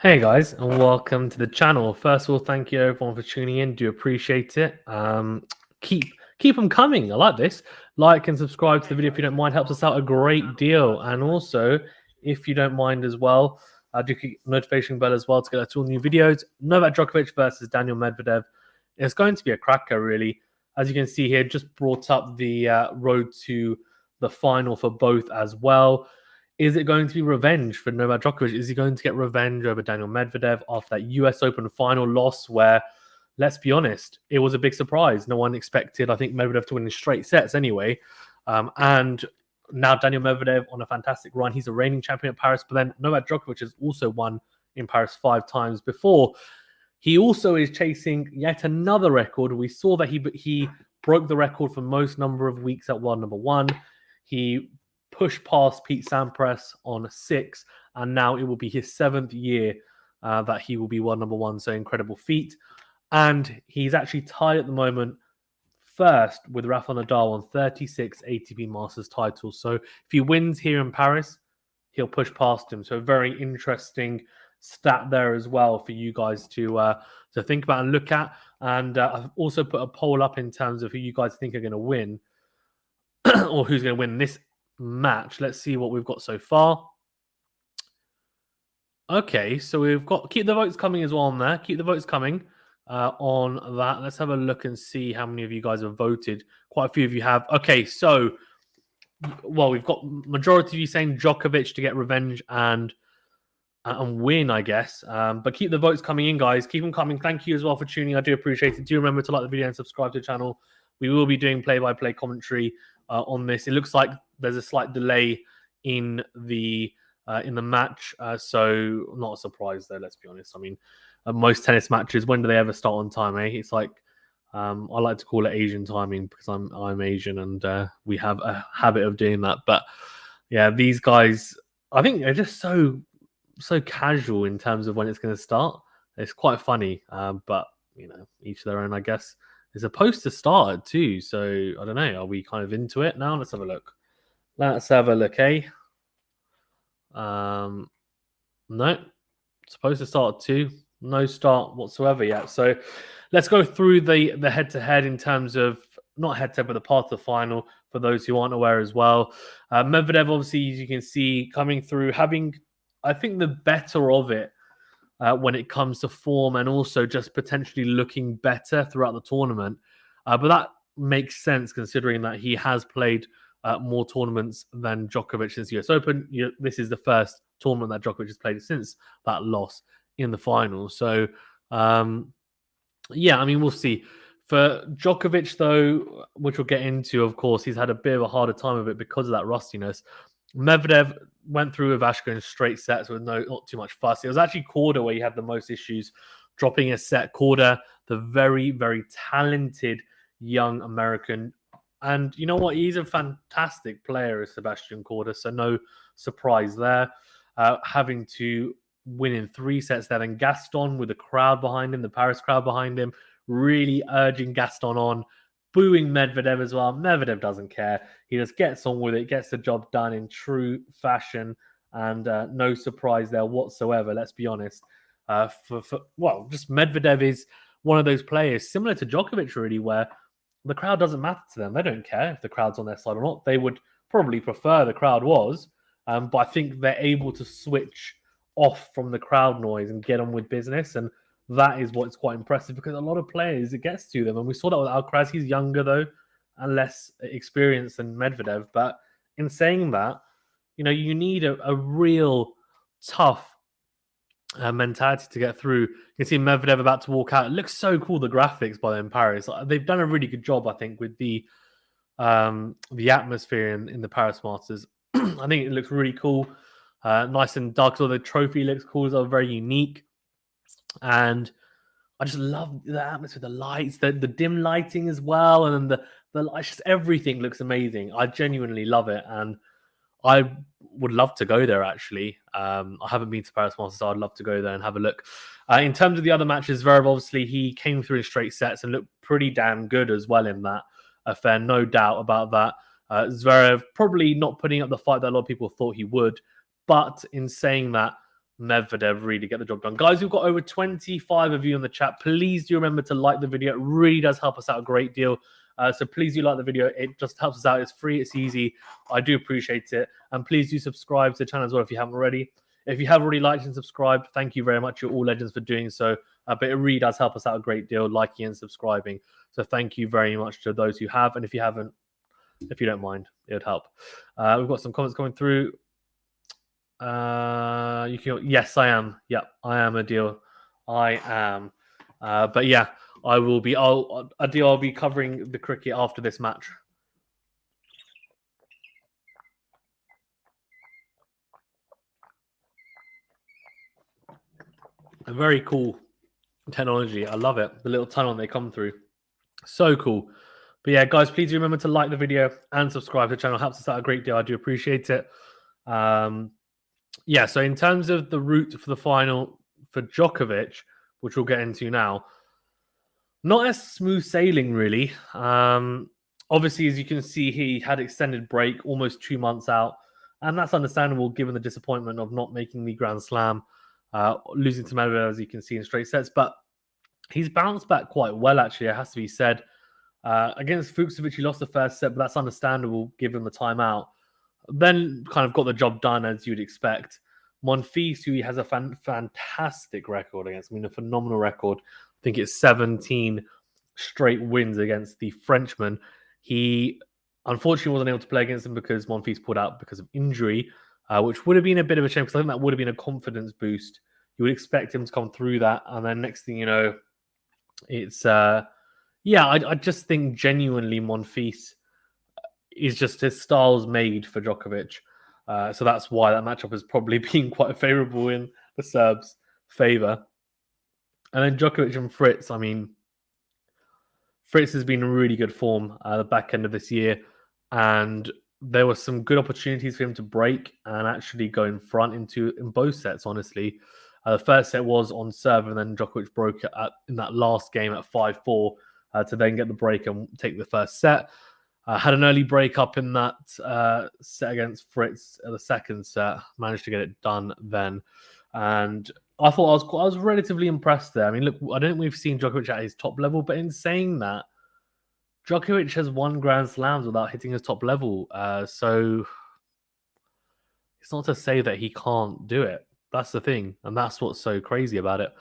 Hey guys, and welcome to the channel. First of all, thank you everyone for tuning in. Do appreciate it. Keep them coming. I like this. Like and subscribe to the video if you don't mind. Helps us out a great deal. And also, if you don't mind as well, do click the notification bell as well to get all new videos. Novak Djokovic versus Daniil Medvedev. It's going to be a cracker, really. As you can see here, just brought up the road to the final for both as well. Is it going to be revenge for Novak Djokovic? Is he going to get revenge over Daniil Medvedev after that US Open final loss where, let's be honest, it was a big surprise. No one expected, I think, Medvedev to win in straight sets anyway. And now Daniil Medvedev on a fantastic run. He's a reigning champion at Paris, but then Novak Djokovic has also won in Paris 5 times before. He also is chasing yet another record. We saw that he broke the record for most number of weeks at world number 1. He pushed past Pete Sampras on 6, and now it will be his 7th year that he will be world number 1. So incredible feat. And he's actually tied at the moment first with Rafael Nadal on 36 ATP Masters titles. So if he wins here in Paris, he'll push past him. So a very interesting stat there as well for you guys to think about and look at. And I've also put a poll up in terms of who you guys think are going to win or who's going to win this match. Let's see what we've got so far. Okay, so we've got keep the votes coming as well on there. Keep the votes coming on that. Let's have a look and see how many of you guys have voted. Quite a few of you have. Okay, so well, we've got majority of you saying Djokovic to get revenge and win, I guess. But keep the votes coming in, guys. Keep them coming. Thank you as well for tuning. I do appreciate it. Do remember to like the video and subscribe to the channel. We will be doing play-by-play commentary on this. It looks like there's a slight delay in the match, so not a surprise there. Let's be honest. I mean, most tennis matches, when do they ever start on time? It's like I like to call it Asian timing because I'm Asian and we have a habit of doing that. But yeah, these guys, I think they're just so casual in terms of when it's going to start. It's quite funny, but you know, each their own, I guess. It's supposed to start at 2, so I don't know. Are we kind of into it now? Let's have a look. Let's have a look, eh? No, it's supposed to start at 2. No start whatsoever yet. So let's go through the head-to-head in terms of, not head-to-head, but the part of the final for those who aren't aware as well. Medvedev, obviously, as you can see, coming through, having, I think, the better of it when it comes to form and also just potentially looking better throughout the tournament. But that makes sense considering that he has played more tournaments than Djokovic since the US Open. This is the first tournament that Djokovic has played since that loss in the final. So, yeah, I mean, we'll see. For Djokovic, though, which we'll get into, of course, he's had a bit of a harder time of it because of that rustiness. Medvedev went through with Ashko in straight sets with not too much fuss. It was actually Korda where he had the most issues dropping a set. Korda, the very, very talented young American. And you know what? He's a fantastic player, Sebastian Korda, so no surprise there. Having to win in 3 sets there. Then Gaston with the crowd behind him, the Paris crowd behind him, really urging Gaston on. Booing Medvedev as well. Medvedev doesn't care. He just gets on with it, gets the job done in true fashion, and no surprise there whatsoever, let's be honest. Well, just Medvedev is one of those players, similar to Djokovic really, where the crowd doesn't matter to them. They don't care if the crowd's on their side or not. They would probably prefer the crowd was, but I think they're able to switch off from the crowd noise and get on with business, and that is what's quite impressive because a lot of players, it gets to them. And we saw that with Alcaraz. He's younger, though, and less experienced than Medvedev. But in saying that, you know, you need a real tough mentality to get through. You can see Medvedev about to walk out. It looks so cool, the graphics by them in Paris. They've done a really good job, I think, with the atmosphere in the Paris Masters. I think it looks really cool. Nice and dark. So the trophy looks cool. It's very unique. And I just love the atmosphere, the lights, the dim lighting as well, and then the lights, just everything looks amazing. I genuinely love it, and I would love to go there, actually. I haven't been to Paris Masters, so I'd love to go there and have a look. In terms of the other matches, Zverev, obviously, he came through in straight sets and looked pretty damn good as well in that affair, no doubt about that. Zverev probably not putting up the fight that a lot of people thought he would, but in saying that, Medvedev really get the job done. Guys, we've got over 25 of you in the chat. Please do remember to like the video. It really does help us out a great deal. So please do like the video. It just helps us out. It's free. It's easy. I do appreciate it. And please do subscribe to the channel as well if you haven't already. If you have already liked and subscribed, thank you very much. You're all legends for doing so. But it really does help us out a great deal, liking and subscribing. So thank you very much to those who have. And if you haven't, if you don't mind, it would help. We've got some comments coming through. Yes, I am. Yeah, I am Adil. I am. But yeah, I will be. Adil, I'll be covering the cricket after this match. A very cool technology. I love it. The little tunnel they come through. So cool. But yeah, guys, please remember to like the video and subscribe to the channel. It helps us out a great deal. I do appreciate it. Yeah, so in terms of the route for the final for Djokovic, which we'll get into now, not as smooth sailing, really. Obviously, as you can see, he had extended break, almost 2 months out. And that's understandable given the disappointment of not making the Grand Slam, losing to Medvedev, as you can see, in straight sets. But he's bounced back quite well, actually, it has to be said. Against Fucsovic, he lost the first set, but that's understandable given the timeout. Then kind of got the job done, as you'd expect. Monfils, who he has a fantastic record against, I mean, a phenomenal record. I think it's 17 straight wins against the Frenchman. He unfortunately wasn't able to play against him because Monfils pulled out because of injury, which would have been a bit of a shame because I think that would have been a confidence boost. You would expect him to come through that, and then next thing you know, it's... yeah, I just think genuinely Monfils is just his style's made for Djokovic. So that's why that matchup has probably been quite favourable in the Serbs' favour. And then Djokovic and Fritz, I mean, Fritz has been in really good form at the back end of this year. And there were some good opportunities for him to break and actually go in front in both sets, honestly. The first set was on serve, and then Djokovic broke it in that last game at 5-4 to then get the break and take the first set. Had an early break up in that set against Fritz at the second set. Managed to get it done then. And I thought I was relatively impressed there. I mean, look, I don't think we've seen Djokovic at his top level, but in saying that, Djokovic has won Grand Slams without hitting his top level. So it's not to say that he can't do it. That's the thing. And that's what's so crazy about it.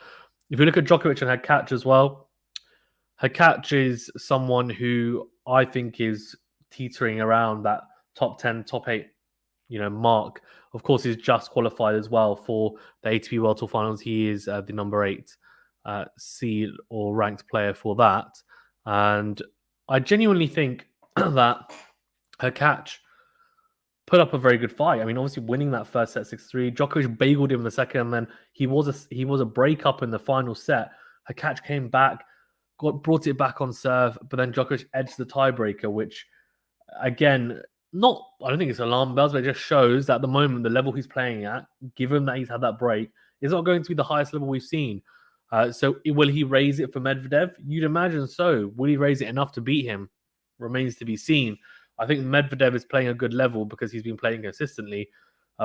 If you look at Djokovic and Hurkacz as well, Hurkacz is someone who I think is teetering around that top 10, top 8, mark. Of course, he's just qualified as well for the ATP World Tour Finals. He is the number 8 seed or ranked player for that. And I genuinely think that Hurkacz put up a very good fight. I mean, obviously winning that first set 6-3. Djokovic bageled him in the second, and then he was a break up in the final set. Hurkacz came back, brought it back on serve, but then Djokovic edged the tiebreaker, which, again, I don't think it's alarm bells, but it just shows that at the moment, the level he's playing at, given that he's had that break, is not going to be the highest level we've seen. So will he raise it for Medvedev? You'd imagine so. Will he raise it enough to beat him? Remains to be seen. I think Medvedev is playing a good level because he's been playing consistently.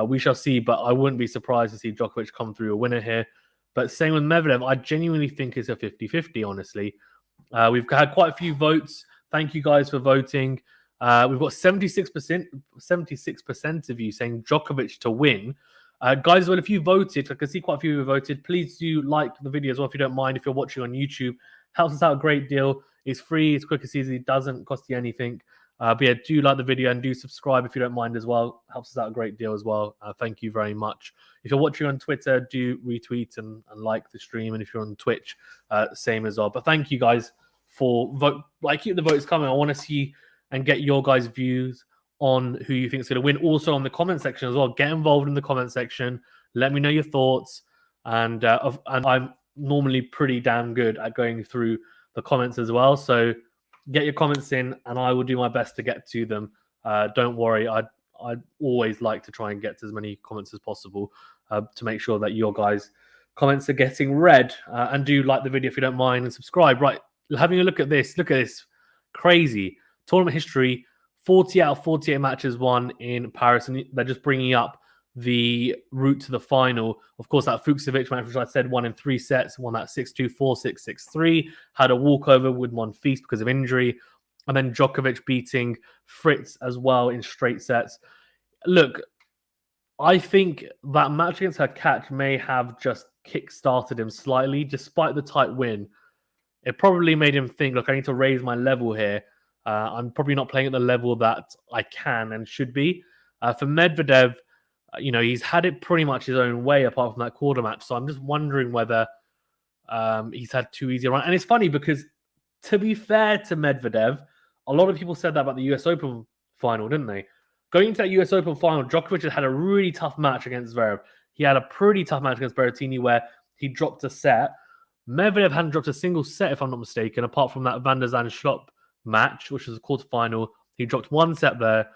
We shall see, but I wouldn't be surprised to see Djokovic come through a winner here. But same with Medvedev, I genuinely think it's a 50-50, honestly. We've had quite a few votes. Thank you guys for voting. We've got 76% of you saying Djokovic to win. Guys, well, if you voted, I can see quite a few of you voted. Please do like the video as well if you don't mind. If you're watching on YouTube, helps us out a great deal. It's free, it's quick, it's easy, it doesn't cost you anything. But yeah, do like the video and do subscribe if you don't mind as well. Helps us out a great deal as well. Thank you very much. If you're watching on Twitter, do retweet and like the stream. And if you're on Twitch, same as well. But thank you guys for vote. Keep the votes coming. I want to see and get your guys' views on who you think is going to win. Also on the comment section as well. Get involved in the comment section. Let me know your thoughts. And I'm normally pretty damn good at going through the comments as well. So get your comments in, and I will do my best to get to them. Don't worry. I'd always like to try and get to as many comments as possible to make sure that your guys' comments are getting read. And do like the video if you don't mind, and subscribe. Right, having a look at this. Look at this. Crazy. Tournament history. 40 out of 48 matches won in Paris. And they're just bringing up the route to the final. Of course, that Fucsovic match, which I said won in 3 sets, won that 6-2, 4-6, 6-3, had a walkover with Monfils because of injury, and then Djokovic beating Fritz as well in straight sets. Look, I think that match against Hurkacz may have just kick-started him slightly, despite the tight win. It probably made him think, look, I need to raise my level here. I'm probably not playing at the level that I can and should be. For Medvedev, he's had it pretty much his own way apart from that quarter match. So I'm just wondering whether he's had too easy a run. And it's funny because, to be fair to Medvedev, a lot of people said that about the US Open final, didn't they? Going into that US Open final, Djokovic had a really tough match against Zverev. He had a pretty tough match against Berrettini where he dropped a set. Medvedev hadn't dropped a single set, if I'm not mistaken, apart from that Van der Zandschulp match, which was a quarterfinal. He dropped one set there.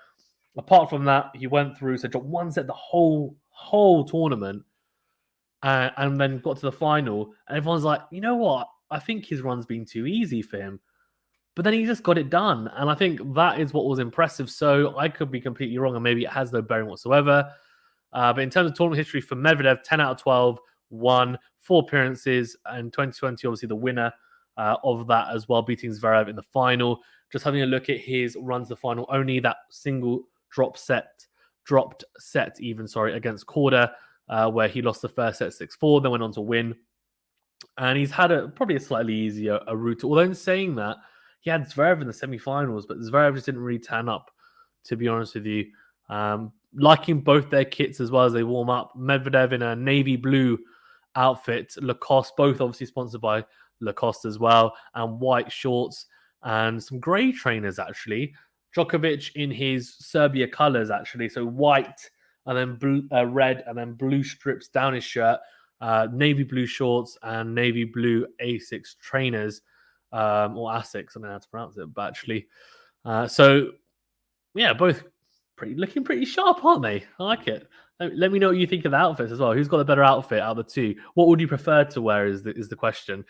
Apart from that, he went through, so dropped one set the whole tournament, and then got to the final. And everyone's like, you know what? I think his run's been too easy for him. But then he just got it done. And I think that is what was impressive. So I could be completely wrong, and maybe it has no bearing whatsoever. But in terms of tournament history for Medvedev, 10 out of 12, won 4 appearances. And 2020, obviously the winner of that as well, beating Zverev in the final. Just having a look at his run to the final, only that single dropped set against Korda, where he lost the first set 6-4, then went on to win. And he's had probably a slightly easier route. Although in saying that, he had Zverev in the semi-finals, but Zverev just didn't really turn up, to be honest with you. Liking both their kits as well as they warm up. Medvedev in a navy blue outfit, Lacoste, both obviously sponsored by Lacoste as well, and white shorts and some grey trainers, actually. Djokovic in his Serbia colours, actually. So white and then blue, red and then blue strips down his shirt, navy blue shorts and navy blue Asics trainers, or Asics, I don't know how to pronounce it, but actually. So, yeah, both looking pretty sharp, aren't they? I like it. Let me know what you think of the outfits as well. Who's got the better outfit out of the two? What would you prefer to wear is the question.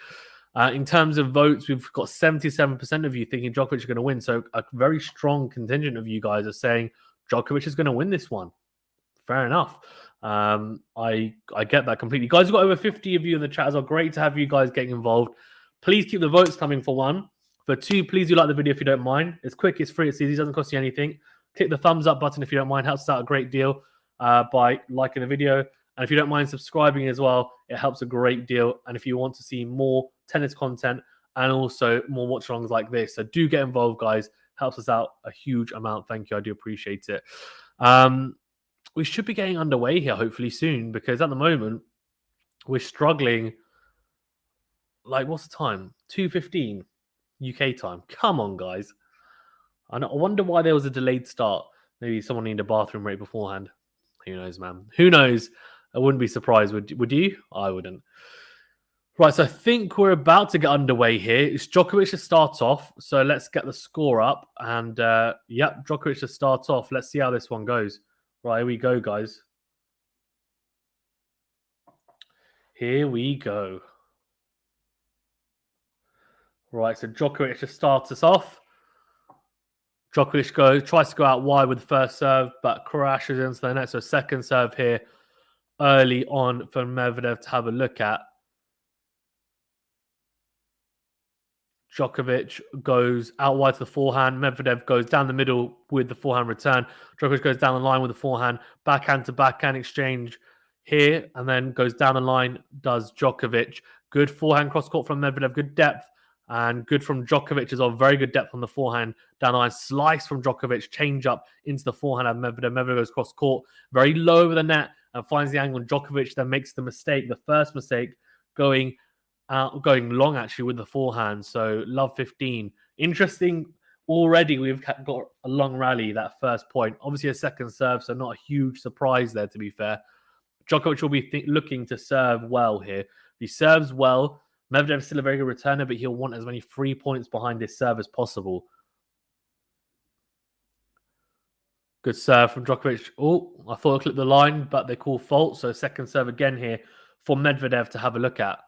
In terms of votes, we've got 77% of you thinking Djokovic is going to win. So a very strong contingent of you guys are saying Djokovic is going to win this one. Fair enough. I get that completely. Guys, we've got over 50 of you in the chat as well. Great to have you guys getting involved. Please keep the votes coming for 1. For 2, please do like the video if you don't mind. It's quick, it's free, it's easy, it doesn't cost you anything. Click the thumbs up button if you don't mind. Helps us out a great deal by liking the video. And if you don't mind subscribing as well, it helps a great deal. And if you want to see more tennis content and also more watch-alongs like this, so do get involved, guys. Helps us out a huge amount. Thank you. I do appreciate it. We should be getting underway here hopefully soon, because at the moment we're struggling. Like, what's the time? 2:15 UK time. Come on, guys. I wonder why there was a delayed start. Maybe someone needed a bathroom break beforehand. Who knows, man? Who knows? I wouldn't be surprised. Would you? I wouldn't. Right, so I think we're about to get underway here. It's Djokovic to start off. So let's get the score up. And, yep, Djokovic to start off. Let's see how this one goes. Right, here we go, guys. Here we go. Right, so Djokovic to start us off. Djokovic tries to go out wide with the first serve, but crashes into the net. So second serve here early on for Medvedev to have a look at. Djokovic goes out wide to the forehand. Medvedev goes down the middle with the forehand return. Djokovic goes down the line with the forehand. Backhand to backhand exchange here, and then goes down the line, does Djokovic. Good forehand cross court from Medvedev. Good depth. And good from Djokovic as well. Very good depth on the forehand. Down the line, slice from Djokovic. Change up into the forehand of Medvedev. Medvedev goes cross court. Very low over the net and finds the angle. Djokovic then makes the mistake. The first mistake going long actually with the forehand. So love 15. Interesting. Already we've got a long rally, that first point. Obviously a second serve, so not a huge surprise there, to be fair. Djokovic will be looking to serve well here. If he serves well, Medvedev is still a very good returner, but he'll want as many 3 points behind his serve as possible. Good serve from Djokovic. Oh, I thought I clipped the line, but they call fault. So second serve again here for Medvedev to have a look at.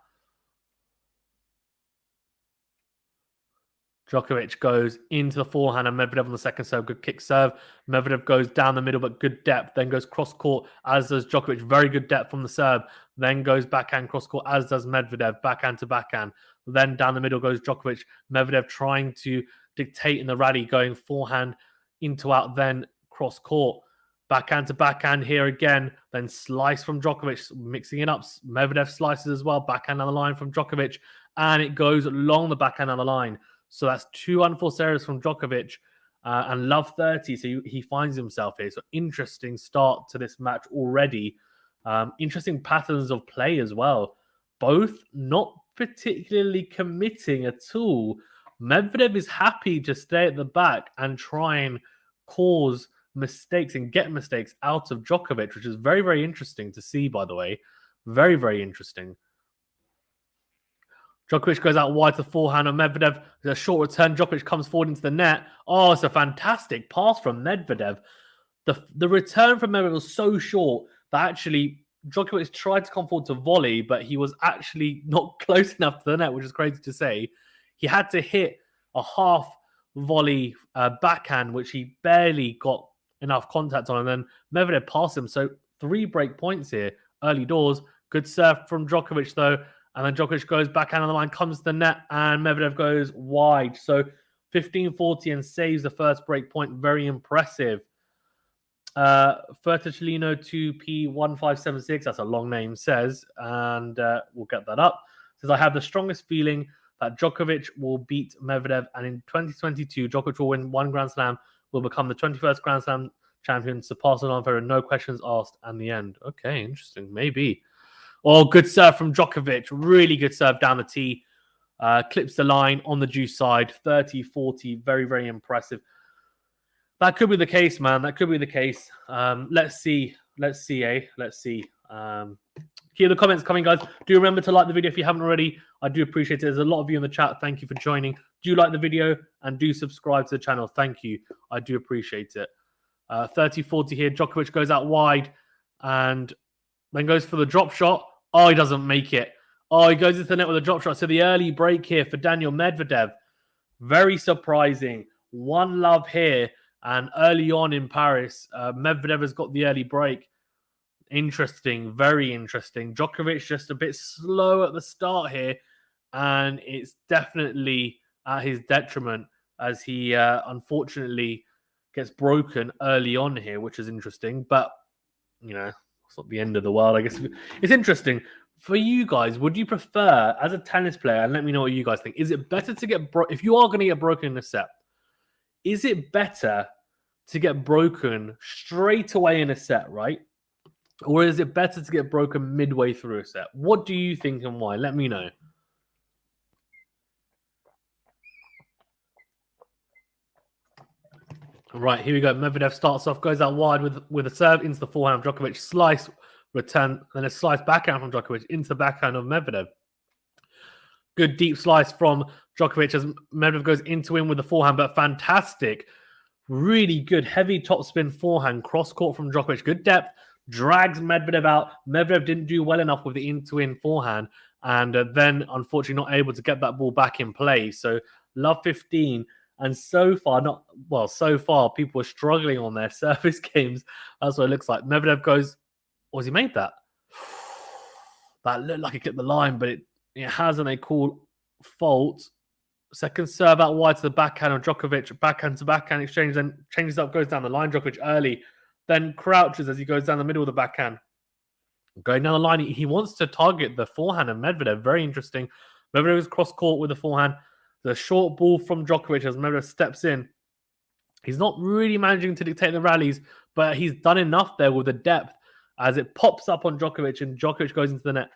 Djokovic goes into the forehand and Medvedev on the second serve. Good kick serve. Medvedev goes down the middle, but good depth. Then goes cross-court, as does Djokovic. Very good depth from the serve. Then goes backhand cross-court, as does Medvedev. Backhand to backhand. Then down the middle goes Djokovic. Medvedev trying to dictate in the rally, going forehand into out, then cross-court. Backhand to backhand here again. Then slice from Djokovic, mixing it up. Medvedev slices as well. Backhand on the line from Djokovic. And it goes along the backhand on the line. So that's 2 unforced errors from Djokovic and love 30. So he finds himself here. So interesting start to this match already. Interesting patterns of play as well. Both not particularly committing at all. Medvedev is happy to stay at the back and try and cause mistakes and get mistakes out of Djokovic, which is very, very interesting to see, by the way. Very, very interesting. Djokovic goes out wide to the forehand on Medvedev. There's a short return. Djokovic comes forward into the net. Oh, it's a fantastic pass from Medvedev. The return from Medvedev was so short that actually Djokovic tried to come forward to volley, but he was actually not close enough to the net, which is crazy to say. He had to hit a half volley backhand, which he barely got enough contact on. And then Medvedev passed him. So 3 break points here, early doors. Good serve from Djokovic, though. And then Djokovic goes backhand on the line, comes to the net, and Medvedev goes wide. So 15-40 and saves the first break point. Very impressive. Ferticellino 2P1576, that's a long name, says, and we'll get that up. Says, I have the strongest feeling that Djokovic will beat Medvedev, and in 2022, Djokovic will win 1 Grand Slam, will become the 21st Grand Slam champion, surpassing on Federer, no questions asked, and the end. Okay, interesting, maybe. Oh, good serve from Djokovic. Really good serve down the tee. Clips the line on the deuce side. 30-40. Very, very impressive. That could be the case, man. That could be the case. Let's see. Let's see. Keep the comments coming, guys. Do remember to like the video if you haven't already. I do appreciate it. There's a lot of you in the chat. Thank you for joining. Do like the video and do subscribe to the channel. Thank you. I do appreciate it. 30-40 here. Djokovic goes out wide and then goes for the drop shot. Oh, he doesn't make it. Oh, he goes into the net with a drop shot. So the early break here for Daniil Medvedev. Very surprising. 1 love here. And early on in Paris, Medvedev has got the early break. Interesting. Very interesting. Djokovic just a bit slow at the start here. And it's definitely at his detriment as he unfortunately gets broken early on here, which is interesting. But, you know, it's not the end of the world, I guess. It's interesting. For you guys, would you prefer, as a tennis player, and let me know what you guys think, is it better to get if you are going to get broken in a set, is it better to get broken straight away in a set, right? Or is it better to get broken midway through a set? What do you think and why? Let me know. Right, here we go. Medvedev starts off, goes out wide with a serve into the forehand of Djokovic. Slice, return, then a slice backhand from Djokovic into the backhand of Medvedev. Good deep slice from Djokovic as Medvedev goes into him with the forehand, but fantastic. Really good heavy topspin forehand, cross-court from Djokovic. Good depth, drags Medvedev out. Medvedev didn't do well enough with the in-to-in forehand, and then unfortunately not able to get that ball back in play. So love 15. And so far, people are struggling on their service games. That's what it looks like. Medvedev goes, has he made that? That looked like it clipped the line, but it hasn't. They call fault. Second serve out wide to the backhand of Djokovic. Backhand to backhand exchange, then changes up, goes down the line. Djokovic early, then crouches as he goes down the middle of the backhand. Going down the line, he wants to target the forehand of Medvedev. Very interesting. Medvedev is cross-court with the forehand. The short ball from Djokovic as Medvedev steps in. He's not really managing to dictate the rallies, but he's done enough there with the depth as it pops up on Djokovic and Djokovic goes into the net.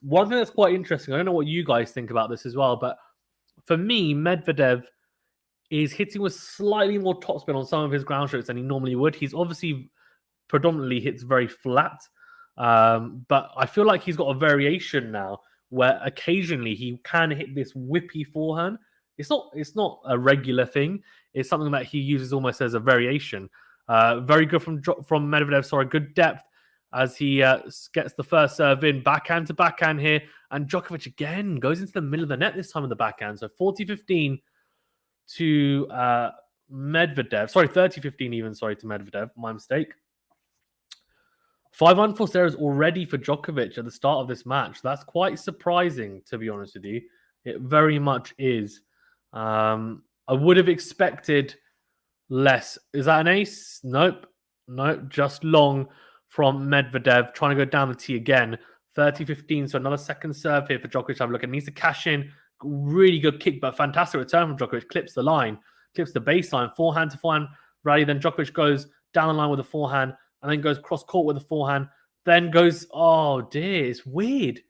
One thing that's quite interesting, I don't know what you guys think about this as well, but for me, Medvedev is hitting with slightly more topspin on some of his ground strokes than he normally would. He's obviously predominantly hits very flat, but I feel like he's got a variation now where occasionally he can hit this whippy forehand. It's not a regular thing. It's something that he uses almost as a variation. Very good from Medvedev. Sorry, good depth as he gets the first serve in. Backhand to backhand here. And Djokovic again goes into the middle of the net this time with the backhand. So 40-15. to Medvedev. Sorry, 30-15 even. Sorry to Medvedev. My mistake. 5 unforced errors already for Djokovic at the start of this match. That's quite surprising, to be honest with you. It very much is. I would have expected less. Is that an ace? Nope. Nope. Just long from Medvedev. Trying to go down the tee again. 30-15. So another second serve here for Djokovic to have a look. It needs to cash in. Really good kick, but fantastic return from Djokovic. Clips the line. Clips the baseline. Forehand to forehand rally. Then Djokovic goes down the line with a forehand. And then goes cross-court with a forehand. Then goes, oh dear, it's weird.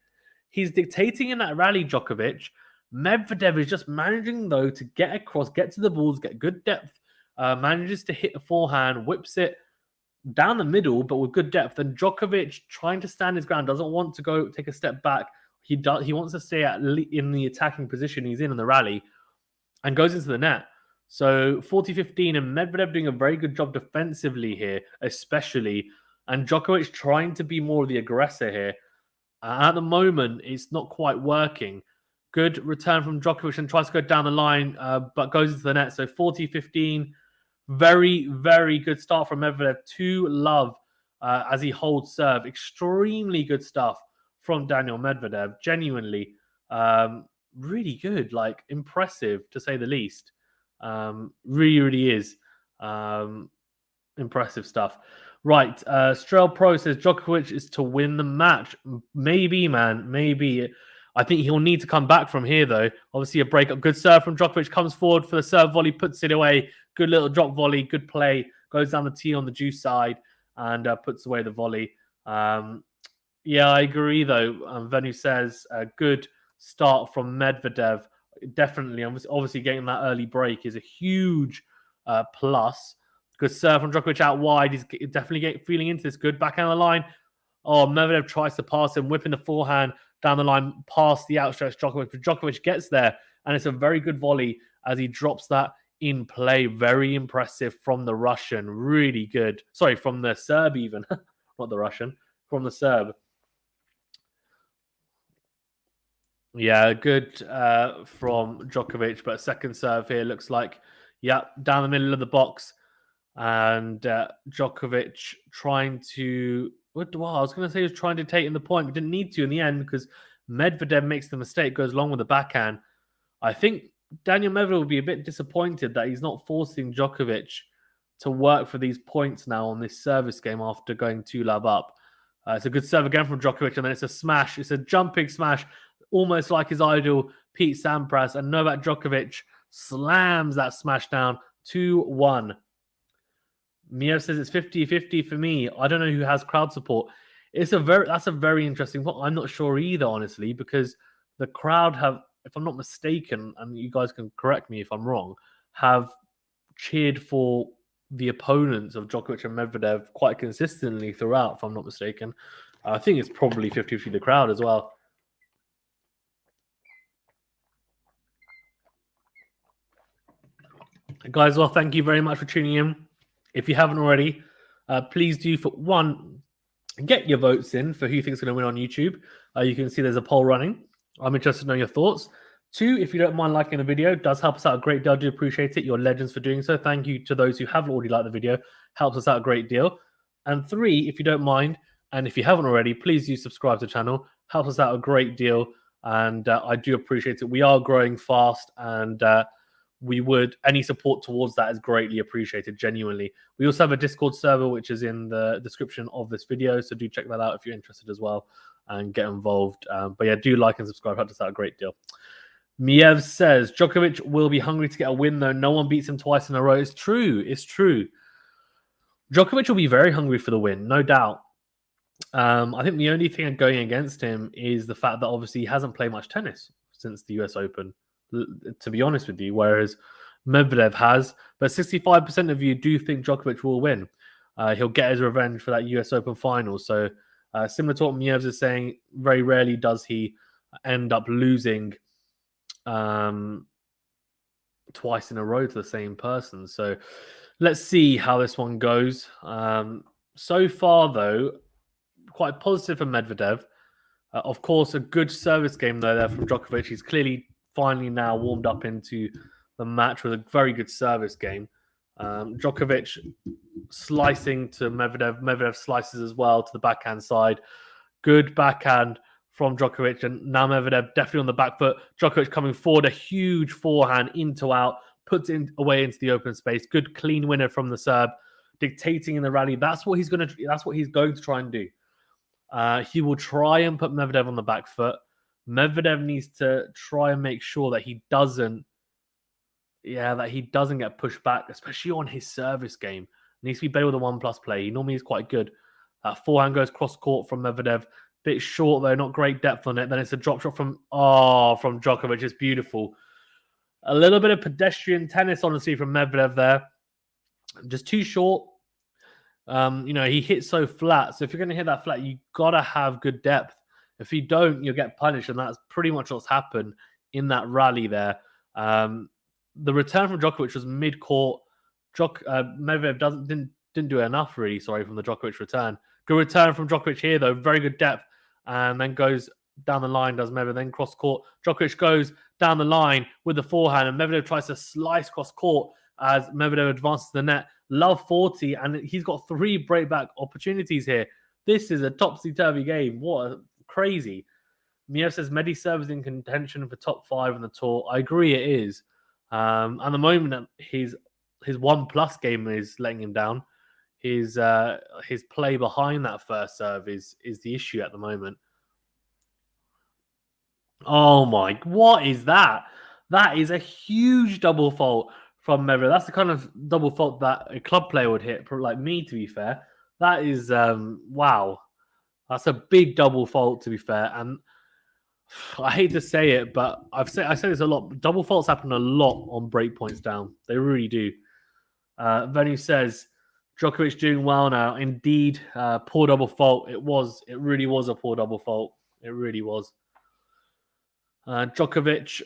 He's dictating in that rally, Djokovic. Medvedev is just managing, though, to get across, get to the balls, get good depth. Manages to hit the forehand, whips it down the middle, but with good depth. And Djokovic, trying to stand his ground, doesn't want to go take a step back. He wants to stay in the attacking position he's in the rally and goes into the net. So 40-15 and Medvedev doing a very good job defensively here, especially. And Djokovic trying to be more of the aggressor here. At the moment, it's not quite working. Good return from Djokovic and tries to go down the line, but goes into the net. So 40-15, very, very good start from Medvedev. 2-love as he holds serve. Extremely good stuff from Daniil Medvedev. Genuinely, really good, like impressive to say the least. Really, really is impressive stuff. Right, Strel Pro says Djokovic is to win the match. Maybe, man, maybe. I think he'll need to come back from here, though. Obviously, a breakup. Good serve from Djokovic. Comes forward for the serve volley, puts it away. Good little drop volley, good play. Goes down the tee on the juice side and puts away the volley. Yeah, I agree, though. Venu says a good start from Medvedev. Definitely, obviously getting that early break is a huge plus. Good serve from Djokovic out wide. He's definitely feeling into this. Good backhand of the line. Oh, Medvedev tries to pass him, whipping the forehand down the line past the outstretched Djokovic. But Djokovic gets there, and it's a very good volley as he drops that in play. Very impressive from the Russian. Really good. Sorry, from the Serb even. Not the Russian. From the Serb. Yeah, good from Djokovic, but second serve here looks like, yeah, down the middle of the box. And Djokovic trying to, well, I was going to say he was trying to take in the point, but didn't need to in the end because Medvedev makes the mistake, goes long with the backhand. I think Daniil Medvedev will be a bit disappointed that he's not forcing Djokovic to work for these points now on this service game after going 2-love up. It's a good serve again from Djokovic, and then it's a smash. It's a jumping smash, almost like his idol, Pete Sampras, and Novak Djokovic slams that smash down 2-1. Mio says it's 50-50 for me. I don't know who has crowd support. That's a very interesting point. I'm not sure either, honestly, because the crowd have, if I'm not mistaken, and you guys can correct me if I'm wrong, have cheered for the opponents of Djokovic and Medvedev quite consistently throughout, if I'm not mistaken. I think it's probably 50-50 the crowd as well. Guys, well, thank you very much for tuning in. If you haven't already, please do, for one, get your votes in for who you think is going to win on YouTube. You can see there's a poll running. I'm interested to know your thoughts. 2, if you don't mind liking the video, it does help us out a great deal. I do appreciate it. You're legends for doing so. Thank you to those who have already liked the video. Helps us out a great deal. And 3, if you don't mind, and if you haven't already, please do subscribe to the channel. Helps us out a great deal. And I do appreciate it. We are growing fast, and any support towards that is greatly appreciated, genuinely. We also have a Discord server, which is in the description of this video, so do check that out if you're interested as well and get involved. But yeah, do like and subscribe. Helps us out a great deal. Miev says, Djokovic will be hungry to get a win, though. No one beats him twice in a row. It's true. It's true. Djokovic will be very hungry for the win, no doubt. I think the only thing going against him is the fact that obviously he hasn't played much tennis since the US Open, to be honest with you, whereas Medvedev has. But 65% of you do think Djokovic will win. He'll get his revenge for that US Open final. So similar to what Mievs is saying, very rarely does he end up losing twice in a row to the same person. So let's see how this one goes. So far, though, quite positive for Medvedev. Of course, a good service game, though, there from Djokovic. He's clearly finally now warmed up into the match with a very good service game. Djokovic slicing to Medvedev. Medvedev slices as well to the backhand side. Good backhand from Djokovic, and now Medvedev definitely on the back foot. Djokovic coming forward, a huge forehand into out, puts it away into the open space. Good clean winner from the Serb, dictating in the rally. That's what he's going to try and do. He will try and put Medvedev on the back foot. Medvedev needs to try and make sure that he doesn't get pushed back, especially on his service game. Needs to be better with a 1+ play. He normally is quite good. Forehand goes cross court from Medvedev. Bit short though, not great depth on it. Then it's a drop shot from Djokovic. It's beautiful. A little bit of pedestrian tennis, honestly, from Medvedev there. Just too short. He hits so flat. So if you're going to hit that flat, you got to have good depth. If you don't, you'll get punished. And that's pretty much what's happened in that rally there. The return from Djokovic was mid-court. Medvedev didn't do enough, really, from the Djokovic return. Good return from Djokovic here, though. Very good depth. And then goes down the line, does Medvedev, then cross-court. Djokovic goes down the line with the forehand, and Medvedev tries to slice cross-court as Medvedev advances to the net. Love 40, and he's got 3 breakback opportunities here. This is a topsy-turvy game. What crazy. Miev says Medi serve is in contention for top 5 on the tour. I agree it is. At the moment, his 1+ game is letting him down. His play behind that first serve is the issue at the moment. Oh my, what is that? That is a huge double fault from Medvedev. That's the kind of double fault that a club player would hit, like me, to be fair. That is, wow. That's a big double fault, to be fair. And I hate to say it, but I say this a lot. Double faults happen a lot on break points down. They really do. Venu says, Djokovic doing well now. Indeed, poor double fault. It really was a poor double fault. It really was. Djokovic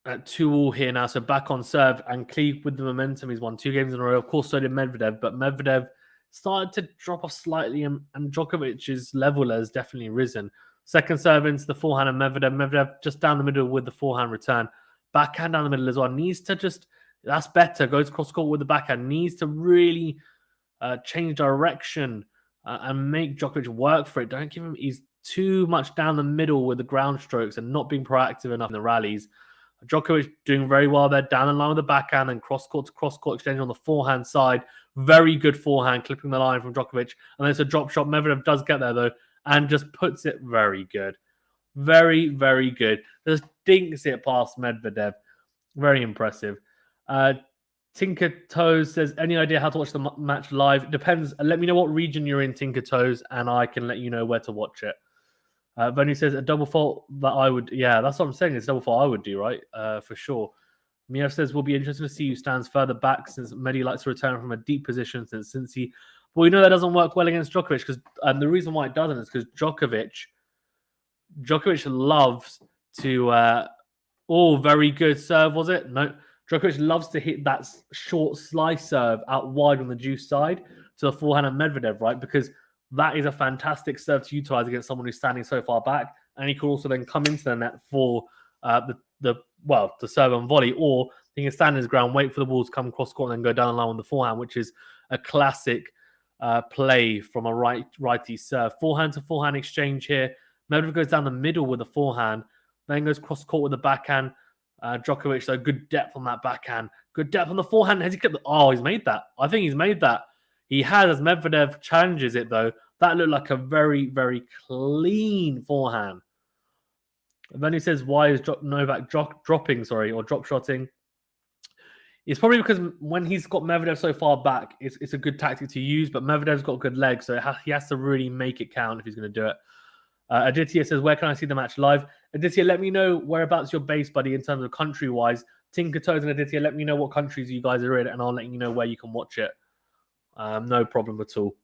at 2-2 here now, so back on serve, and Klieg with the momentum. He's won 2 games in a row. Of course, so did Medvedev, but Medvedev started to drop off slightly, and Djokovic's level has definitely risen. Second serve into the forehand of Medvedev. Medvedev just down the middle with the forehand return. Backhand down the middle as well. Needs to that's better. Goes cross-court with the backhand. Needs to really change direction and make Djokovic work for it. Don't give him... He's too much down the middle with the ground strokes and not being proactive enough in the rallies. Djokovic doing very well there, down the line with the backhand and cross-court to cross-court exchange on the forehand side. Very good forehand, clipping the line from Djokovic. And then it's a drop shot. Medvedev does get there, though, and just puts it very good. Very, very good. Just dinks it past Medvedev. Very impressive. Tinker Toes says, any idea how to watch the match live? Depends. Let me know what region you're in, Tinker Toes, and I can let you know where to watch it. Venu says, a double fault that I would... Yeah, that's what I'm saying. It's a double fault I would do, right? For sure. Miev says, will be interesting to see who stands further back since Medi likes to return from a deep position since he... Well, we know that doesn't work well against Djokovic, and the reason why it doesn't is because Djokovic loves to... very good serve, was it? No. Djokovic loves to hit that short slice serve out wide on the juice side to the forehand of Medvedev, right? Because that is a fantastic serve to utilize against someone who's standing so far back, and he could also then come into the net for to serve and volley, or he can stand his ground, wait for the ball to come cross court, and then go down the line with the forehand, which is a classic play from a righty serve. Forehand to forehand exchange here. Medvedev goes down the middle with the forehand, then goes cross court with the backhand. Djokovic, so good depth on that backhand. Good depth on the forehand. Has he clipped? He's made that. I think he's made that. He has, as Medvedev challenges it, though. That looked like a very, very clean forehand. And then he says, why is Novak drop shotting? It's probably because when he's got Medvedev so far back, it's a good tactic to use, but Medvedev's got good legs, so he has to really make it count if he's going to do it. Aditya says, where can I see the match live? Aditya, let me know whereabouts you're based, buddy, in terms of country-wise. Tinker Toes and Aditya, let me know what countries you guys are in, and I'll let you know where you can watch it. No problem at all.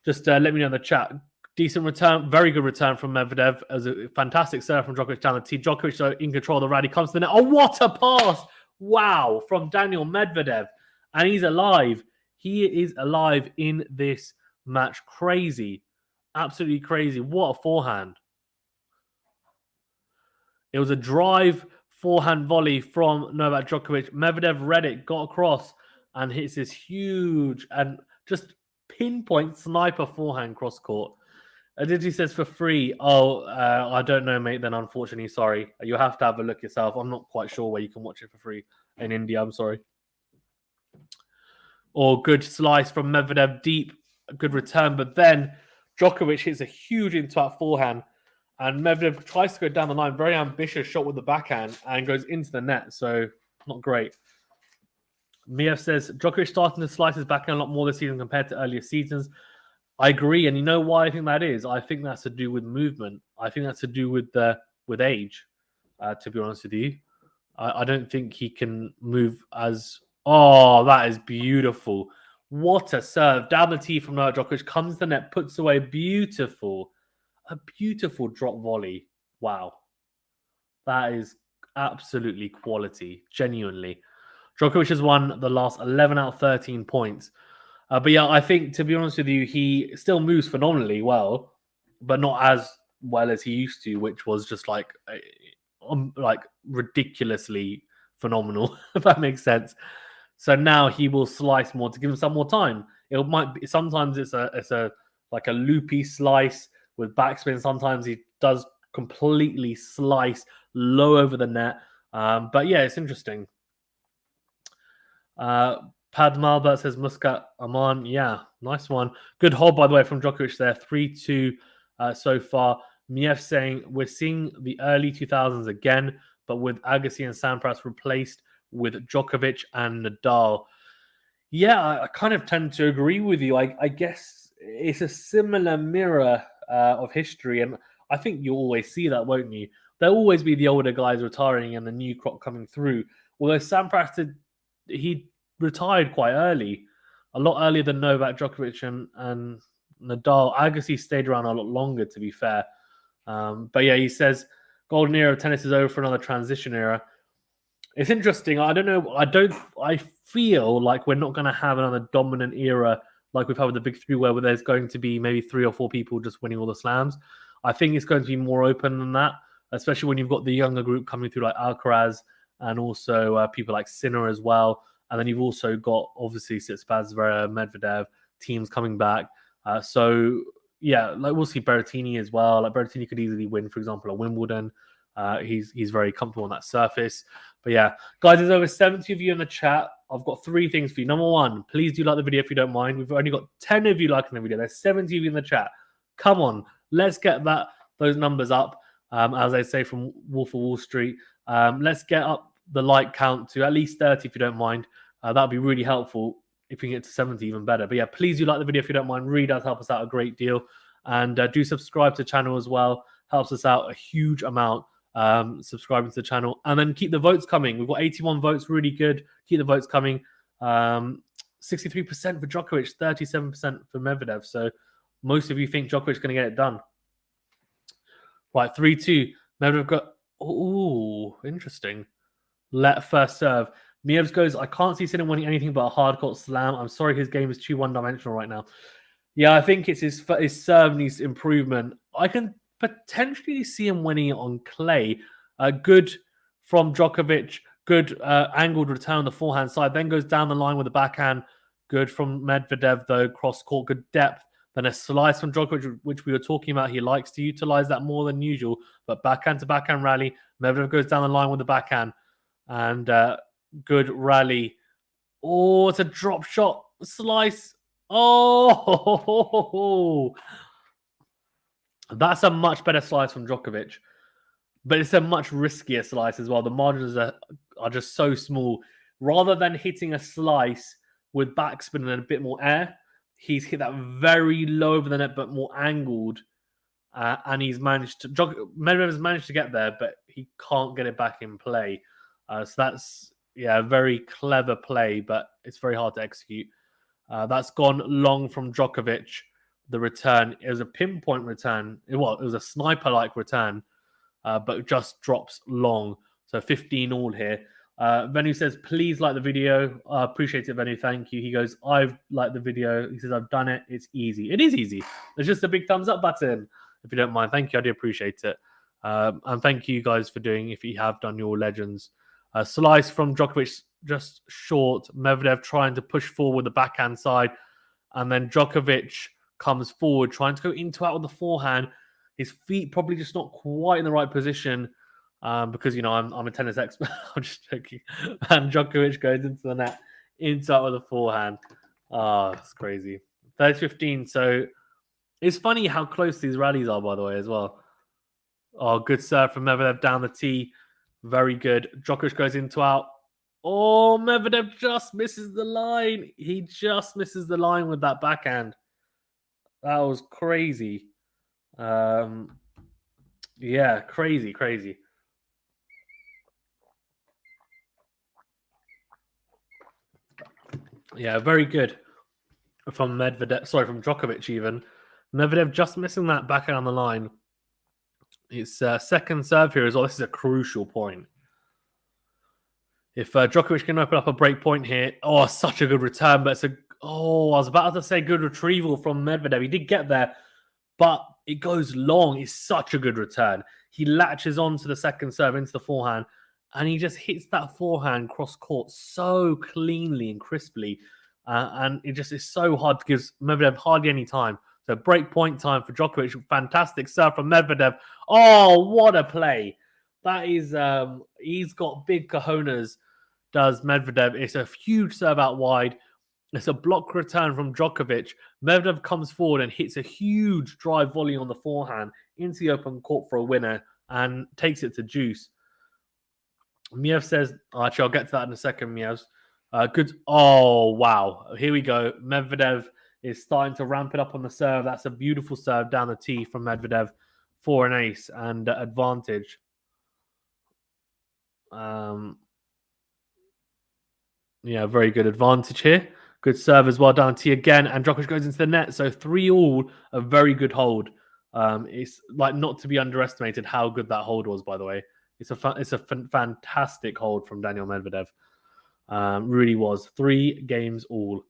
Just let me know in the chat. Decent return, very good return from Medvedev. As a fantastic serve from Djokovic down the tee. Djokovic, so in control of the rally, comes to the net. Oh, what a pass! Wow, from Daniil Medvedev. And he's alive. He is alive in this match. Crazy. Absolutely crazy. What a forehand. It was a drive Forehand volley from Novak Djokovic. Medvedev read it, got across, and hits this huge and just pinpoint sniper forehand cross court. Aditi says for free. Oh, I don't know, mate. Then unfortunately, sorry. You'll have to have a look yourself. I'm not quite sure where you can watch it for free in India. I'm sorry. Or good slice from Medvedev, deep, good return. But then Djokovic hits a huge into that forehand. And Medvedev tries to go down the line. Very ambitious shot with the backhand and goes into the net. So not great. Miev says, Djokovic starting to slice his backhand a lot more this season compared to earlier seasons. I agree. And you know why I think that is? I think that's to do with movement. I think that's to do with age, to be honest with you. I don't think he can move as... Oh, that is beautiful. What a serve. Down the tee from Novak Djokovic. Comes to the net, puts away beautiful. A beautiful drop volley. Wow. That is absolutely quality. Genuinely. Djokovic has won the last 11 out of 13 points. But yeah, I think, to be honest with you, he still moves phenomenally well, but not as well as he used to, which was just like ridiculously phenomenal, if that makes sense. So now he will slice more to give him some more time. It might be sometimes it's a like a loopy slice with backspin. Sometimes he does completely slice low over the net. But yeah, it's interesting. Padma Albert says Muscat Aman. Yeah, nice one. Good hold, by the way, from Djokovic there. 3-2 so far. Miev saying we're seeing the early 2000s again, but with Agassi and Sampras replaced with Djokovic and Nadal. Yeah, I kind of tend to agree with you. I guess it's a similar mirror of history, and I think you always see that, won't you? There'll always be the older guys retiring and the new crop coming through. Although Sampras he retired quite early, a lot earlier than Novak Djokovic and Nadal. Agassi stayed around a lot longer, to be fair. But yeah, he says golden era of tennis is over for another transition era. It's interesting. I don't know. I feel like we're not going to have another dominant era like we've had with the big three, where there's going to be maybe 3 or 4 people just winning all the slams. I think it's going to be more open than that, especially when you've got the younger group coming through like Alcaraz and also people like Sinner as well. And then you've also got, obviously, Tsitsipas, Zverev, Medvedev, teams coming back. So, yeah, like we'll see Berrettini as well. Like Berrettini could easily win, for example, at Wimbledon. He's very comfortable on that surface. But yeah, guys, there's over 70 of you in the chat. I've got 3 things for you. Number 1, please do like the video if you don't mind. We've only got 10 of you liking the video. There's 70 of you in the chat. Come on, let's get those numbers up. As I say from Wolf of Wall Street, let's get up the like count to at least 30 if you don't mind. That would be really helpful. If we can get to 70, even better. But yeah, please do like the video if you don't mind. Really does help us out a great deal. And do subscribe to the channel as well. Helps us out a huge amount. Subscribing to the channel. And then keep the votes coming. We've got 81 votes. Really good. Keep the votes coming. 63% for Djokovic. 37% for Medvedev. So most of you think Djokovic's going to get it done. Right, 3-2. Medvedev got... Ooh, interesting. Let first serve. Mievs goes, I can't see Sinner winning anything but a hard-court slam. I'm sorry his game is too one-dimensional right now. Yeah, I think it's his serve needs improvement. I can potentially see him winning it on clay. Good from Djokovic. Good angled return on the forehand side. Then goes down the line with the backhand. Good from Medvedev, though. Cross-court, good depth. Then a slice from Djokovic, which we were talking about. He likes to utilize that more than usual. But backhand to backhand rally. Medvedev goes down the line with the backhand. And good rally. Oh, it's a drop shot. Slice. Oh, that's a much better slice from Djokovic. But it's a much riskier slice as well. The margins are just so small. Rather than hitting a slice with backspin and a bit more air, he's hit that very low over the net, but more angled. And he's Medvedev has managed to get there, but he can't get it back in play. So that's, a very clever play, but it's very hard to execute. That's gone long from Djokovic. The return, it was a pinpoint return. It was a sniper-like return, but just drops long. So 15 all here. Venu says, please like the video. I appreciate it, Venu. Thank you. He goes, I've liked the video. He says, I've done it. It's easy. It is easy. There's just a big thumbs up button, if you don't mind. Thank you. I do appreciate it. And thank you guys for doing, if you have done your legends. Slice from Djokovic, just short. Medvedev trying to push forward the backhand side. And then Djokovic comes forward, trying to go into out with the forehand. His feet probably just not quite in the right position because, I'm a tennis expert. I'm just joking. And Djokovic goes into the net, into out with the forehand. Oh, it's crazy. 30-15. So it's funny how close these rallies are, by the way, as well. Oh, good serve from Medvedev down the tee. Very good. Djokovic goes into out. Oh, Medvedev just misses the line. He just misses the line with that backhand. That was crazy. Yeah, crazy. Yeah, very good from Medvedev. Sorry, from Djokovic even. Medvedev just missing that backhand on the line. It's second serve here as well. This is a crucial point. If Djokovic can open up a break point here, such a good return. But I was about to say good retrieval from Medvedev. He did get there, but it goes long. It's such a good return. He latches on to the second serve into the forehand, and he just hits that forehand cross court so cleanly and crisply. And it just is so hard to give Medvedev hardly any time. So break point time for Djokovic. Fantastic serve from Medvedev. Oh, what a play. That is, he's got big cojones, does Medvedev. It's a huge serve out wide. It's a block return from Djokovic. Medvedev comes forward and hits a huge drive volley on the forehand into the open court for a winner and takes it to deuce. Miev says, actually, I'll get to that in a second, Mievs. Good. Oh, wow. Here we go. Medvedev is starting to ramp it up on the serve. That's a beautiful serve down the tee from Medvedev for an ace and advantage. Yeah, very good advantage here. Good serve as well down T again, and Djokovic goes into the net. So 3-all, a very good hold. It's like not to be underestimated how good that hold was. By the way, it's a fantastic hold from Daniil Medvedev. Really was 3 games all.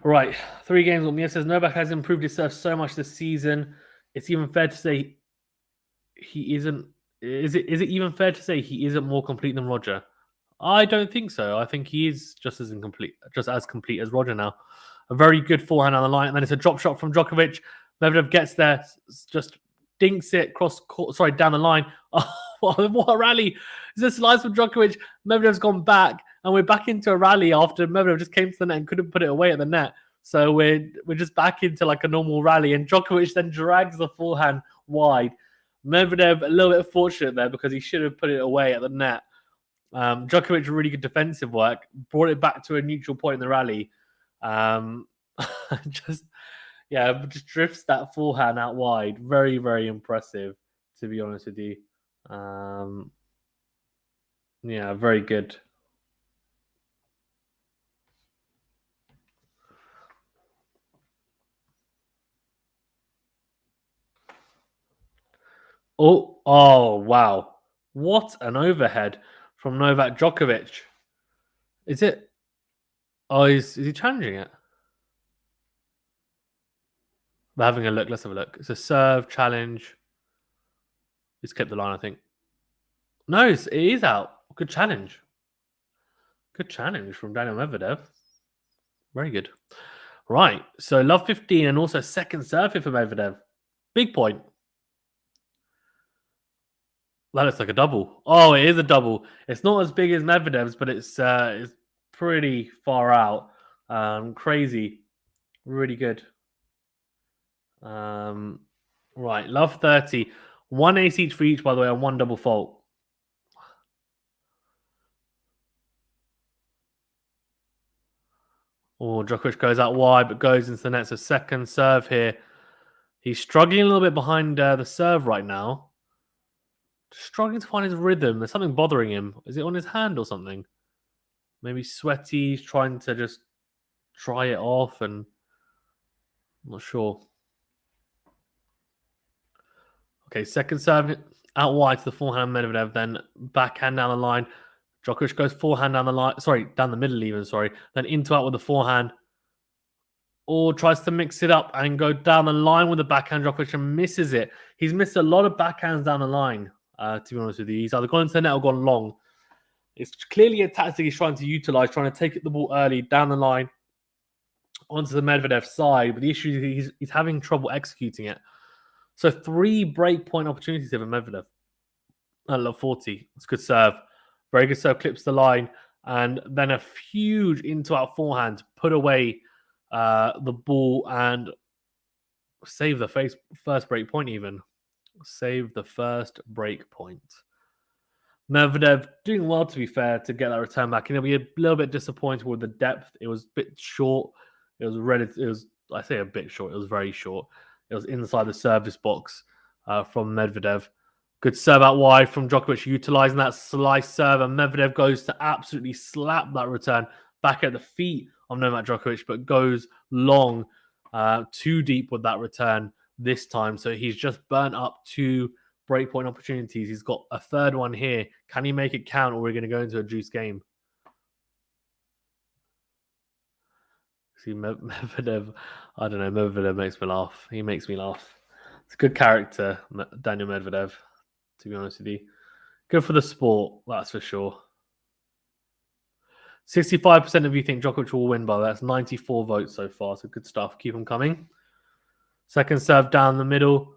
Right, 3 games. Mia says Novak has improved his serve so much this season. It's even fair to say he isn't. Is it even fair to say he isn't more complete than Roger? I don't think so. I think he is just as complete as Roger now. A very good forehand on the line, and then it's a drop shot from Djokovic. Medvedev gets there, just dinks it down the line. Oh, what a rally! This slice from Djokovic. Medvedev's gone back, and we're back into a rally after Medvedev just came to the net and couldn't put it away at the net. So we're just back into like a normal rally, and Djokovic then drags the forehand wide. Medvedev a little bit fortunate there because he should have put it away at the net. Djokovic really good defensive work, brought it back to a neutral point in the rally. Just drifts that forehand out wide. Very, very impressive, to be honest with you. Yeah, very good. Oh, wow. What an overhead from Novak Djokovic. Is it? Oh, is he challenging it? We're having a look. Let's have a look. It's a serve challenge. He's kept the line, I think. No, it is out. Good challenge. Good challenge from Daniil Medvedev. Very good. Right. So love 15 and also second serve here for Medvedev. Big point. That looks like a double. Oh, it is a double. It's not as big as Medvedev's, but it's pretty far out. Crazy. Really good. Right. Love 30. 1 ace each for each, by the way, and 1 double fault. Oh, Djokovic goes out wide, but goes into the net. So second serve here. He's struggling a little bit behind the serve right now. Struggling to find his rhythm. There's something bothering him. Is it on his hand or something? Maybe sweaty. He's trying to just dry it off, and I'm not sure. Okay, second serve Out wide to the forehand Medvedev, then backhand down the line. Djokovic goes forehand down the line. Sorry, down the middle even, sorry. Then into out with the forehand. Or tries to mix it up and go down the line with the backhand. Djokovic and misses it. He's missed a lot of backhands down the line, to be honest with you. He's either gone into the net or gone long. It's clearly a tactic he's trying to utilize, trying to take the ball early down the line onto the Medvedev side. But the issue is he's having trouble executing it. So 3 break point opportunities here for Medvedev. I love 40. It's a good serve. Very good serve, clips the line. And then a huge into-out forehand. Put away the ball and save the first break point even. Save the first break point. Medvedev doing well, to be fair, to get that return back. And he'll be a little bit disappointed with the depth. It was a bit short. It was I say a bit short. It was very short. It was inside the service box from Medvedev. Good serve out wide from Djokovic, utilizing that slice serve. And Medvedev goes to absolutely slap that return back at the feet of Novak Djokovic, but goes long, too deep with that return this time. So he's just burnt up 2 breakpoint opportunities. He's got a third one here. Can he make it count, or we're going to go into a juice game? See, Medvedev, I don't know. Medvedev makes me laugh. He makes me laugh. It's a good character, Daniil Medvedev, to be honest with you. Good for the sport, that's for sure. 65% of you think Djokovic will win, by that's 94 votes so far. So good stuff. Keep them coming. Second serve down the middle.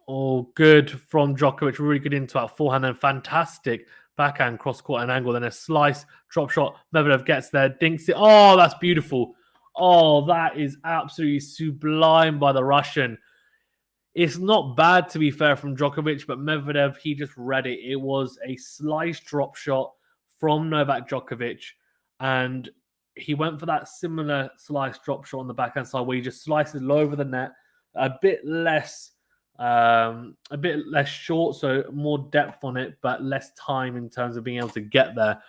Oh, good from Djokovic. Really good into out forehand and fantastic backhand cross court and angle. Then a slice drop shot. Medvedev gets there, dinks it. Oh, that's beautiful. Oh, that is absolutely sublime by the Russian. It's not bad, to be fair, from Djokovic, but Medvedev, he just read it. It was a slice drop shot from Novak Djokovic, and he went for that similar slice drop shot on the backhand side where he just slices low over the net, a bit less short, so more depth on it, but less time in terms of being able to get there.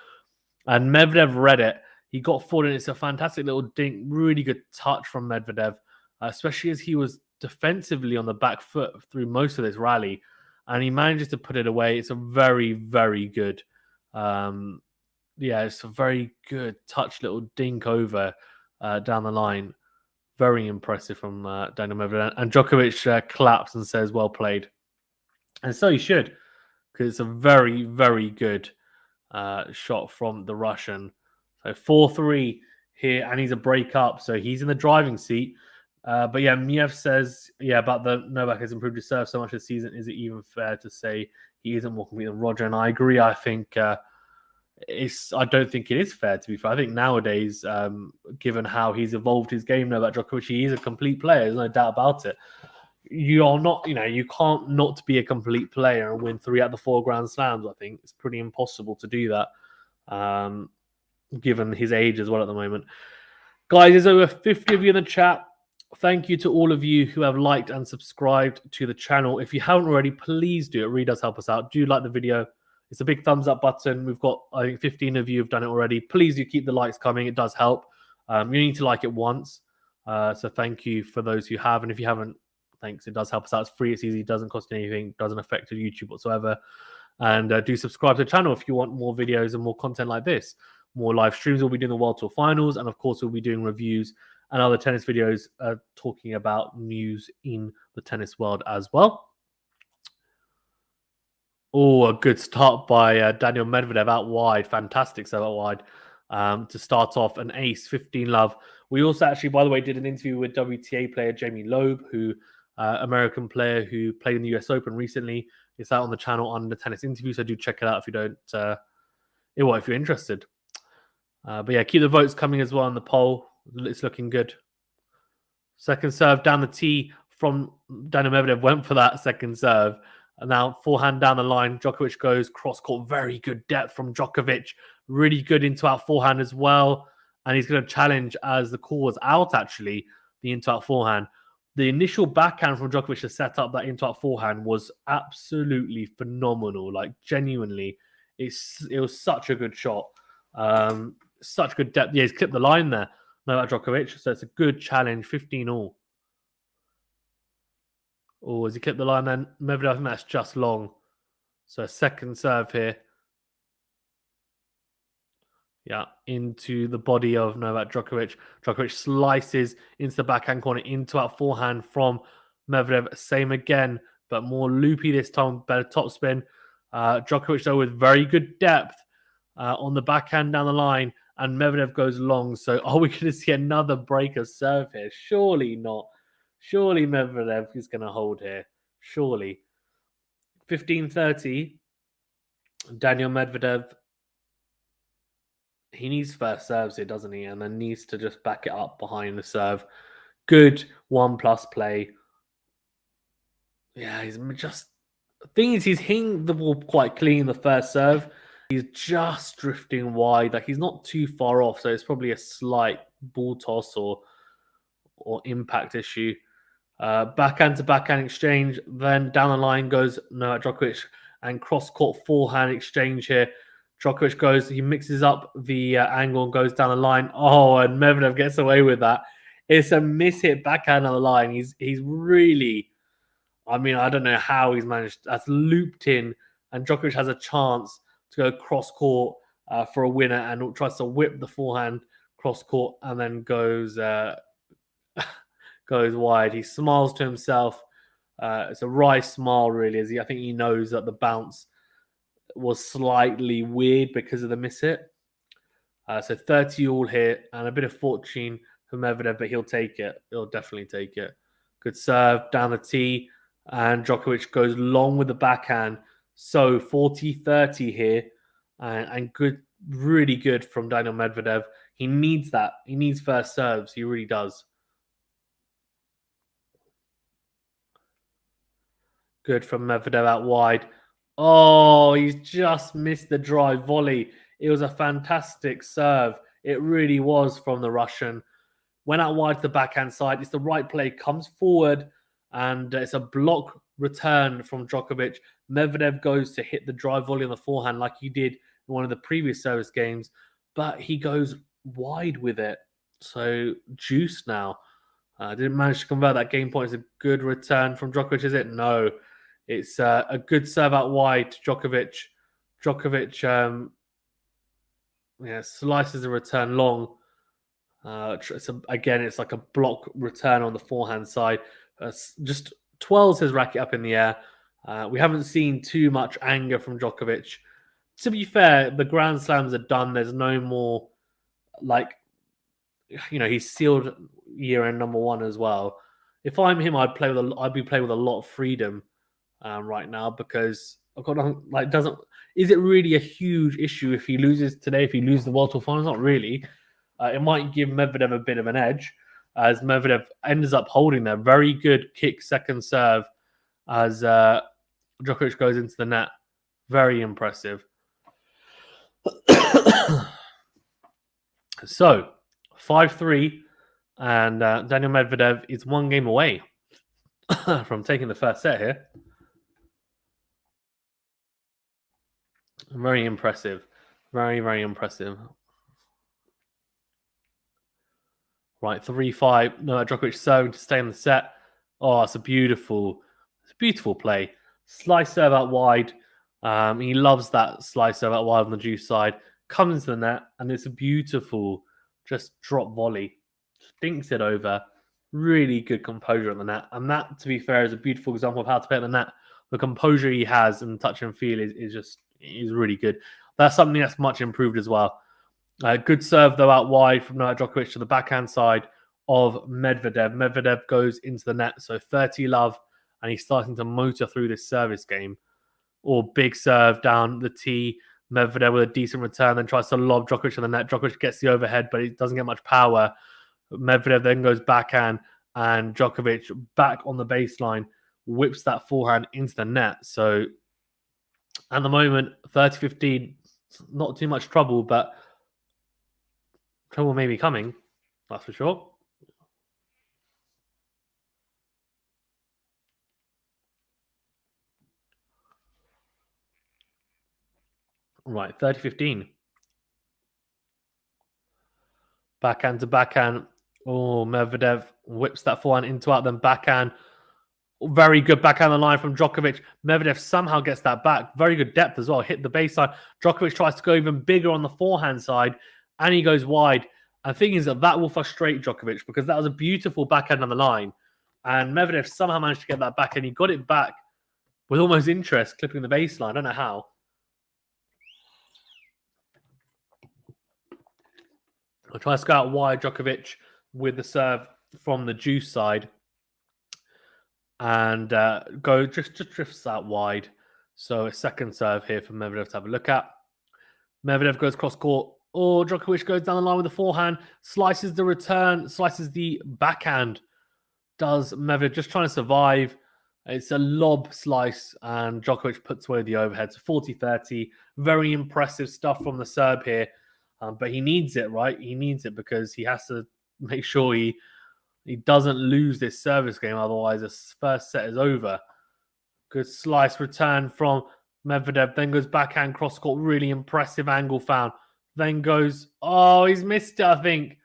And Medvedev read it. He got forward, and it's a fantastic little dink, really good touch from Medvedev, especially as he was defensively on the back foot through most of this rally, and he manages to put it away. It's a very, very good, it's a very good touch, little dink over down the line. Very impressive from Daniil Medvedev. And Djokovic claps and says, well played. And so he should, because it's a very, very good shot from the Russian. So 4-3 here, and he's a break up. So he's in the driving seat. But yeah, Miev says, about the Novak has improved his serve so much this season. Is it even fair to say he isn't more complete than Roger? And I agree. I think I don't think it is fair, to be fair. I think nowadays, given how he's evolved his game, Novak Djokovic, he is a complete player. There's no doubt about it. You're not, you can't not be a complete player and win 3 out of the 4 Grand Slams. I think it's pretty impossible to do that, given his age as well at the moment. Guys, there's over 50 of you in the chat. Thank you to all of you who have liked and subscribed to the channel. If you haven't already, please do. It really does help us out. Do like the video. It's a big thumbs up button. We've got, I think, 15 of you have done it already. Please do keep the likes coming. It does help. You need to like it once. So thank you for those who have. And if you haven't, thanks. It does help us out. It's free. It's easy. It doesn't cost anything. It doesn't affect YouTube whatsoever. And do subscribe to the channel if you want more videos and more content like this. More live streams. We'll be doing the World Tour Finals. And of course, we'll be doing reviews and other tennis videos talking about news in the tennis world as well. Oh, a good start by Daniil Medvedev out wide. Fantastic serve out wide to start off. An ace, 15-love. We also actually, by the way, did an interview with WTA player Jamie Loeb, who American player who played in the US Open recently. It's out on the channel on the tennis interview, so do check it out if you don't. If you're interested. But yeah, keep the votes coming as well on the poll. It's looking good. Second serve down the tee from Daniil Medvedev. Went for that second serve. And now forehand down the line. Djokovic goes cross court. Very good depth from Djokovic. Really good into out forehand as well. And he's going to challenge as the call was out, actually, the into out forehand. The initial backhand from Djokovic to set up that into out forehand was absolutely phenomenal. Like, genuinely, it was such a good shot. Such good depth. Yeah, he's clipped the line there. Novak Djokovic. So it's a good challenge. 15-all. Oh, has he clipped the line then? Medvedev, I think that's just long. So a second serve here. Yeah, into the body of Novak Djokovic. Djokovic slices into the backhand corner, into out forehand from Medvedev. Same again, but more loopy this time, better topspin. Djokovic, though, with very good depth on the backhand down the line, and Medvedev goes long. So are we going to see another break of serve here? Surely not. Surely Medvedev is going to hold here. Surely. 15-30. Daniil Medvedev, he needs first serves here, doesn't he? And then needs to just back it up behind the serve. Good 1+ play. Yeah, he's just... The thing is, he's hitting the ball quite clean the first serve. He's just drifting wide. Like, he's not too far off, so it's probably a slight ball toss or impact issue. Backhand to backhand exchange. Then down the line goes Novak Djokovic and cross-court forehand exchange here. Djokovic goes, he mixes up the angle and goes down the line. Oh, and Medvedev gets away with that. It's a miss-hit backhand on the line. He's really, I mean, I don't know how he's managed. That's looped in, and Djokovic has a chance to go cross-court for a winner and tries to whip the forehand cross-court and then goes goes wide. He smiles to himself. It's a wry smile, really, as I think he knows that the bounce was slightly weird because of the miss hit. So 30 all here and a bit of fortune for Medvedev, but he'll take it. He'll definitely take it. Good serve down the tee, and Djokovic goes long with the backhand. So 40-30 here, and good, really good from Daniil Medvedev. He needs that. He needs first serves. He really does. Good from Medvedev out wide. Oh, he's just missed the drive volley. It was a fantastic serve. It really was from the Russian. Went out wide to the backhand side. It's the right play. Comes forward, and it's a block return from Djokovic. Medvedev goes to hit the drive volley on the forehand like he did in one of the previous service games, but he goes wide with it. So juice now. Didn't manage to convert that game point. It's a good return from Djokovic, is it? No. It's a good serve out wide to Djokovic. Djokovic slices the return long. It's like a block return on the forehand side. Just twirls his racket up in the air. We haven't seen too much anger from Djokovic. To be fair, the Grand Slams are done. There's no more, he's sealed year-end number one as well. If I'm him, I'd be playing with a lot of freedom right now, because I've got nothing. Is it really a huge issue if he loses today? If he loses the World Tour Finals, not really. It might give Medvedev a bit of an edge, as Medvedev ends up holding there. Very good kick, second serve, as Djokovic goes into the net. Very impressive. So 5-3, and Daniil Medvedev is one game away from taking the first set here. Very impressive. Very, very impressive. Right, 3-5. No, Djokovic serving to stay in the set. Oh, it's a beautiful play. Slice serve out wide. He loves that slice serve out wide on the juice side. Comes into the net, and it's a beautiful just drop volley. Stinks it over. Really good composure on the net. And that, to be fair, is a beautiful example of how to play at the net. The composure he has and touch and feel is really good. That's something that's much improved as well. Good serve, though, out wide from Novak Djokovic to the backhand side of Medvedev. Medvedev goes into the net, so 30 love, and he's starting to motor through this service game. Or big serve down the tee. Medvedev with a decent return, then tries to lob Djokovic to the net. Djokovic gets the overhead, but he doesn't get much power. Medvedev then goes backhand, and Djokovic back on the baseline whips that forehand into the net. So at the moment, 30-15, not too much trouble, but trouble may be coming, that's for sure. Right, 30-15. Backhand to backhand. Oh, Medvedev whips that forehand into out, then backhand. Very good backhand on the line from Djokovic. Medvedev somehow gets that back. Very good depth as well. Hit the baseline. Djokovic tries to go even bigger on the forehand side, and he goes wide. And the thing is that will frustrate Djokovic because that was a beautiful backhand on the line. And Medvedev somehow managed to get that back, and he got it back with almost interest, clipping the baseline. I don't know how. I'll try to go out wide Djokovic with the serve from the juice side. And go just drifts out wide. So a second serve here for Medvedev to have a look at. Medvedev goes cross court. Oh, Djokovic goes down the line with the forehand, slices the return, slices the backhand. Does Medvedev just trying to survive? It's a lob slice, and Djokovic puts away the overhead. So 40-30. Very impressive stuff from the Serb here. But he needs it, right? He needs it because he has to make sure he doesn't lose this service game. Otherwise, this first set is over. Good slice return from Medvedev. Then goes backhand cross court. Really impressive angle found. Then goes, oh, he's missed it, I think.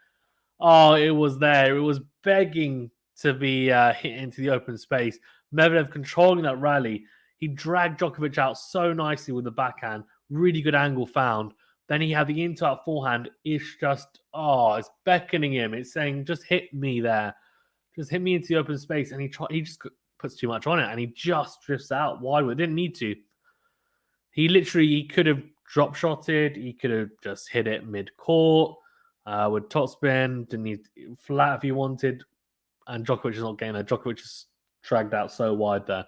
Oh, it was there. It was begging to be hit into the open space. Medvedev controlling that rally. He dragged Djokovic out so nicely with the backhand. Really good angle found. Then he had the into-out forehand. It's just, it's beckoning him. It's saying, just hit me there. Just hit me into the open space. And he just puts too much on it. And he just drifts out wide. Didn't need to. He could have drop shotted. He could have just hit it mid-court with topspin. Didn't need flat if he wanted. And Djokovic is not getting there. Djokovic is dragged out so wide there.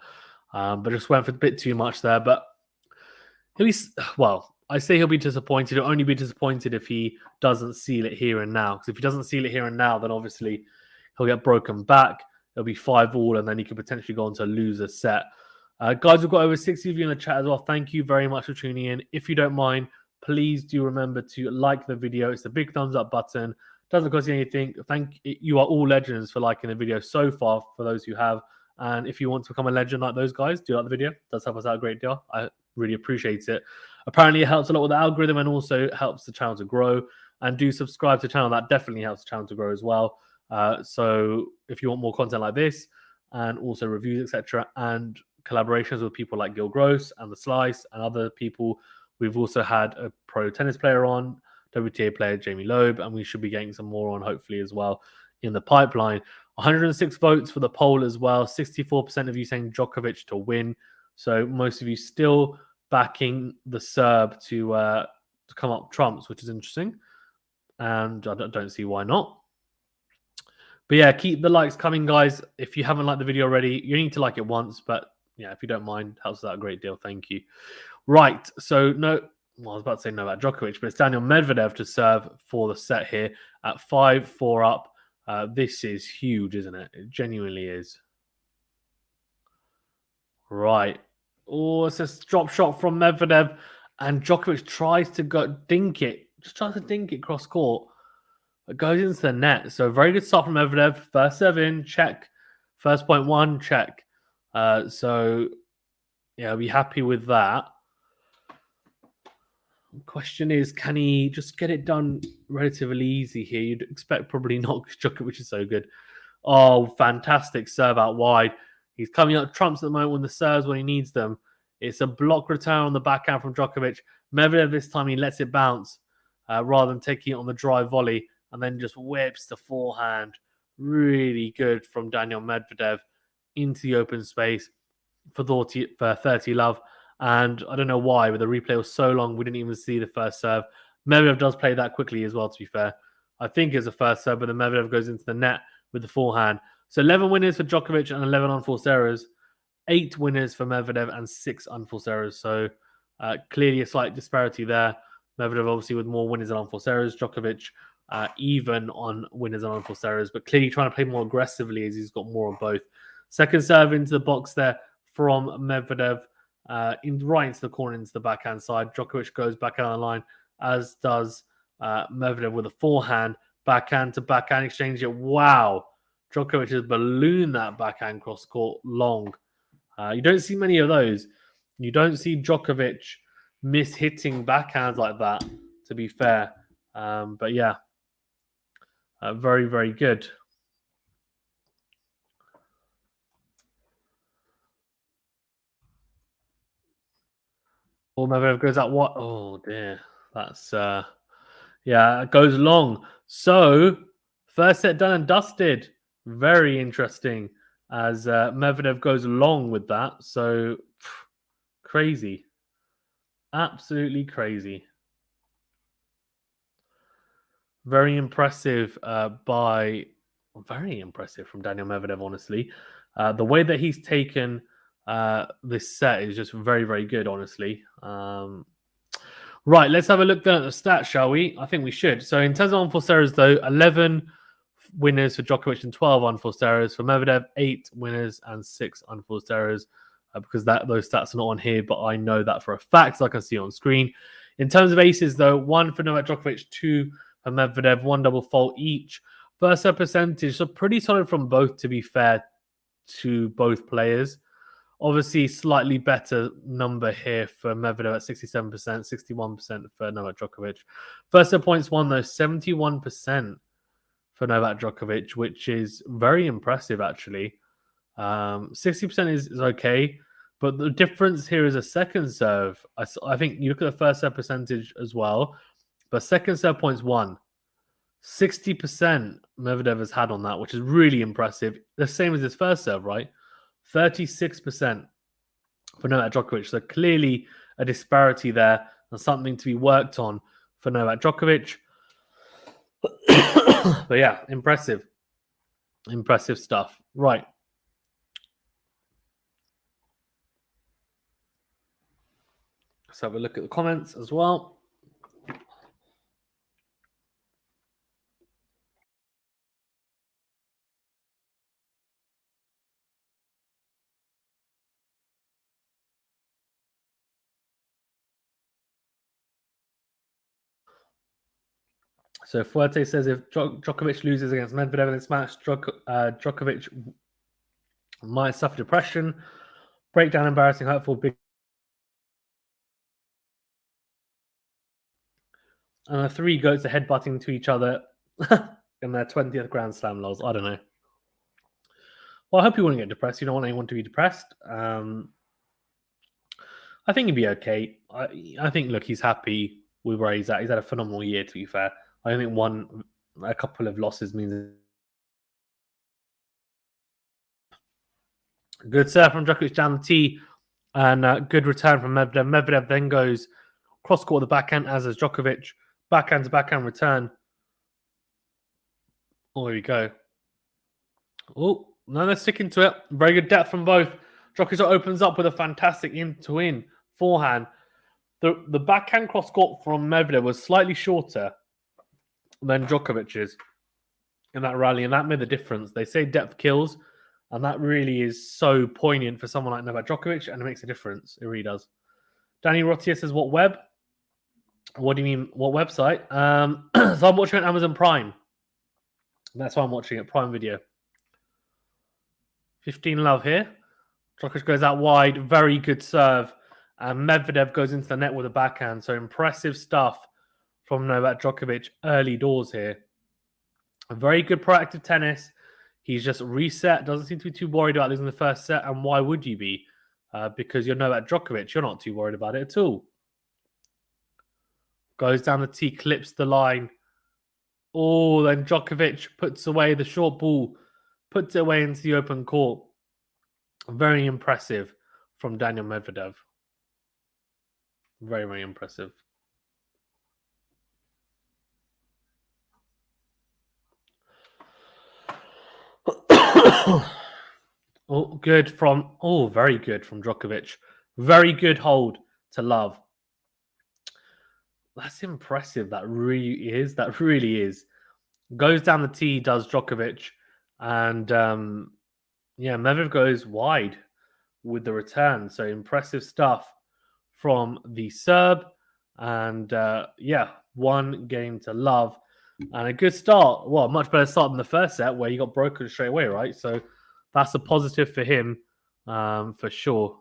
But just went for a bit too much there. But I say he'll be disappointed. He'll only be disappointed if he doesn't seal it here and now. Because if he doesn't seal it here and now, then obviously he'll get broken back. It'll be 5-all, and then he could potentially go on to lose a set. Guys, we've got over 60 of you in the chat as well. Thank you very much for tuning in. If you don't mind, please do remember to like the video. It's the big thumbs up button. Doesn't cost you anything. You are all legends for liking the video so far, for those who have. And if you want to become a legend like those guys, do like the video. It does help us out a great deal. I really appreciate it. Apparently, it helps a lot with the algorithm and also helps the channel to grow. And do subscribe to the channel. That definitely helps the channel to grow as well. So if you want more content like this and also reviews, etc., and collaborations with people like Gil Gross and The Slice and other people, we've also had a pro tennis player on, WTA player Jamie Loeb, and we should be getting some more on hopefully as well in the pipeline. 106 votes for the poll as well. 64% of you saying Djokovic to win. So most of you still backing the Serb to come up trumps, which is interesting. And I don't see why not. But yeah, keep the likes coming, guys. If you haven't liked the video already, you need to like it once. But yeah, if you don't mind, helps us out a great deal. Thank you. Right. So I was about to say Novak Djokovic, but it's Daniil Medvedev to serve for the set here at 5-4 up. This is huge, isn't it? It genuinely is. Right. Oh, it's a drop shot from Medvedev, and Djokovic tries to dink it. Just tries to dink it cross court. It goes into the net. So very good start from Medvedev. First serve in, check. First point one, check. So yeah, I'll be happy with that. The question is, can he just get it done relatively easy here? You'd expect probably not, because Djokovic is so good. Oh, fantastic serve out wide. He's coming up trumps at the moment when the serves when he needs them. It's a block return on the backhand from Djokovic. Medvedev this time, he lets it bounce rather than taking it on the dry volley, and then just whips the forehand. Really good from Daniil Medvedev into the open space for 30 love. And I don't know why, but the replay was so long, we didn't even see the first serve. Medvedev does play that quickly as well, to be fair. I think it's a first serve, but then Medvedev goes into the net with the forehand. So 11 winners for Djokovic and 11 unforced errors. 8 winners for Medvedev and 6 unforced errors. So clearly a slight disparity there. Medvedev obviously with more winners and unforced errors. Djokovic even on winners and unforced errors, but clearly trying to play more aggressively as he's got more of both. Second serve into the box there from Medvedev. Right into the corner, into the backhand side. Djokovic goes back out of the line, as does Medvedev with a forehand. Backhand to backhand exchange it. Wow. Djokovic has ballooned that backhand cross court long. You don't see many of those. You don't see Djokovic miss-hitting backhands like that, to be fair. But yeah, very, very good. Or Medvedev goes out what? Oh dear. That's yeah, it goes long. So first set done and dusted. Very interesting as Medvedev goes long with that. So crazy. Absolutely crazy. Very impressive very impressive from Daniil Medvedev, honestly. The way that he's taken this set is just very, very good, honestly. Right, let's have a look then at the stats, shall we? I think we should. So in terms of unforced errors, though, 11 winners for Djokovic and 12 unforced errors. For Medvedev, 8 winners and 6 unforced errors. Because those stats are not on here, but I know that for a fact, so I can see it on screen. In terms of aces, though, 1 for Novak Djokovic, 2 for Medvedev, 1 double fault each. First serve percentage, so pretty solid from both, to be fair to both players. Obviously, slightly better number here for Medvedev at 67%, 61% for Novak Djokovic. First serve points won, though, 71% for Novak Djokovic, which is very impressive, actually. 60% is okay, but the difference here is a second serve. I think you look at the first serve percentage as well, but second serve points won. 60% Medvedev has had on that, which is really impressive. The same as his first serve, right? 36% for Novak Djokovic. So clearly a disparity there and something to be worked on for Novak Djokovic. But yeah, impressive. Impressive stuff. Right. Let's have a look at the comments as well. So Fuerte says if Djokovic loses against Medvedev in this match, Djokovic might suffer depression, breakdown, embarrassing, hurtful, big. And the three goats are headbutting to each other in their 20th Grand Slam loss. I don't know. Well, I hope you wouldn't get depressed. You don't want anyone to be depressed. I think he'd be okay. I think, look, he's happy with where he's at. He's had a phenomenal year, to be fair. I don't think a couple of losses means. Good serve from Djokovic down the tee, and good return from Medvedev. Medvedev then goes cross court the backhand, as is Djokovic. Backhand to backhand return. Oh, here we go. Oh, no, they're sticking to it. Very good depth from both. Djokovic opens up with a fantastic in-to-in forehand. The backhand cross court from Medvedev was slightly shorter than Djokovic's in that rally, and that made the difference. They say depth kills, and that really is so poignant for someone like Novak Djokovic, and it makes a difference. It really does. Danny Rotier says, what web? What do you mean, what website? So I'm watching it on Amazon Prime. That's why I'm watching it, Prime Video. 15 love here. Djokovic goes out wide, very good serve. And Medvedev goes into the net with a backhand. So impressive stuff from Novak Djokovic early doors here. A very good proactive tennis. He's just reset, doesn't seem to be too worried about losing the first set. And why would you be? Because you're Novak Djokovic. You're not too worried about it at all. Goes down the tee, clips the line. Oh, then Djokovic puts away the short ball, puts it away into the open court. Very impressive from Daniil Medvedev. Very, very impressive. Oh, good from. Oh, very good from Djokovic. Very good hold to love. That's impressive. That really is. That really is. Goes down the tee, does Djokovic. And yeah, Medvedev goes wide with the return. So impressive stuff from the Serb. And yeah, one game to love. And a good start. Well, much better start than the first set where he got broken straight away, right? So that's a positive for him for sure.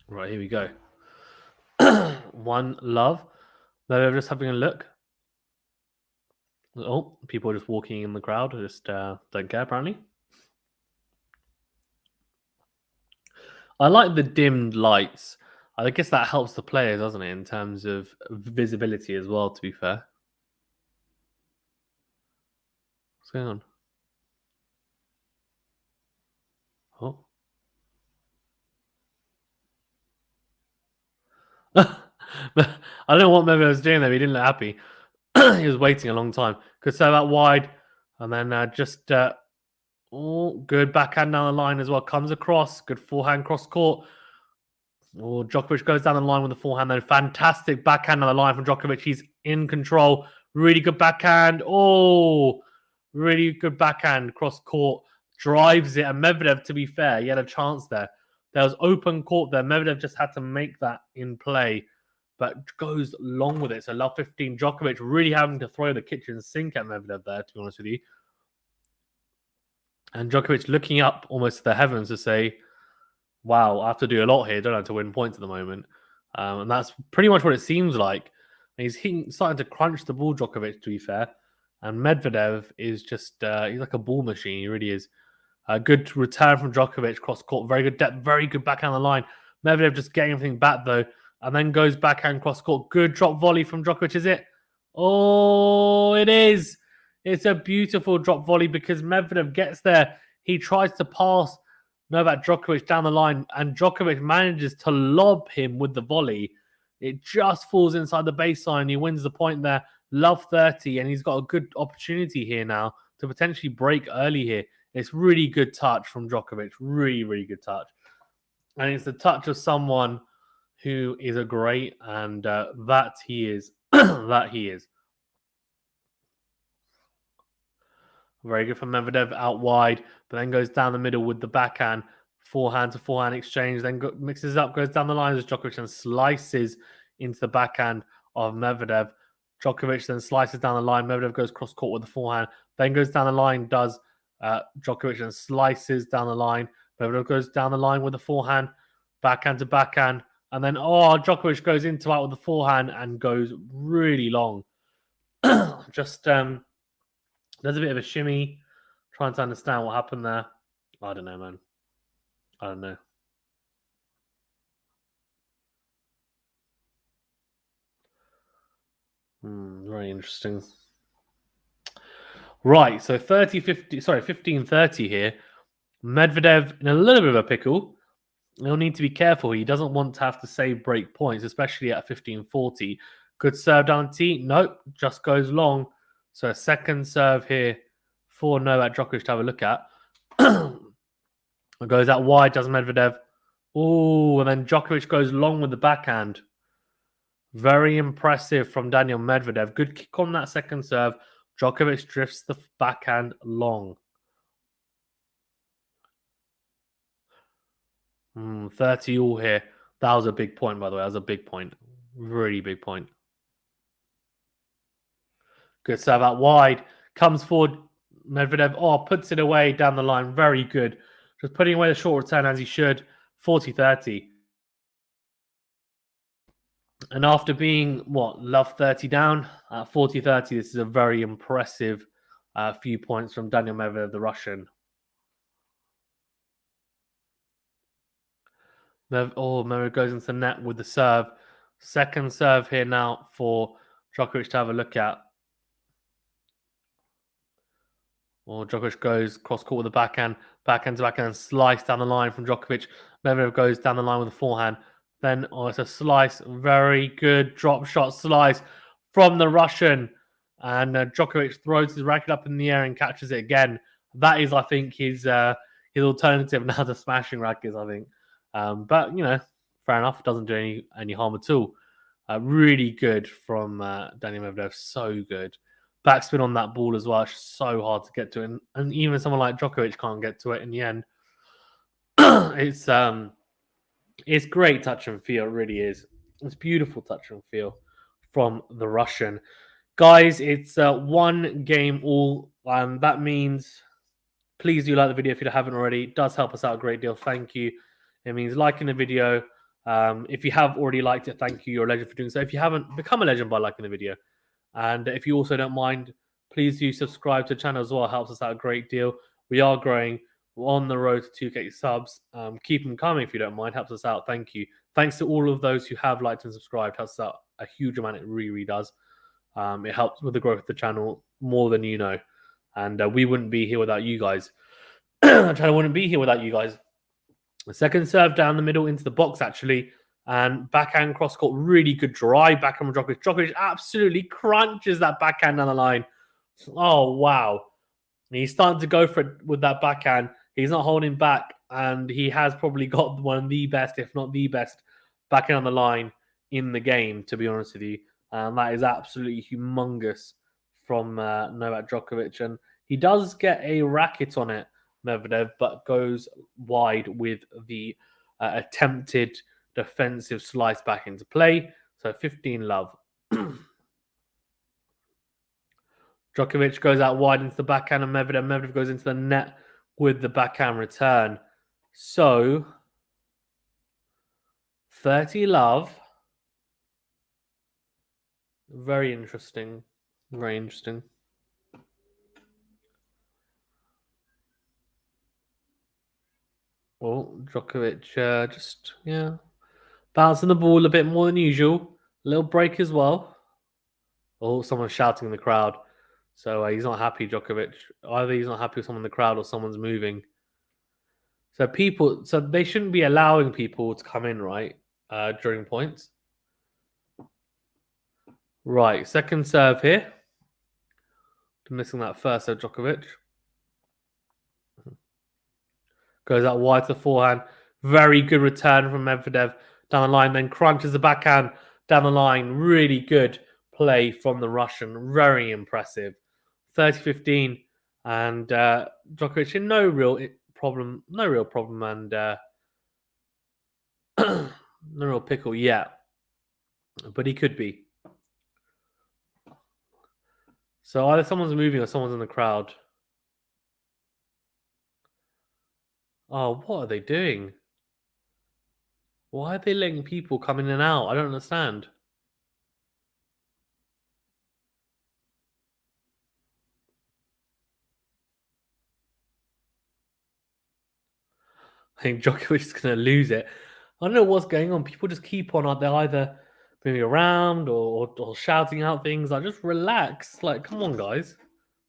Right, here we go. One love. They're just having a look. Oh, people are just walking in the crowd. Just don't care, apparently. I like the dimmed lights. I guess that helps the players, doesn't it, in terms of visibility as well, to be fair. What's going on? Oh. I don't know what Medvedev was doing there. He didn't look happy. He was waiting a long time. Could serve out wide. And then good backhand down the line as well. Comes across. Good forehand cross court. Oh, Djokovic goes down the line with the forehand. Then fantastic backhand on the line from Djokovic. He's in control. Really good backhand. Oh, really good backhand cross court. Drives it. And Medvedev, to be fair, he had a chance there. There was open court there. Medvedev just had to make that in play, but goes long with it. So love 15. Djokovic really having to throw the kitchen sink at Medvedev there, to be honest with you. And Djokovic looking up almost to the heavens to say, wow, I have to do a lot here, don't I, to win points at the moment. And that's pretty much what it seems like. He's starting to crunch the ball, Djokovic, to be fair. And Medvedev is just, he's like a ball machine. He really is. Good return from Djokovic, cross court. Very good depth, very good backhand on the line. Medvedev just getting everything back, though. And then goes backhand cross court. Good drop volley from Djokovic, is it? Oh, it is. It's a beautiful drop volley because Medvedev gets there. He tries to pass Novak Djokovic down the line, and Djokovic manages to lob him with the volley. It just falls inside the baseline. He wins the point there. Love 30, and he's got a good opportunity here now to potentially break early here. It's really good touch from Djokovic. Really, really good touch. And it's the touch of someone who is a great, and that he is. That he is. Very good from Medvedev out wide, but then goes down the middle with the backhand. Forehand to forehand exchange, then mixes up, goes down the line as Djokovic and slices into the backhand of Medvedev. Djokovic then slices down the line. Medvedev goes cross court with the forehand, then goes down the line, does Djokovic and slices down the line. Medvedev goes down the line with the forehand, backhand to backhand, and then Djokovic goes into out with the forehand and goes really long. Just there's a bit of a shimmy. Trying to understand what happened there. I don't know, man. I don't know. Very interesting. Right, so 15-30 here. Medvedev in a little bit of a pickle. He'll need to be careful. He doesn't want to have to save break points, especially at 15-40. Good serve down T. Nope, just goes long. So a second serve here for Novak Djokovic to have a look at. It goes out wide, does Medvedev. Oh, and then Djokovic goes long with the backhand. Very impressive from Daniil Medvedev. Good kick on that second serve. Djokovic drifts the backhand long. 30 all here. That was a big point, by the way. That was a big point. Really big point. Good serve out wide. Comes forward. Medvedev, puts it away down the line. Very good. Just putting away the short return as he should. 40-30. And after being, love 30 down, 40-30, this is a very impressive few points from Daniil Medvedev, the Russian. Medvedev goes into the net with the serve. Second serve here now for Djokovic to have a look at. Djokovic goes cross court with the backhand to backhand, slice down the line from Djokovic. Medvedev goes down the line with the forehand. Then it's a slice, very good drop shot slice from the Russian. And Djokovic throws his racket up in the air and catches it again. That is, I think, his alternative now to smashing rackets, I think. But, fair enough. Doesn't do any harm at all. Really good from Daniil Medvedev. So good. Backspin on that ball as well. It's so hard to get to it. And even someone like Djokovic can't get to it in the end. It's great touch and feel. It really is. It's beautiful touch and feel from the Russian. Guys, it's one game all. That means please do like the video if you haven't already. It does help us out a great deal. Thank you. It means liking the video, If you have already liked it, thank you. You're a legend for doing so. If you haven't, become a legend by liking the video. And if you also don't mind, please do subscribe to the channel as well. It helps us out a great deal. We are growing. We're on the road to 2K subs. Keep them coming if you don't mind. Helps us out. Thank you. Thanks to all of those who have liked and subscribed. Helps us out a huge amount. It really, really does. It helps with the growth of the channel more than you know. And we wouldn't be here without you guys. The channel wouldn't be here without you guys. The second serve down the middle into the box, actually. And backhand cross court, really good drive backhand from Djokovic. Djokovic absolutely crunches that backhand down the line. Oh, wow. He's starting to go for it with that backhand. He's not holding back. And he has probably got one of the best, if not the best, backhand on the line in the game, to be honest with you. And that is absolutely humongous from Novak Djokovic. And he does get a racket on it, Medvedev, but goes wide with the attempted defensive slice back into play. So 15 love. Djokovic goes out wide into the backhand and Medvedev goes into the net with the backhand return. So 30 love. Very interesting. Very interesting. Well, Djokovic just, bouncing the ball a bit more than usual. A little break as well. Oh, someone's shouting in the crowd. So he's not happy, Djokovic. Either he's not happy with someone in the crowd or someone's moving. So they shouldn't be allowing people to come in, right? During points. Right, second serve here. Missing that first serve, Djokovic. Goes out wide to the forehand. Very good return from Medvedev down the line. Then crunches the backhand down the line. Really good play from the Russian. Very impressive. 30-15. And Djokovic in no real problem, and no real pickle yet. But he could be. So either someone's moving or someone's in the crowd. Oh, what are they doing? Why are they letting people come in and out? I don't understand. I think Djokovic is going to lose it. I don't know what's going on. People just keep on. They're either moving around or shouting out things. Like, just relax. Like, come on, guys.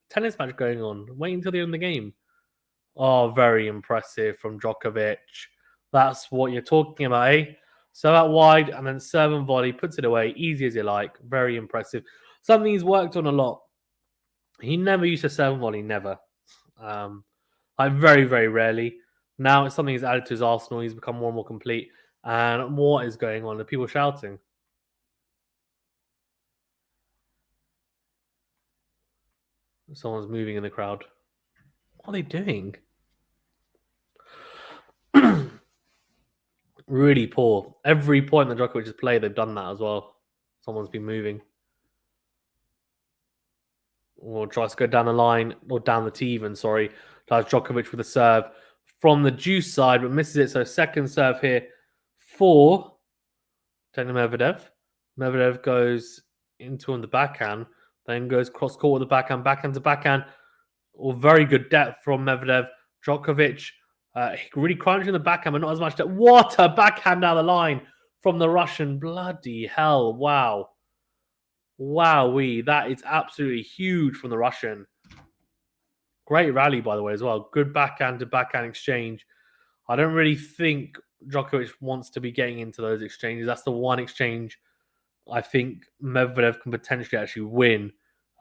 Tennis match going on. Wait until the end of the game. Oh, very impressive from Djokovic. That's what you're talking about, eh? So out wide and then serve and volley, puts it away, easy as you like. Very impressive. Something he's worked on a lot. He never used to serve and volley, never. Like very, very rarely. Now it's something he's added to his arsenal. He's become more and more complete. And what is going on? The people shouting. Someone's moving in the crowd. What are they doing? Really poor. Every point that Djokovic has played, they've done that as well. Someone's been moving. Or tries to go down the line, or down the tee even, sorry. Tries Djokovic with a serve from the juice side, but misses it. So second serve here for Daniil Medvedev. Medvedev goes into on the backhand, then goes cross court with the backhand to backhand. Or very good depth from Medvedev. Djokovic really crunching the backhand, but not as much depth. What a backhand down the line from the Russian. Bloody hell. Wow. Wowee. That is absolutely huge from the Russian. Great rally, by the way, as well. Good backhand to backhand exchange. I don't really think Djokovic wants to be getting into those exchanges. That's the one exchange I think Medvedev can potentially actually win.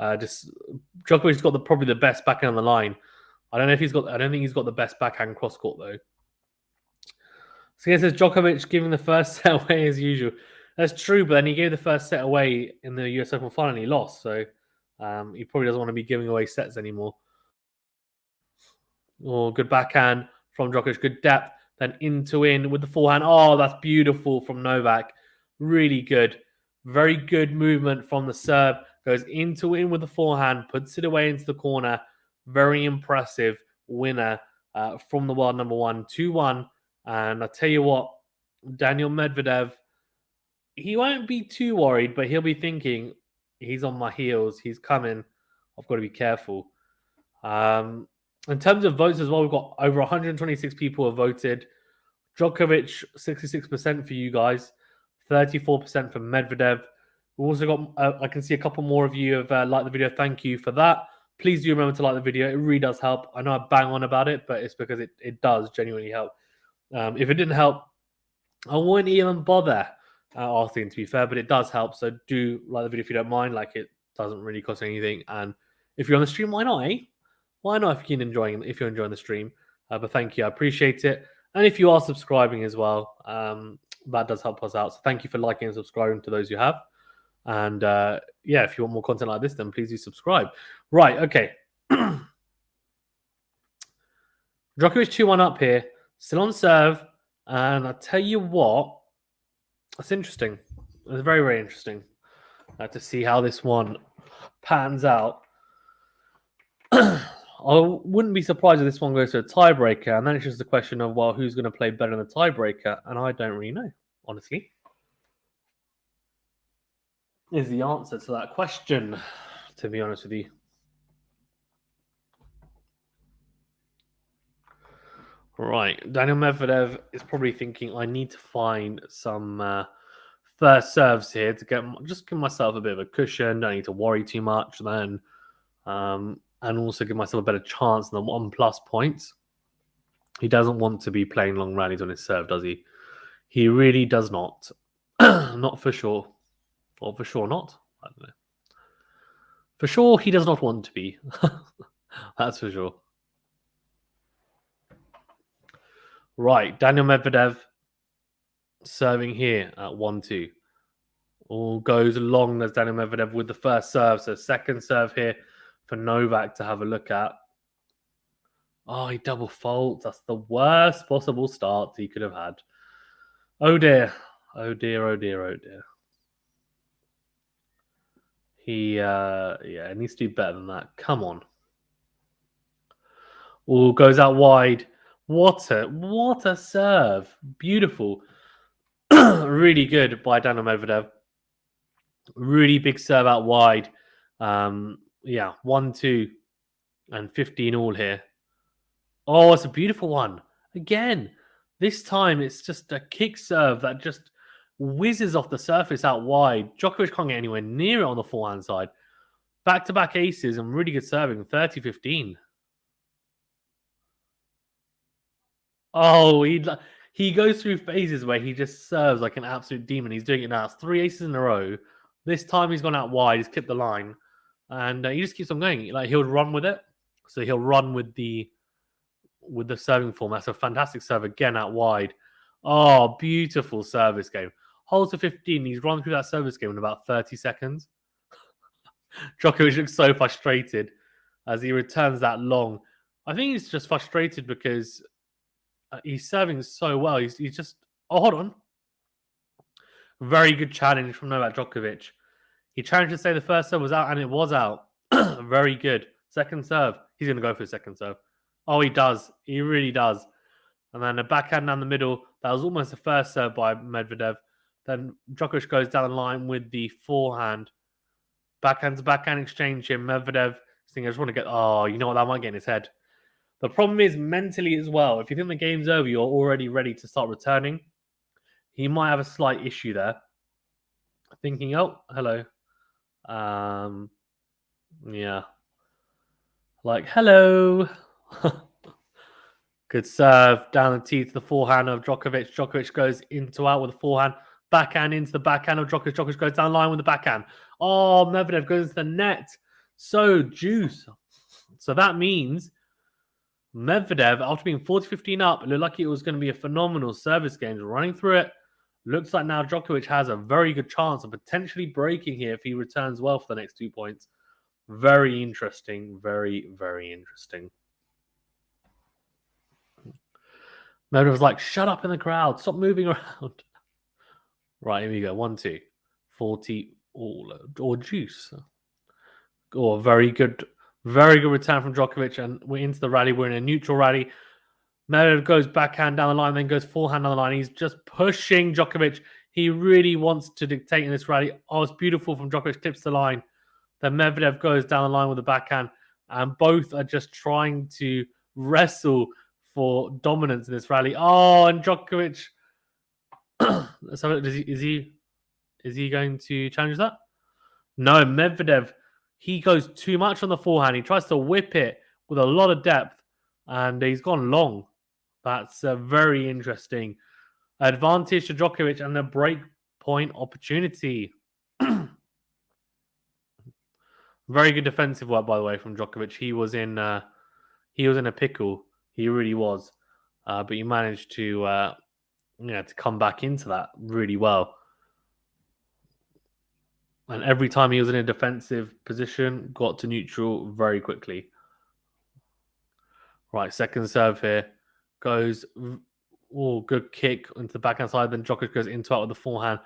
Djokovic's got probably the best backhand on the line. I don't think he's got the best backhand cross court though. So he says Djokovic giving the first set away as usual. That's true, but then he gave the first set away in the US Open final and he lost. So he probably doesn't want to be giving away sets anymore. Oh, good backhand from Djokovic. Good depth. Then in with the forehand. Oh, that's beautiful from Novak. Really good. Very good movement from the serve. Goes in with the forehand. Puts it away into the corner. Very impressive winner from the world number one. 2-1. And I tell you what, Daniil Medvedev, he won't be too worried, but he'll be thinking, he's on my heels, he's coming, I've got to be careful. In terms of votes as well, we've got over 126 people have voted. Djokovic, 66% for you guys, 34% for Medvedev. We've also got, I can see a couple more of you have liked the video. Thank you for that. Please do remember to like the video. It really does help. I know I bang on about it, but it's because it does genuinely help. If it didn't help, I wouldn't even bother asking, to be fair, but it does help. So do like the video if you don't mind. Like, it doesn't really cost anything. And if you're on the stream, why not, eh? Why not if you're enjoying the stream? But thank you. I appreciate it. And if you are subscribing as well, that does help us out. So thank you for liking and subscribing to those who have. And yeah, if you want more content like this, then please do subscribe. Right, okay. Djokovic 2-1 up here. Still on serve. And I'll tell you what, that's interesting. It's very, very interesting to see how this one pans out. I wouldn't be surprised if this one goes to a tiebreaker, and then it's just a question of, well, who's going to play better in the tiebreaker? And I don't really know, honestly. Is the answer to that question, to be honest with you. Right, Daniil Medvedev is probably thinking, I need to find some first serves here to just give myself a bit of a cushion. Don't need to worry too much then. And also give myself a better chance than the 1+ points. He doesn't want to be playing long rallies on his serve, does he? He really does not. Not for sure. Or for sure not. I don't know. For sure, he does not want to be. That's for sure. Right, Daniil Medvedev serving here at 1-2. All goes long as Daniil Medvedev with the first serve. So second serve here for Novak to have a look at. Oh, he double faults. That's the worst possible start he could have had. Oh dear. Oh dear, oh dear, oh dear. He needs to do better than that. Come on. Oh, goes out wide. What a serve. Beautiful. Really good by Daniil Medvedev. Really big serve out wide. 1-2 and 15 all here. Oh, it's a beautiful one. Again, this time it's just a kick serve that just whizzes off the surface out wide. Djokovic can't get anywhere near it on the forehand side. Back-to-back aces and really good serving. 30-15. Oh, he goes through phases where he just serves like an absolute demon. He's doing it now. It's 3 aces in a row. This time he's gone out wide. He's clipped the line. And he just keeps on going. Like, he'll run with it. So he'll run with the serving form. That's a fantastic serve again out wide. Oh, beautiful service game. Hole to 15. He's run through that service game in about 30 seconds. Djokovic looks so frustrated as he returns that long. I think he's just frustrated because he's serving so well. He's just... Oh, hold on. Very good challenge from Novak Djokovic. He challenged to say the first serve was out, and it was out. Very good. Second serve. He's going to go for a second serve. Oh, he does. He really does. And then a backhand down the middle. That was almost the first serve by Medvedev. Then Djokovic goes down the line with the forehand. Backhand to backhand exchange here. Medvedev saying, I just want to get... Oh, you know what? That might get in his head. The problem is mentally as well. If you think the game's over, you're already ready to start returning. He might have a slight issue there. Thinking, oh, hello. Yeah. Like, hello. Good serve. Down the tee to the forehand of Djokovic. Djokovic goes into out with the forehand. Backhand into the backhand of Djokovic. Djokovic goes down the line with the backhand. Oh, Medvedev goes into the net. So juice. So that means Medvedev, after being 40-15 up, it looked like it was going to be a phenomenal service game. Running through it. Looks like now Djokovic has a very good chance of potentially breaking here if he returns well for the next 2 points. Very interesting. Very, very interesting. Medvedev was like, shut up in the crowd. Stop moving around. Right, here we go. 1-2. 40 all or juice. Oh, very good return from Djokovic. And we're into the rally. We're in a neutral rally. Medvedev goes backhand down the line, then goes forehand down the line. He's just pushing Djokovic. He really wants to dictate in this rally. Oh, it's beautiful from Djokovic, tips the line. Then Medvedev goes down the line with the backhand, and both are just trying to wrestle for dominance in this rally. Oh, and Djokovic. So is he going to challenge that? No, Medvedev. He goes too much on the forehand. He tries to whip it with a lot of depth, and he's gone long. That's a very interesting advantage to Djokovic and a break point opportunity. Very good defensive work, by the way, from Djokovic. He was in a pickle. He really was, but he managed to come back into that really well. And every time he was in a defensive position, got to neutral very quickly. Right, second serve here. Goes, good kick into the backhand side. Then Djokovic goes into it with the forehand.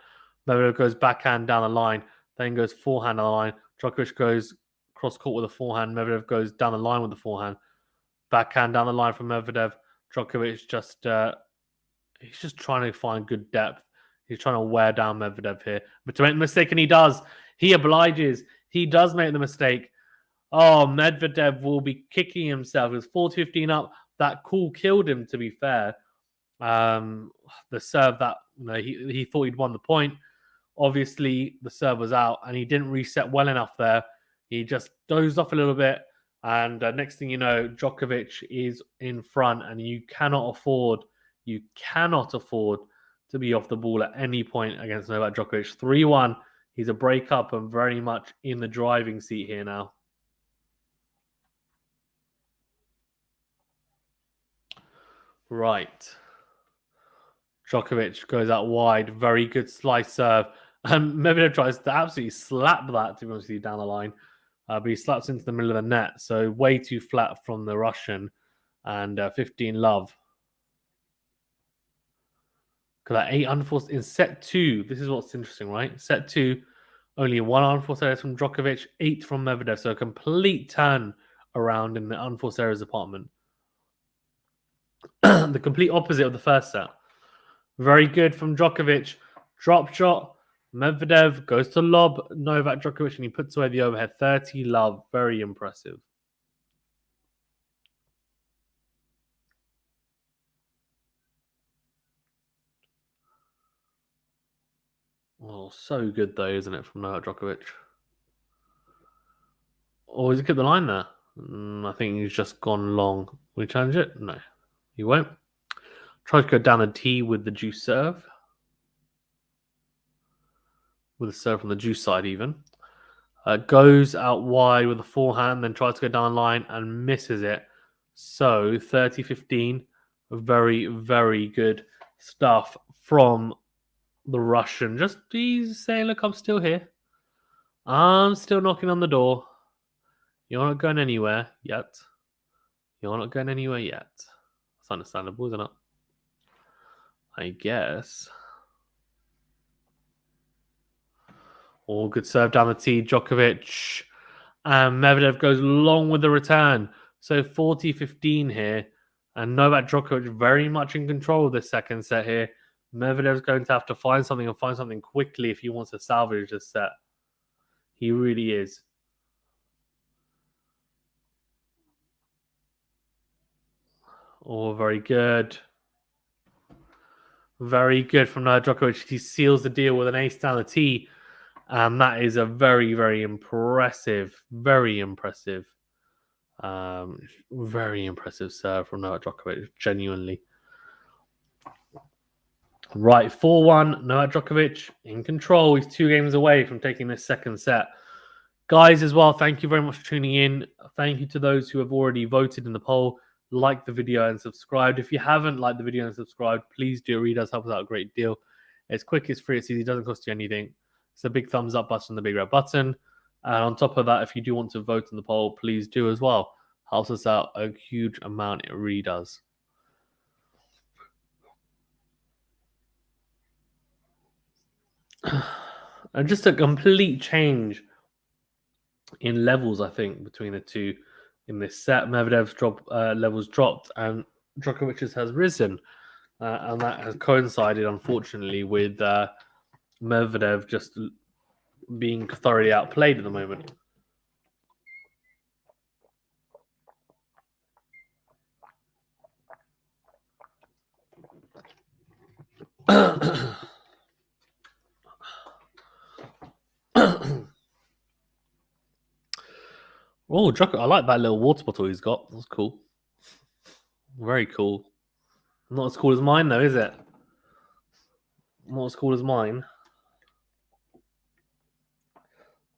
Medvedev goes backhand down the line. Then goes forehand down the line. Djokovic goes cross court with the forehand. Medvedev goes down the line with the forehand. Backhand down the line from Medvedev. Djokovic he's just trying to find good depth. He's trying to wear down Medvedev here. But to make the mistake, and he does. He obliges. He does make the mistake. Oh, Medvedev will be kicking himself. It was 4-15 up. That call killed him, to be fair. The serve that he thought he'd won the point. Obviously, the serve was out, and he didn't reset well enough there. He just dozed off a little bit. And next thing you know, Djokovic is in front, and you cannot afford to be off the ball at any point against Novak Djokovic. 3-1. He's a breakup and very much in the driving seat here now. Right. Djokovic goes out wide. Very good slice serve. And Medvedev tries to absolutely slap that, to be honest with you, down the line. But he slaps into the middle of the net. So way too flat from the Russian. And 15 love. Because that 8 unforced in set 2. This is what's interesting, right? Set 2, only 1 unforced error from Djokovic, 8 from Medvedev. So a complete turn around in the unforced errors department. The complete opposite of the first set. Very good from Djokovic. Drop shot. Medvedev goes to lob Novak Djokovic, and he puts away the overhead. 30 love. Very impressive. Oh, so good though, isn't it, from Novak Djokovic? Oh, has he kept the line there? I think he's just gone long. Will he challenge it? No, he won't. Tries to go down the tee with the juice serve. With a serve from the juice side even. Goes out wide with the forehand, then tries to go down the line and misses it. So 30-15. Very, very good stuff from the Russian. Just he's saying, look, I'm still here. I'm still knocking on the door. You're not going anywhere yet. You're not going anywhere yet. It's understandable, isn't it? I guess. All good serve down the tee. Djokovic. And Medvedev goes long with the return. So 40-15 here. And Novak Djokovic very much in control of this second set here. Medvedev's going to have to find something quickly if he wants to salvage this set. He really is. Oh, very good. Very good from Novak Djokovic. He seals the deal with an ace down the tee. And that is a very, very impressive serve from Novak Djokovic, genuinely. Right, 4-1, Novak Djokovic in control. He's 2 games away from taking this second set. Guys, as well, thank you very much for tuning in. Thank you to those who have already voted in the poll, liked the video and subscribed. If you haven't liked the video and subscribed, please do. It really does help us out a great deal. It's quick, it's free, it's easy, it doesn't cost you anything. It's a big thumbs up button, the big red button. And on top of that, if you do want to vote in the poll, please do as well. Helps us out a huge amount. It really does. And just a complete change in levels, I think, between the two in this set. Medvedev's levels dropped, and Djokovic's has risen. And that has coincided, unfortunately, with Medvedev just being thoroughly outplayed at the moment. Oh, I like that little water bottle he's got. That's cool. Very cool. Not as cool as mine, though, is it? Not as cool as mine.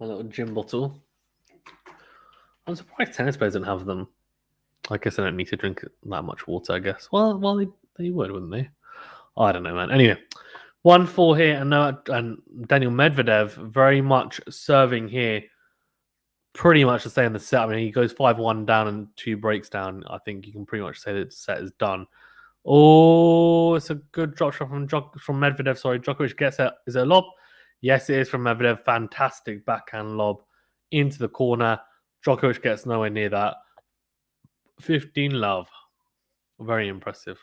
A little gin bottle. I'm surprised tennis players don't have them. I guess they don't need to drink that much water, I guess. Well, they would, wouldn't they? I don't know, man. Anyway, 1-4 here, and Daniil Medvedev very much serving here. Pretty much the same in the set. I mean, he goes 5-1 down and 2 breaks down. I think you can pretty much say that the set is done. Oh, it's a good drop shot from Medvedev. Sorry, Djokovic gets it. Is it a lob? Yes, it is from Medvedev. Fantastic backhand lob into the corner. Djokovic gets nowhere near that. 15-love. Very impressive.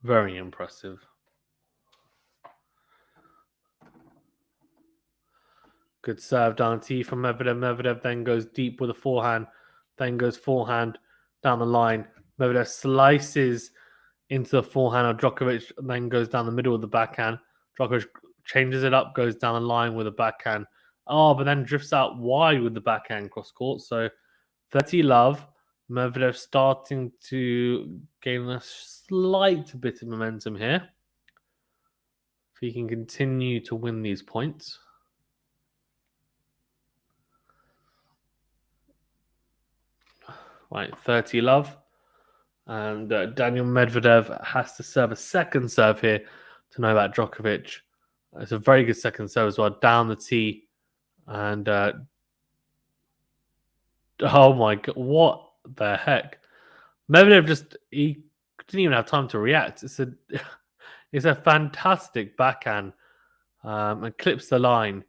Very impressive. Good serve down T from Medvedev. Medvedev then goes deep with a forehand. Then goes forehand down the line. Medvedev slices into the forehand of Djokovic. Then goes down the middle of the backhand. Djokovic changes it up, goes down the line with a backhand. Oh, but then drifts out wide with the backhand cross court. So 30-love. Medvedev starting to gain a slight bit of momentum here. If he can continue to win these points. Right, 30-love. And Daniil Medvedev has to serve a second serve here to Novak Djokovic. It's a very good second serve as well. Down the tee. And oh my God, what the heck? Medvedev he didn't even have time to react. It's a fantastic backhand and clips the line.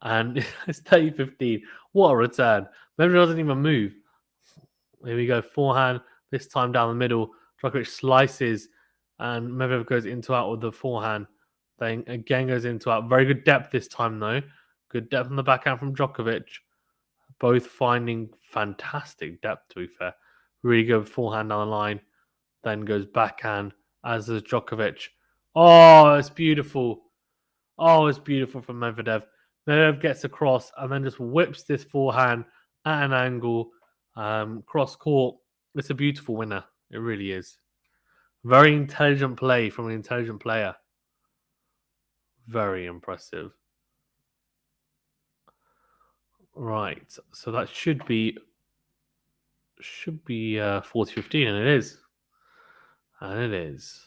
And it's 30-15. What a return. Medvedev doesn't even move. Here we go, forehand. This time down the middle. Djokovic slices and Medvedev goes into out with the forehand. Then again goes into out. Very good depth this time though. Good depth on the backhand from Djokovic. Both finding fantastic depth, to be fair. Really good forehand down the line. Then goes backhand, as does Djokovic. Oh, it's beautiful. Oh, it's beautiful from Medvedev. Medvedev gets across and then just whips this forehand at an angle. Cross court. It's a beautiful winner. It really is. Very intelligent play from an intelligent player. Very impressive. Right. So that should be 40-15, and it is. And it is.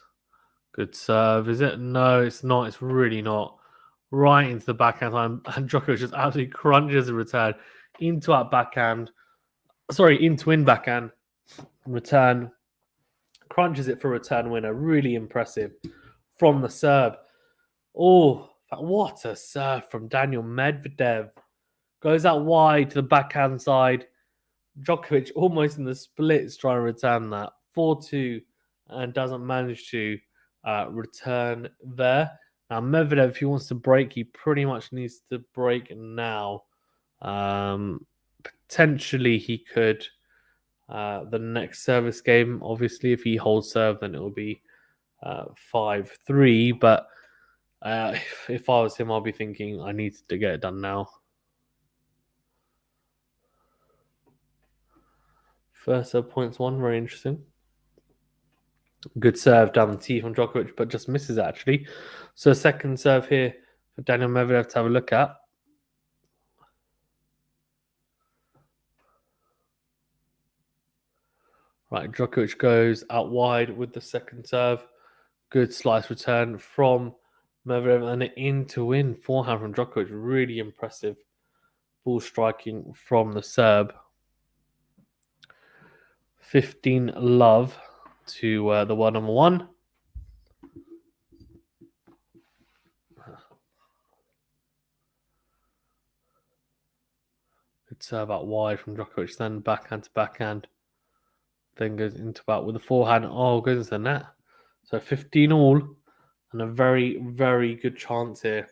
Good serve, is it? No, it's not. It's really not. Right into the backhand line. And Djokovic just absolutely crunches the return into our backhand. Sorry, into in backhand. Return. Crunches it for a return winner. Really impressive from the serve. Oh, what a serve from Daniil Medvedev. Goes out wide to the backhand side. Djokovic almost in the splits trying to return that. 4-2 and doesn't manage to return there. Now, Medvedev, if he wants to break, he pretty much needs to break now. Potentially, he could. The next service game, obviously, if he holds serve, then it will be 5-3. But if I was him, I'll be thinking I need to get it done now. First serve points one, very interesting. Good serve down the tee from Djokovic, but just misses it actually. So second serve here for Daniil Medvedev to have a look at. Right, Djokovic goes out wide with the second serve. Good slice return from Medvedev and an in-to-win forehand from Djokovic. Really impressive ball striking from the Serb. 15-love to the world number one. Good serve out wide from Djokovic, then backhand to backhand. Then goes into about with the forehand. Oh, goes into the net. So 15 all, and a very, very good chance here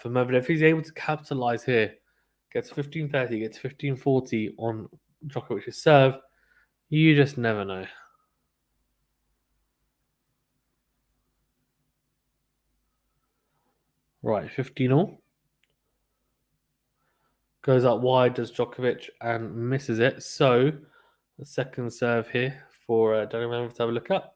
for Medvedev. If he's able to capitalize here, gets 15-30, gets 15-40 on Djokovic's serve, you just never know. Right, 15 all. Goes out wide, does Djokovic, and misses it. So the second serve here for Daniil Medvedev to have a look at.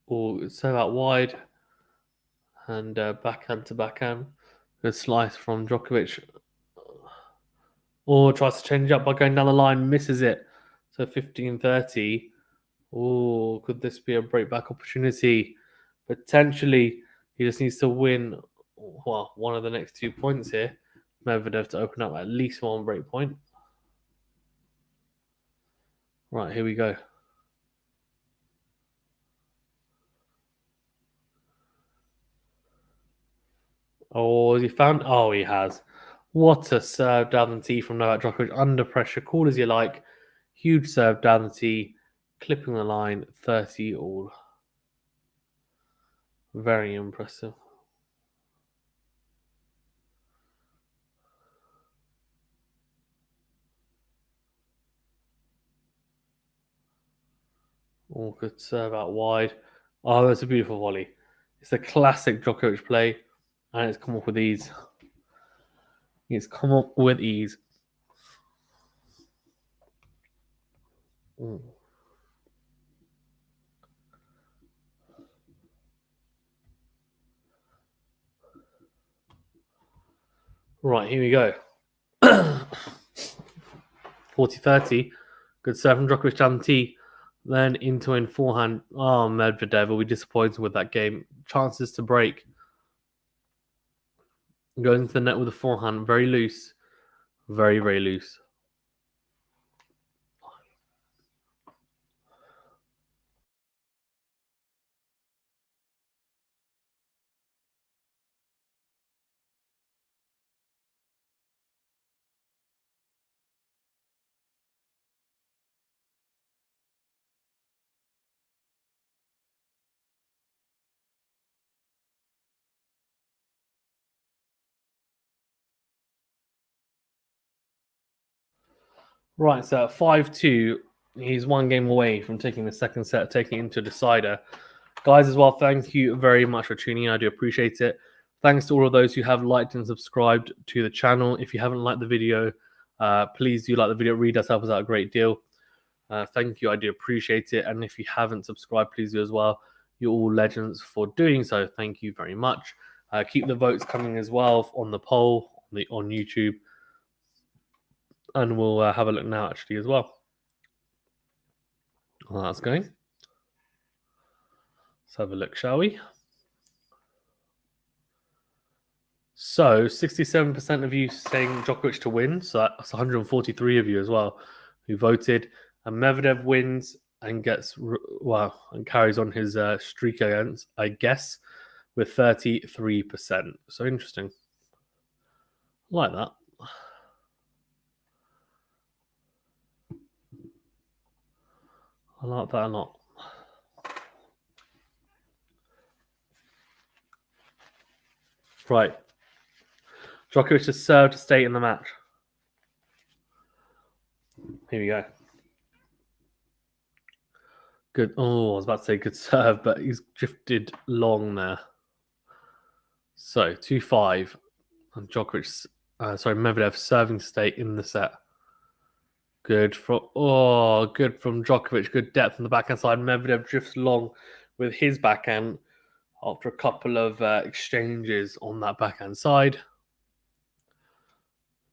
Or serve out wide, and backhand to backhand. Good slice from Djokovic. Or tries to change up by going down the line, misses it. So 15-30. Oh, could this be a breakback opportunity? Potentially, he just needs to win one of the next 2 points here. Medvedev to open up at least one break point. Right, here we go. Oh, has he found? Oh, he has. What a serve down the tee from Novak Djokovic. Under pressure, cool as you like. Huge serve down the tee, clipping the line, 30 all. Very impressive. Oh, good serve out wide. Oh, that's a beautiful volley. It's a classic Djokovic play, and it's come up with ease. He's come up with ease. Mm. Right, here we go. 40-30. Good serve from Djokovic down the tee. Then into in forehand. Oh, Medvedev will be disappointed with that game. Chances to break. Goes into the net with a forehand. Very loose. Very, very loose. Right, so at 5-2, he's one game away from taking the second set, taking it into a decider. Guys, as well, thank you very much for tuning in. I do appreciate it. Thanks to all of those who have liked and subscribed to the channel. If you haven't liked the video, please do like the video. It really does help us out a great deal. Thank you. I do appreciate it. And if you haven't subscribed, please do as well. You're all legends for doing so. Thank you very much. Keep the votes coming as well on the poll on YouTube. And we'll have a look now, actually, as well. Well, that's going. Let's have a look, shall we? So 67% of you saying Djokovic to win. So that's 143 of you as well who voted. And Medvedev wins and gets and carries on his streak against, I guess, with 33%. So interesting. I like that. I like that a lot. Right. Djokovic has served to stay in the match. Here we go. Good. Oh, I was about to say good serve, but he's drifted long there. So 2-5. And Djokovic, Medvedev serving to stay in the set. Good from Djokovic. Good depth on the backhand side. Medvedev drifts long with his backhand after a couple of exchanges on that backhand side.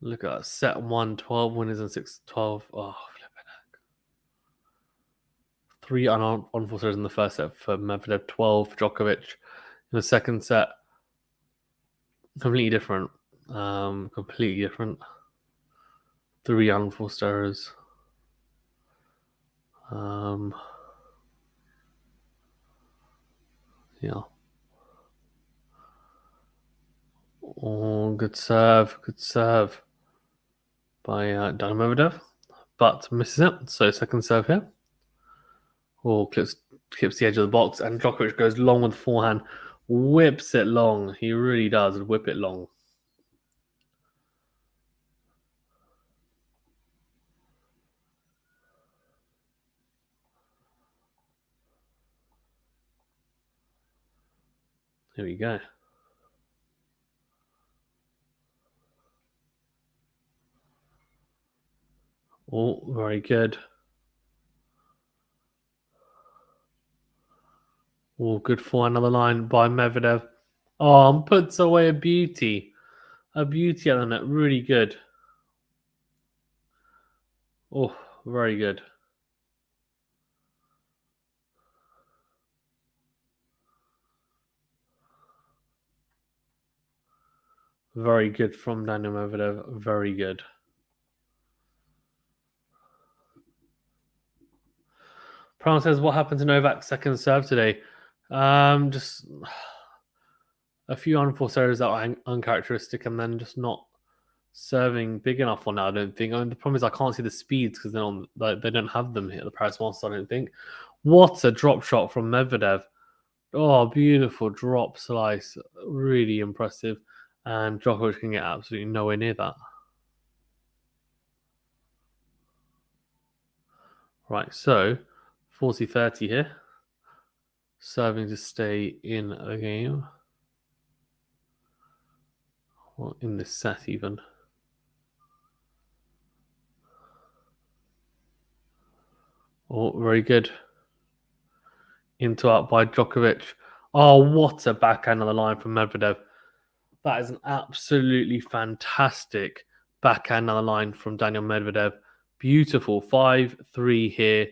Look at that. Set 1, 12 winners and 6-12. Oh, flipping heck. 3 unforced errors in the first set for Medvedev, 12 for Djokovic. In the second set, completely different. Completely different. 3 unforced errors. Yeah. Oh, good serve. Good serve by Daniil Medvedev. But misses it. So second serve here. Oh, clips the edge of the box. And Djokovic goes long with the forehand. Whips it long. He really does whip it long. Here we go. Oh, very good. Oh, good for another line by Medvedev. Oh, and puts away a beauty. A beauty on it. Really good. Oh, very good. Very good from Daniil Medvedev. Very good. Brown says, what happened to Novak's second serve today? Just a few unforced errors that were uncharacteristic, and then just not serving big enough on that. I don't think. I mean, the problem is I can't see the speeds because they don't have them here at the Paris Masters. I don't think. What a drop shot from Medvedev! Oh, beautiful drop slice, really impressive. And Djokovic can get absolutely nowhere near that. Right, so 40-30 here. Serving to stay in the game. Well, in this set even. Oh, very good. Into out by Djokovic. Oh, what a backhand on the line from Medvedev. That is an absolutely fantastic backhand on the line from Daniil Medvedev. Beautiful. 5-3 here.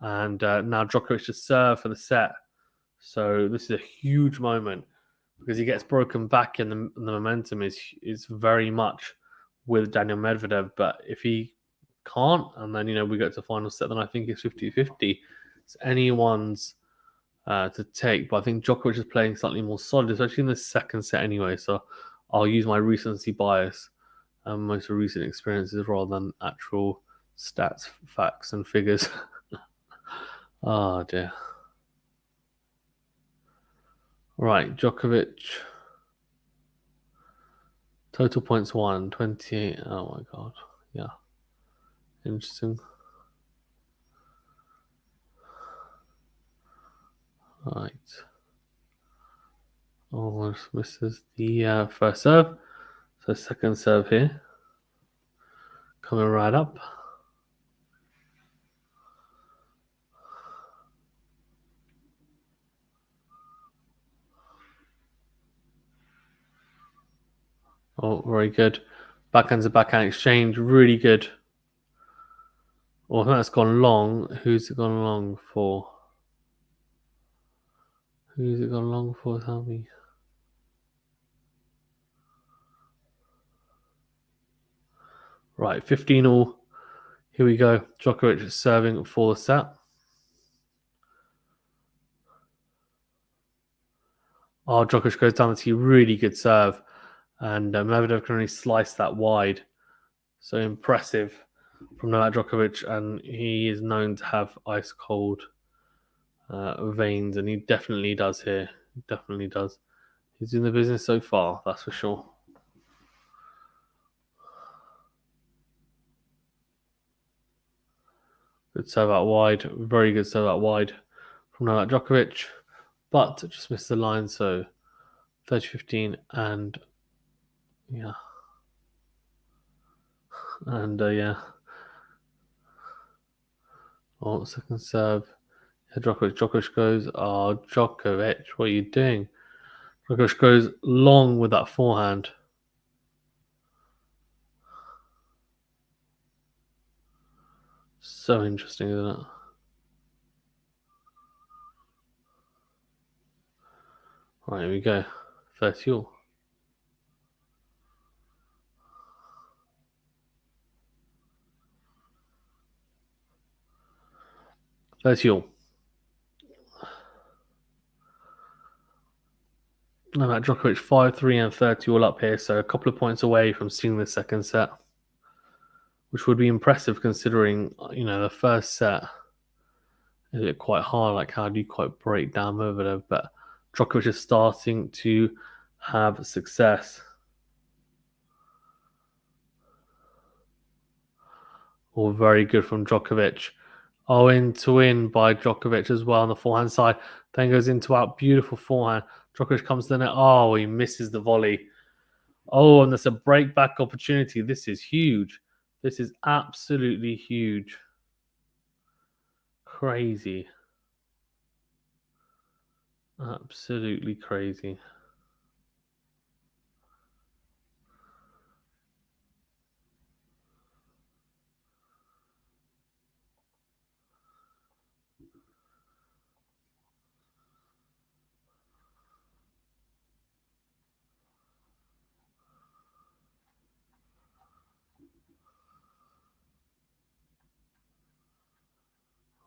And now Djokovic to serve for the set. So this is a huge moment because he gets broken back and the momentum is very much with Daniil Medvedev. But if he can't, and then, we go to the final set, then I think it's 50-50. It's anyone's to take. But I think Djokovic is playing slightly more solid, especially in the second set anyway. So I'll use my recency bias and most recent experiences rather than actual stats, facts, and figures. Oh, dear. Right, Djokovic. Total points 28. Oh, my God. Yeah. Interesting. Right. Almost misses the first serve. So second serve here. Coming right up. Oh, very good. Backhand to backhand exchange. Really good. Oh, I think that's gone long. Who's it gone long for? Who's it gone long for? Tell me. Right, 15 all. Here we go. Djokovic is serving for the set. Oh, Djokovic goes down the tee. Really good serve. And Medvedev can only slice that wide. So impressive from Novak Djokovic. And he is known to have ice cold veins. And he definitely does here. He definitely does. He's in the business so far, that's for sure. Good serve out wide. Very good serve out wide from Novak Djokovic. But just missed the line. So 30-15 and yeah. And yeah. Oh, second serve. Yeah, Djokovic goes. Oh, Djokovic, what are you doing? Djokovic goes long with that forehand. So interesting, isn't it? Right, here we go. 30 all. Novak Djokovic 5-3 and 30 all up here, so a couple of points away from seeing the second set, which would be impressive considering, the first set is it quite hard. Like, how do you quite break down Medvedev? But Djokovic is starting to have success. All very good from Djokovic. Oh, in to win by Djokovic as well on the forehand side. Then goes into out. Beautiful forehand. Djokovic comes to the net. Oh, he misses the volley. Oh, and there's a break back opportunity. This is huge. This is absolutely huge. Crazy. Absolutely crazy.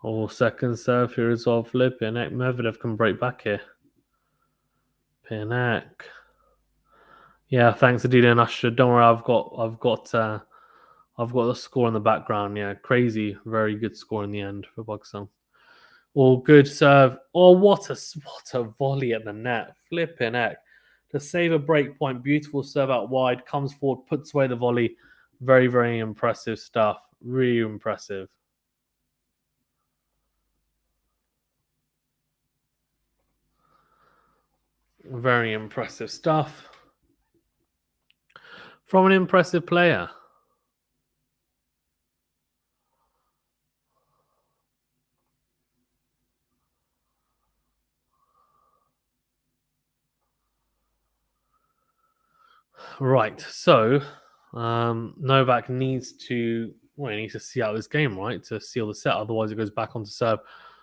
Oh, second serve here as well. Flipping heck, Medvedev can break back here. Pinnock. Yeah, thanks Adina and Usher. Don't worry, I've got the score in the background. Yeah, crazy, very good score in the end for Pakistan. Oh, good serve. Oh, what a volley at the net. Flipping heck. To save a break point, beautiful serve out wide, comes forward, puts away the volley. Very, very impressive stuff. Really impressive. Very impressive stuff from an impressive player. Right, so Novak needs to he needs to see out this game, right, to seal the set. Otherwise, it goes back onto serve.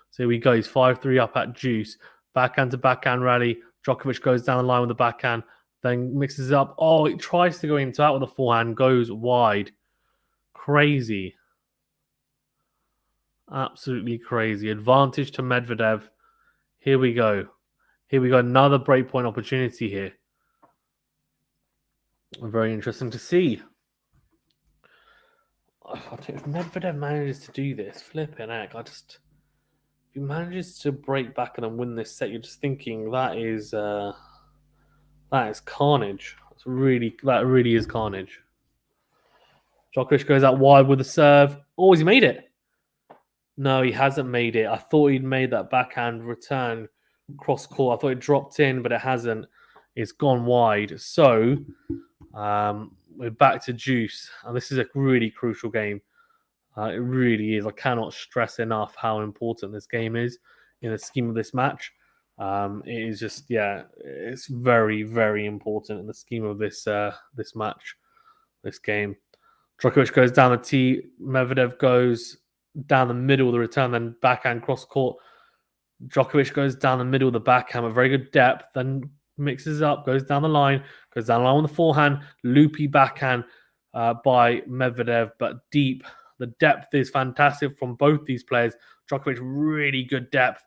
So here we go. He's 5-3 up at juice. Backhand to backhand rally. Djokovic goes down the line with the backhand, then mixes it up. Oh, he tries to go into out with the forehand, goes wide. Crazy. Absolutely crazy. Advantage to Medvedev. Here we go. Here we go. Another breakpoint opportunity here. Very interesting to see. If Medvedev manages to do this, flipping heck, if he manages to break back and then win this set, you're just thinking that is carnage. That really is carnage. Djokovic goes out wide with the serve. Oh, has he made it? No, he hasn't made it. I thought he'd made that backhand return cross court. I thought it dropped in, but it hasn't. It's gone wide. So we're back to juice, and this is a really crucial game. It really is. I cannot stress enough how important this game is in the scheme of this match. It is just, it's very, very important in the scheme of this match, this game. Djokovic goes down the tee. Medvedev goes down the middle of the return, then backhand cross court. Djokovic goes down the middle of the backhand with very good depth, then mixes up, goes down the line with the forehand, loopy backhand by Medvedev, but deep. The depth is fantastic from both these players. Djokovic, really good depth.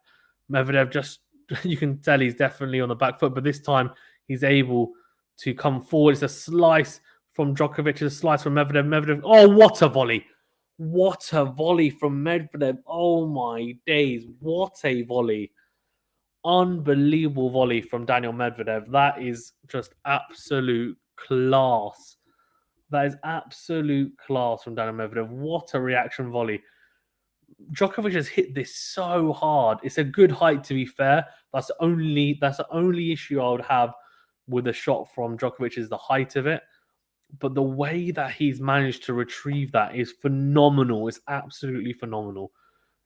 Medvedev, just, you can tell he's definitely on the back foot, but this time he's able to come forward. It's a slice from Djokovic, a slice from Medvedev. Medvedev, oh, what a volley. What a volley from Medvedev. Oh, my days. What a volley. Unbelievable volley from Daniil Medvedev. That is just absolute class. That is absolute class from Daniil Medvedev. What a reaction volley. Djokovic has hit this so hard. It's a good height, to be fair. That's the only issue I would have with a shot from Djokovic is the height of it. But the way that he's managed to retrieve that is phenomenal. It's absolutely phenomenal.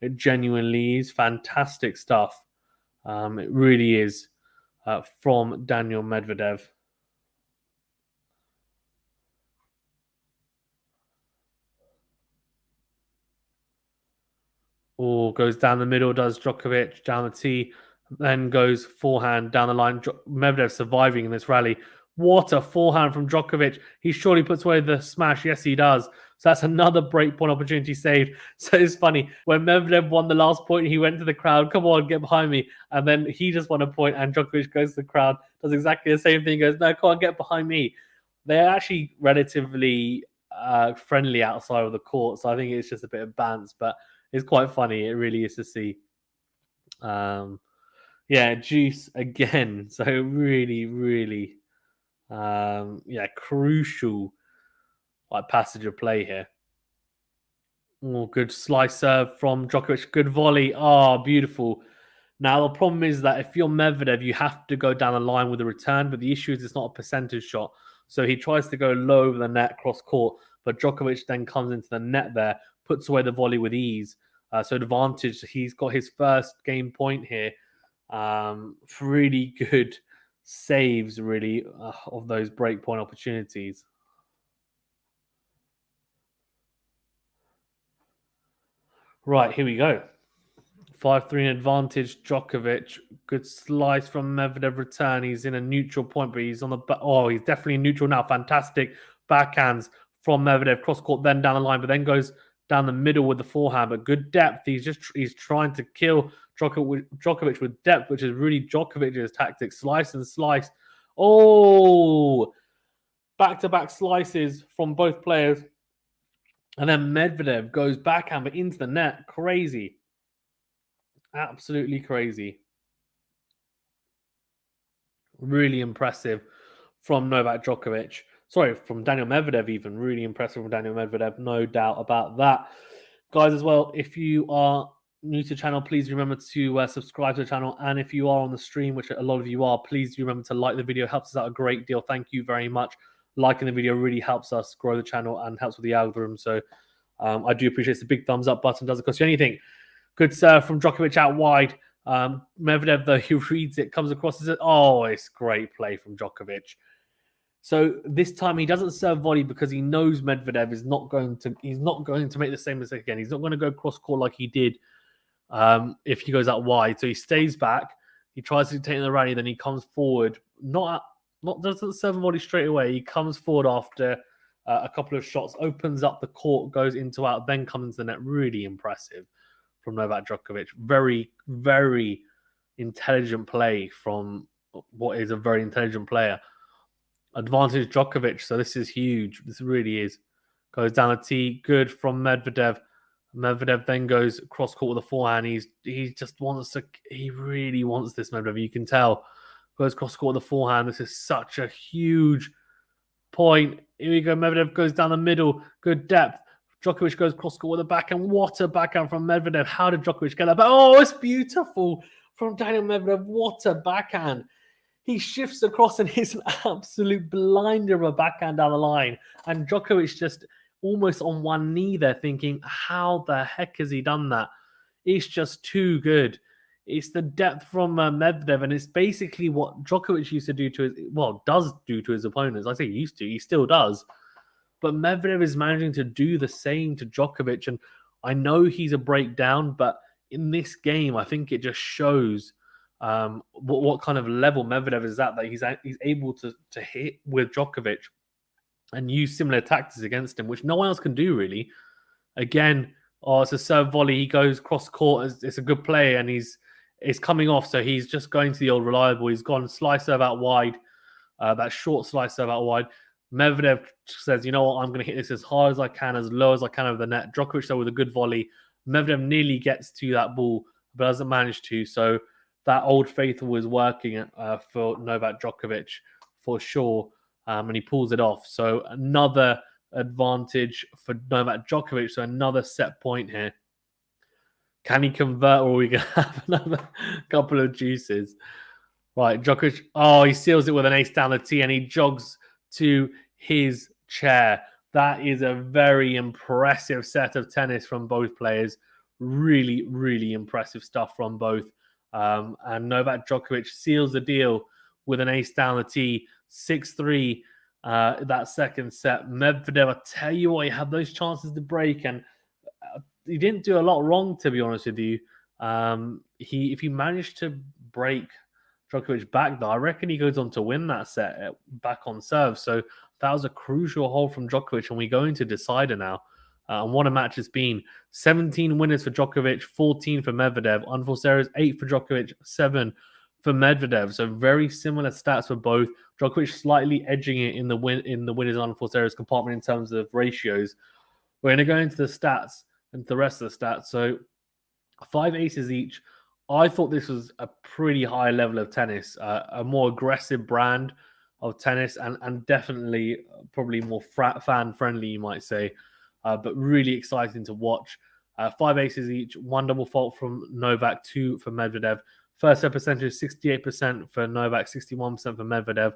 It genuinely is fantastic stuff. It really is from Daniil Medvedev. Oh, goes down the middle, does Djokovic, down the tee, then goes forehand down the line. Medvedev surviving in this rally. What a forehand from Djokovic. He surely puts away the smash. Yes, he does. So that's another breakpoint opportunity saved. So it's funny. When Medvedev won the last point, he went to the crowd, come on, get behind me. And then he just won a point, and Djokovic goes to the crowd, does exactly the same thing, goes, no, come on, get behind me. They're actually relatively friendly outside of the court. So I think it's just a bit of bants, but it's quite funny. It really is to see. Yeah, Juice again. So really, really... crucial passage of play here. Oh, good slice serve from Djokovic. Good volley. Oh, beautiful. Now, the problem is that if you're Medvedev, you have to go down the line with the return, but the issue is it's not a percentage shot. So he tries to go low over the net, cross court, but Djokovic then comes into the net there, puts away the volley with ease. So advantage, he's got his first game point here. Really good saves, really, of those breakpoint opportunities. Right, here we go. 5-3 advantage, Djokovic. Good slice from Medvedev return. He's in a neutral point, but he's on the... Oh, he's definitely neutral now. Fantastic backhands from Medvedev. Cross court, then down the line, but then goes down the middle with the forehand. But good depth. He's trying to kill Djokovic with depth, which is really Djokovic's tactic. Slice and slice. Oh! Back-to-back slices from both players. And then Medvedev goes backhand but into the net. Crazy. Absolutely crazy. Really impressive from Novak Djokovic. Sorry, from Daniil Medvedev even. Really impressive from Daniil Medvedev. No doubt about that. Guys, as well, if you are new to the channel, please remember to subscribe to the channel. And if you are on the stream, which a lot of you are, please do remember to like the video. It helps us out a great deal. Thank you very much. Liking the video really helps us grow the channel and helps with the algorithm. So I do appreciate the big thumbs up button. Doesn't cost you anything. Good serve from Djokovic out wide. Medvedev, though, he reads it, comes across as it. Oh, it's great play from Djokovic. So this time he doesn't serve volley because he knows Medvedev is not going to. He's not going to make the same mistake again. He's not going to go cross court like he did if he goes out wide. So he stays back. He tries to take the rally. Then he comes forward. Doesn't serve volley straight away. He comes forward after a couple of shots, opens up the court, goes into out, then comes into the net. Really impressive from Novak Djokovic. Very, very intelligent play from what is a very intelligent player. Advantage Djokovic, so this is huge. This really is. Goes down the tee. Good from Medvedev. Medvedev then goes cross court with a forehand. He just wants to... He really wants this, Medvedev. You can tell. Goes cross court with a forehand. This is such a huge point. Here we go. Medvedev goes down the middle. Good depth. Djokovic goes cross court with a backhand. What a backhand from Medvedev. How did Djokovic get that back? Oh, it's beautiful from Daniil Medvedev. What a backhand. He shifts across and hits an absolute blinder of a backhand down the line. And Djokovic just almost on one knee there thinking, how the heck has he done that? It's just too good. It's the depth from Medvedev, and it's basically what Djokovic used to do to his... Well, does do to his opponents. I say he used to. He still does. But Medvedev is managing to do the same to Djokovic. And I know he's a breakdown, but in this game, I think it just shows... what kind of level Medvedev is at, that he's able to hit with Djokovic and use similar tactics against him, which no one else can do, really. Again, it's a serve volley. He goes cross court. It's a good play, and it's coming off, so he's just going to the old reliable. He's gone slice serve out wide, that short slice serve out wide. Medvedev says, you know what, I'm going to hit this as hard as I can, as low as I can over the net. Djokovic, though, with a good volley. Medvedev nearly gets to that ball, but doesn't manage to, so... That old faithful is working for Novak Djokovic for sure, and he pulls it off. So another advantage for Novak Djokovic. So another set point here. Can he convert, or are we going to have another couple of juices? Right, Djokovic. Oh, he seals it with an ace down the tee, and he jogs to his chair. That is a very impressive set of tennis from both players. Really, really impressive stuff from both. And Novak Djokovic seals the deal with an ace down the tee, 6-3, that second set. Medvedev, I tell you what, he had those chances to break, and he didn't do a lot wrong, to be honest with you. If he managed to break Djokovic back there. I reckon he goes on to win that set back on serve. So that was a crucial hold from Djokovic, and we go into decider now. And what a match it's been. 17 winners for Djokovic, 14 for Medvedev. Unforced errors, 8 for Djokovic, 7 for Medvedev. So very similar stats for both. Djokovic slightly edging it in the winners and unforced errors compartment in terms of ratios. We're going to go into the stats and the rest of the stats. So 5 aces each. I thought this was a pretty high level of tennis, a more aggressive brand of tennis, and definitely probably more fan friendly, you might say, but really exciting to watch. 5 aces each, 1 double fault from Novak, 2 for Medvedev. First serve percentage 68% for Novak, 61% for Medvedev.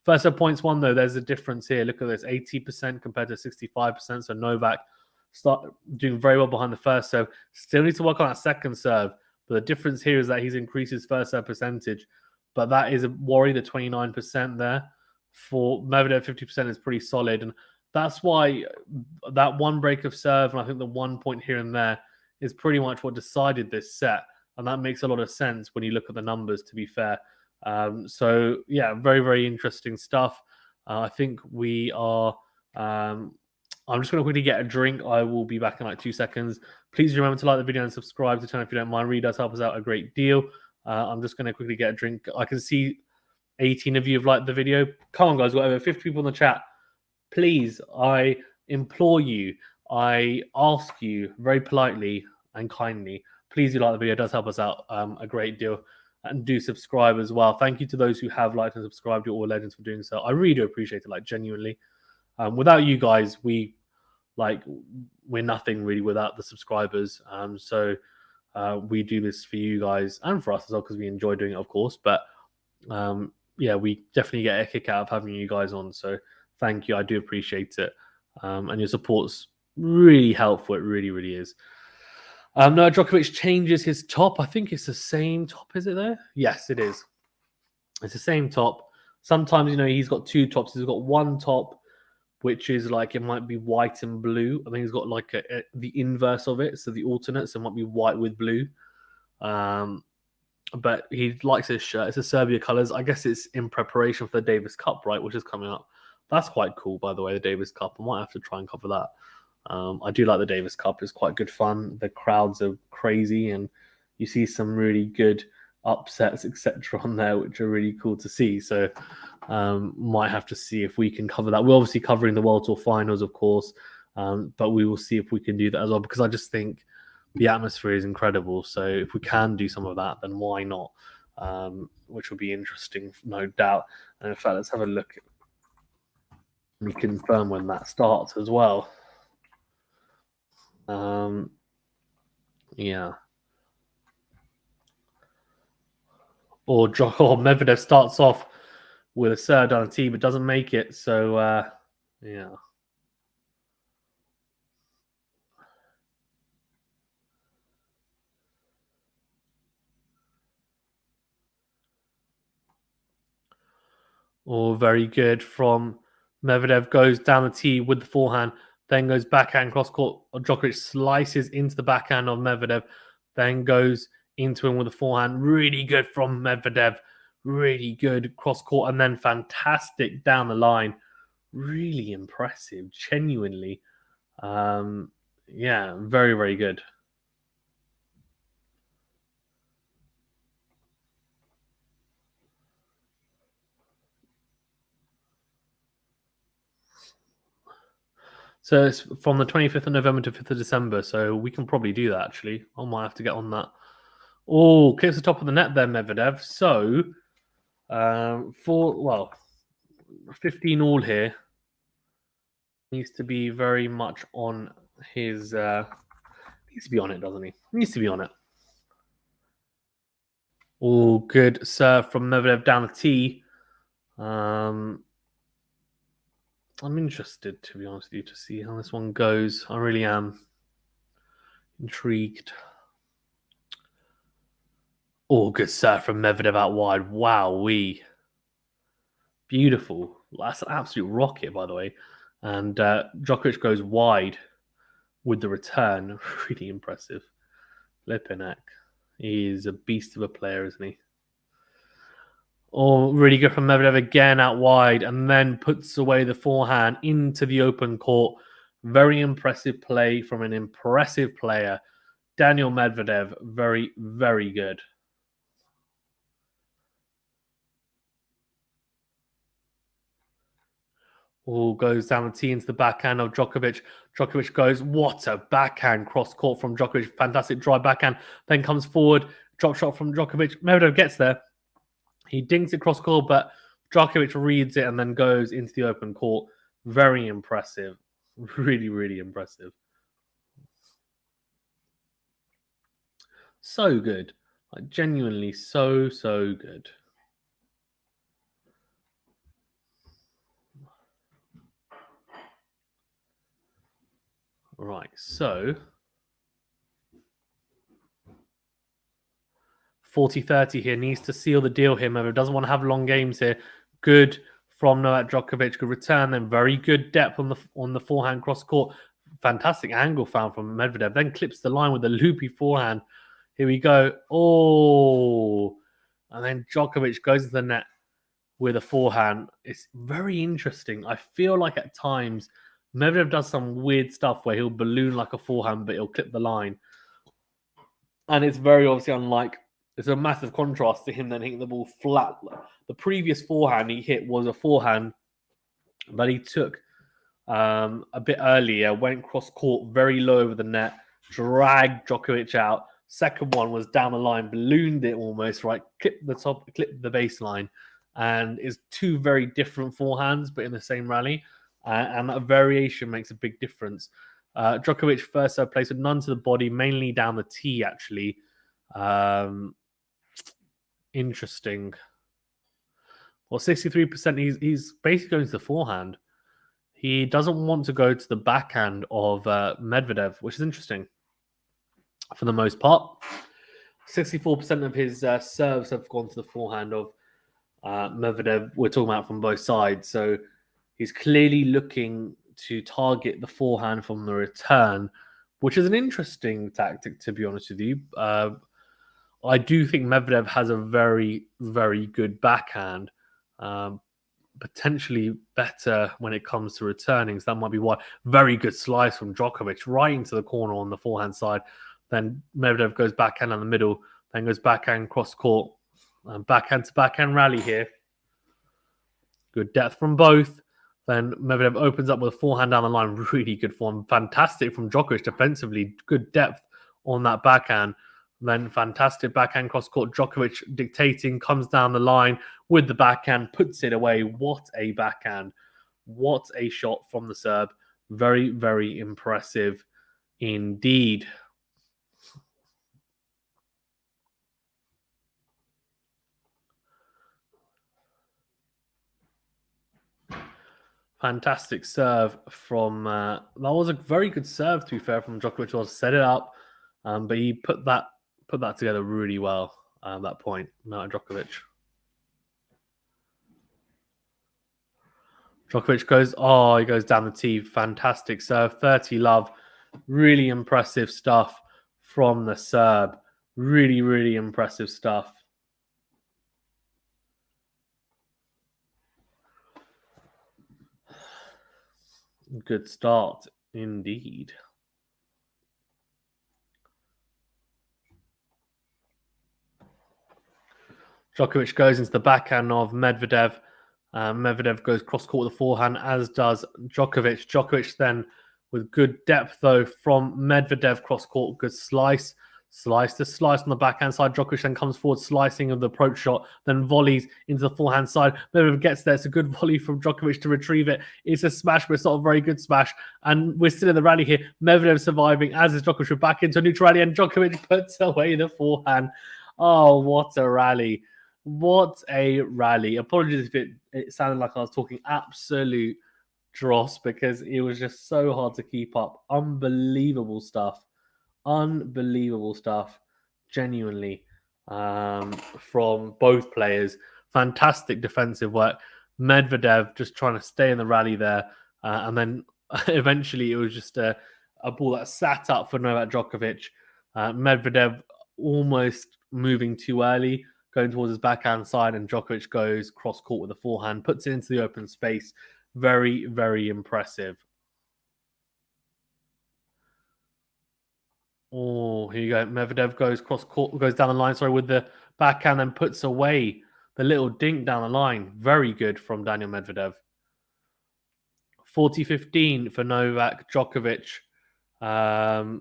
First serve points won, though, there's a difference here. Look at this, 80% compared to 65%. So Novak start doing very well behind the first serve. Still needs to work on that second serve. But the difference here is that he's increased his first serve percentage. But that is a worry, the 29% there. For Medvedev, 50% is pretty solid. And that's why that one break of serve, and I think the 1 point here and there, is pretty much what decided this set. And that makes a lot of sense when you look at the numbers, to be fair. So, yeah, very, very interesting stuff. I think we are... I'm just going to quickly get a drink. I will be back in like 2 seconds. Please remember to like the video and subscribe to the channel if you don't mind. Really does help us out a great deal. I'm just going to quickly get a drink. I can see 18 of you have liked the video. Come on, guys. We've got over 50 people in the chat. Please, I implore you, I ask you very politely and kindly, please do like the video. It does help us out a great deal. And do subscribe as well. Thank you to those who have liked and subscribed. You're all legends for doing so. I really do appreciate it, like genuinely. Without you guys, we're nothing really without the subscribers. So we do this for you guys and for us as well because we enjoy doing it, of course. But yeah, we definitely get a kick out of having you guys on. So thank you. I do appreciate it. And your support's really helpful. It really, really is. No, Djokovic changes his top. I think it's the same top, is it there? Yes, it is. It's the same top. Sometimes, he's got 2 tops. He's got 1 top, which is like, it might be white and blue. I think he's got like the inverse of it. So the alternate, so it might be white with blue. But he likes his shirt. It's the Serbia colours. I guess it's in preparation for the Davis Cup, right, which is coming up. That's quite cool, by the way, the Davis Cup. I might have to try and cover that. I do like the Davis Cup. It's quite good fun. The crowds are crazy, and you see some really good upsets, etc. on there, which are really cool to see. So might have to see if we can cover that. We're obviously covering the World Tour finals, of course, but we will see if we can do that as well, because I just think the atmosphere is incredible. So if we can do some of that, then why not? Which will be interesting, no doubt. And in fact, let's have a look. We confirm when that starts as well. Yeah. Or Medvedev starts off with a serve down the tee, but doesn't make it. So, yeah. Oh, very good from Medvedev. Goes down the tee with the forehand, then goes backhand cross court. Djokovic slices into the backhand of Medvedev, then goes into him with the forehand. Really good from Medvedev. Really good cross court, and then fantastic down the line. Really impressive, genuinely. Yeah, very, very good. So it's from the 25th of November to 5th of December. So we can probably do that, actually. I might have to get on that. Oh, kicks the top of the net there, Medvedev. So, 15 all here. Needs to be very much on his... needs to be on it, doesn't he? Needs to be on it. Oh, good serve from Medvedev down the tee. I'm interested, to be honest with you, to see how this one goes. I really am intrigued. Oh, good serve from Medvedev out wide. Wowee. Beautiful. That's an absolute rocket, by the way. And Djokovic goes wide with the return. Really impressive. Lipinek. He's a beast of a player, isn't he? Oh, really good from Medvedev again out wide, and then puts away the forehand into the open court. Very impressive play from an impressive player. Daniil Medvedev, very, very good. Oh, goes down the tee into the backhand of Djokovic. Djokovic goes, what a backhand cross court from Djokovic. Fantastic dry backhand. Then comes forward, drop shot from Djokovic. Medvedev gets there. He dings it cross court, but Djokovic reads it and then goes into the open court. Very impressive. Really, really impressive. So good. Like, genuinely so, so good. Right, so 40-30 here, needs to seal the deal here. Medvedev doesn't want to have long games here. Good from Novak Djokovic. Good return, then very good depth on the forehand cross court. Fantastic angle found from Medvedev. Then clips the line with a loopy forehand. Here we go. Oh, and then Djokovic goes to the net with a forehand. It's very interesting. I feel like at times Medvedev does some weird stuff where he'll balloon like a forehand, but he'll clip the line. And it's very obviously unlike, it's a massive contrast to him then hitting the ball flat. The previous forehand he hit was a forehand, but he took a bit earlier, went cross court very low over the net, dragged Djokovic out. Second one was down the line, ballooned it almost, right? Clipped the baseline. And it's two very different forehands, but in the same rally. And that variation makes a big difference. Djokovic first serve placed with none to the body, mainly down the tee, actually. Interesting. Well, 63%, he's basically going to the forehand. He doesn't want to go to the backhand of Medvedev, which is interesting for the most part. 64% of his serves have gone to the forehand of Medvedev. We're talking about from both sides. So he's clearly looking to target the forehand from the return, which is an interesting tactic, to be honest with you. I do think Medvedev has a very, very good backhand. Potentially better when it comes to returning. So that might be why. Very good slice from Djokovic right into the corner on the forehand side. Then Medvedev goes backhand in the middle, then goes backhand cross court. Backhand to backhand rally here. Good depth from both. Then Medvedev opens up with a forehand down the line. Really good form. Fantastic from Djokovic defensively. Good depth on that backhand. Then fantastic backhand cross court. Djokovic dictating, comes down the line with the backhand, puts it away. What a backhand. What a shot from the Serb. Very, very impressive indeed. Fantastic serve from that was a very good serve, to be fair, from Djokovic. Was set it up, but he put that together really well at that point. No, Djokovic goes down the tee. Fantastic serve. 30 love. Really impressive stuff from the Serb. Really, really impressive stuff. Good start indeed. Djokovic goes into the backhand of Medvedev. Medvedev goes cross court with the forehand, as does Djokovic. Djokovic then with good depth, though, from Medvedev cross court. Good slice on the backhand side. Djokovic then comes forward, slicing of the approach shot, then volleys into the forehand side. Medvedev gets there. It's a good volley from Djokovic to retrieve it. It's a smash, but it's not a very good smash. And we're still in the rally here. Medvedev surviving, as is Djokovic. We're back into a neutral rally, and Djokovic puts away the forehand. Oh, what a rally. What a rally. Apologies if it sounded like I was talking absolute dross, because it was just so hard to keep up. Unbelievable stuff. Genuinely, from both players. Fantastic defensive work. Medvedev just trying to stay in the rally there. And then eventually it was just a ball that sat up for Novak Djokovic. Medvedev almost moving too early. going towards his backhand side, and Djokovic goes cross court with a forehand, puts it into the open space. Very, very impressive. Oh, here you go. Medvedev goes cross court, goes down the line, with the backhand and puts away the little dink down the line. Very good from Daniil Medvedev. 40-15 for Novak Djokovic. Oh,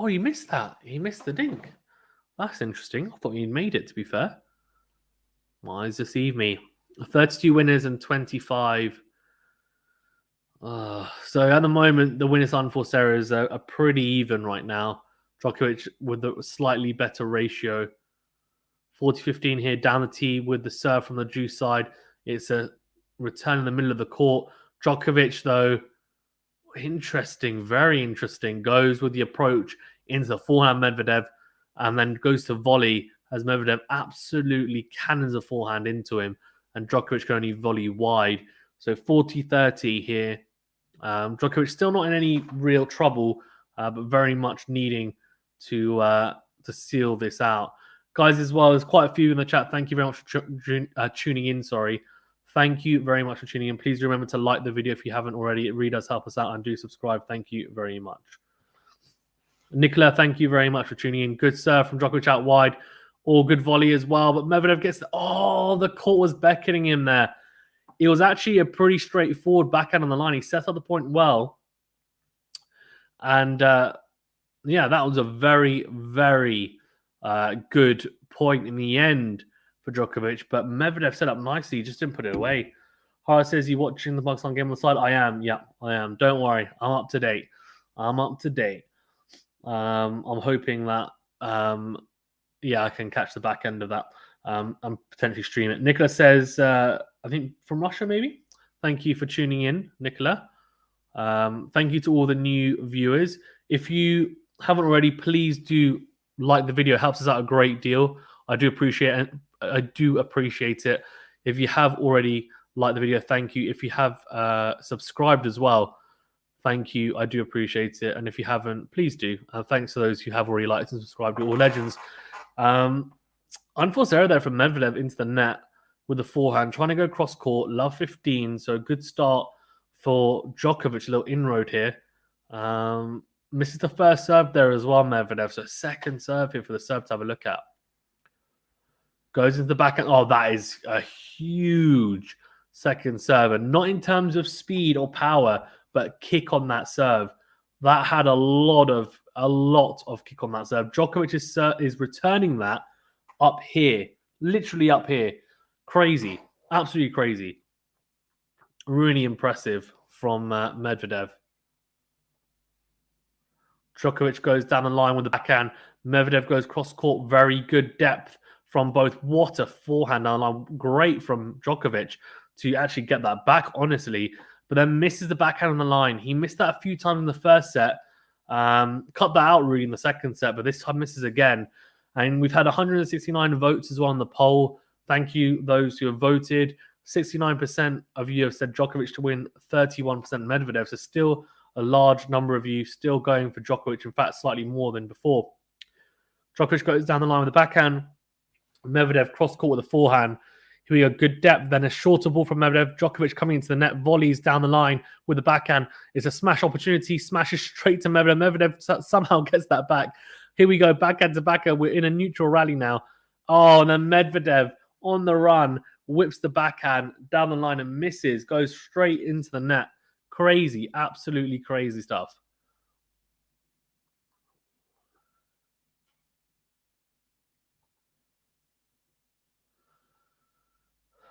he missed that. He missed the dink. That's interesting. I thought he'd made it, to be fair. Why does deceive me? 32 winners and 25. So at the moment, the winners on for Sarahs are pretty even right now. Djokovic with a slightly better ratio. 40-15 here, down the tee with the serve from the juice side. It's a return in the middle of the court. Djokovic, though, interesting, very interesting. Goes with the approach into the forehand Medvedev and then goes to volley as Medvedev absolutely cannons a forehand into him. And Djokovic can only volley wide. So 40-30 here. Djokovic still not in any real trouble, but very much needing to seal this out. Guys, as well, there's quite a few in the chat. Thank you very much for tuning in. Thank you very much for tuning in. Please remember to like the video if you haven't already. It really does help us out, and do subscribe. Thank you very much. Nicola, thank you very much for tuning in. Good serve from Djokovic out wide. All good volley as well, but Medvedev gets the court was beckoning him there. It was actually a pretty straightforward backhand on the line. He set up the point well. And that was a very, very good point in the end for Djokovic. But Medvedev set up nicely. He just didn't put it away. Hara says, you watching the Pakistan game on the side? I am. Yeah, I am. Don't worry. I'm up to date. I'm hoping that, I can catch the back end of that and potentially stream it. Nicola says, I think from Russia, maybe. Thank you for tuning in, Nicola. Thank you to all the new viewers. If you haven't already, please do like the video. It helps us out a great deal. I do appreciate it. If you have already liked the video, thank you. If you have subscribed as well, thank you. I do appreciate it. And if you haven't, please do. Thanks to those who have already liked and subscribed. You're all legends. Unforced error there from Medvedev into the net with the forehand, trying to go cross court. Love 15, so a good start for Djokovic. A little inroad here. Misses the first serve there as well, Medvedev. So second serve here for the serve to have a look at. Goes into the backhand. Oh, that is a huge second serve. And not in terms of speed or power, but kick on that serve. That had a lot of kick on that serve. Djokovic is returning that up here. Literally up here. Crazy. Absolutely crazy. Really impressive from Medvedev. Djokovic goes down the line with the backhand. Medvedev goes cross court. Very good depth from both. What a forehand down the line. Great from Djokovic to actually get that back, honestly. But then misses the backhand on the line. He missed that a few times in the first set. Cut that out really in the second set, but this time misses again. And we've had 169 votes as well on the poll. Thank you, those who have voted. 69% of you have said Djokovic to win, 31% Medvedev. So still a large number of you still going for Djokovic. In fact, slightly more than before. Djokovic goes down the line with the backhand. Medvedev cross court with a forehand. Here we go, good depth. Then a shorter ball from Medvedev. Djokovic coming into the net, volleys down the line with the backhand. It's a smash opportunity, smashes straight to Medvedev. Medvedev somehow gets that back. Here we go, backhand to backhand. We're in a neutral rally now. Oh, and then Medvedev on the run, whips the backhand down the line and misses, goes straight into the net. Crazy, absolutely crazy stuff.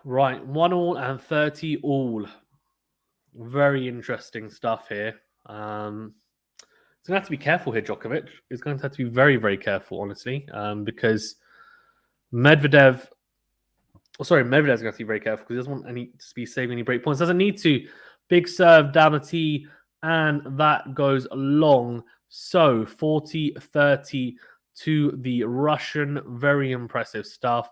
Right, 1-1 and 30-all. Very interesting stuff here. He's going to have to be careful here, Djokovic. He's going to have to be very, very careful, honestly, because Medvedev's going to have to be very careful because he doesn't want to be saving any break points. Doesn't need to. Big serve down the tee, and that goes long. So 40-30 to the Russian. Very impressive stuff.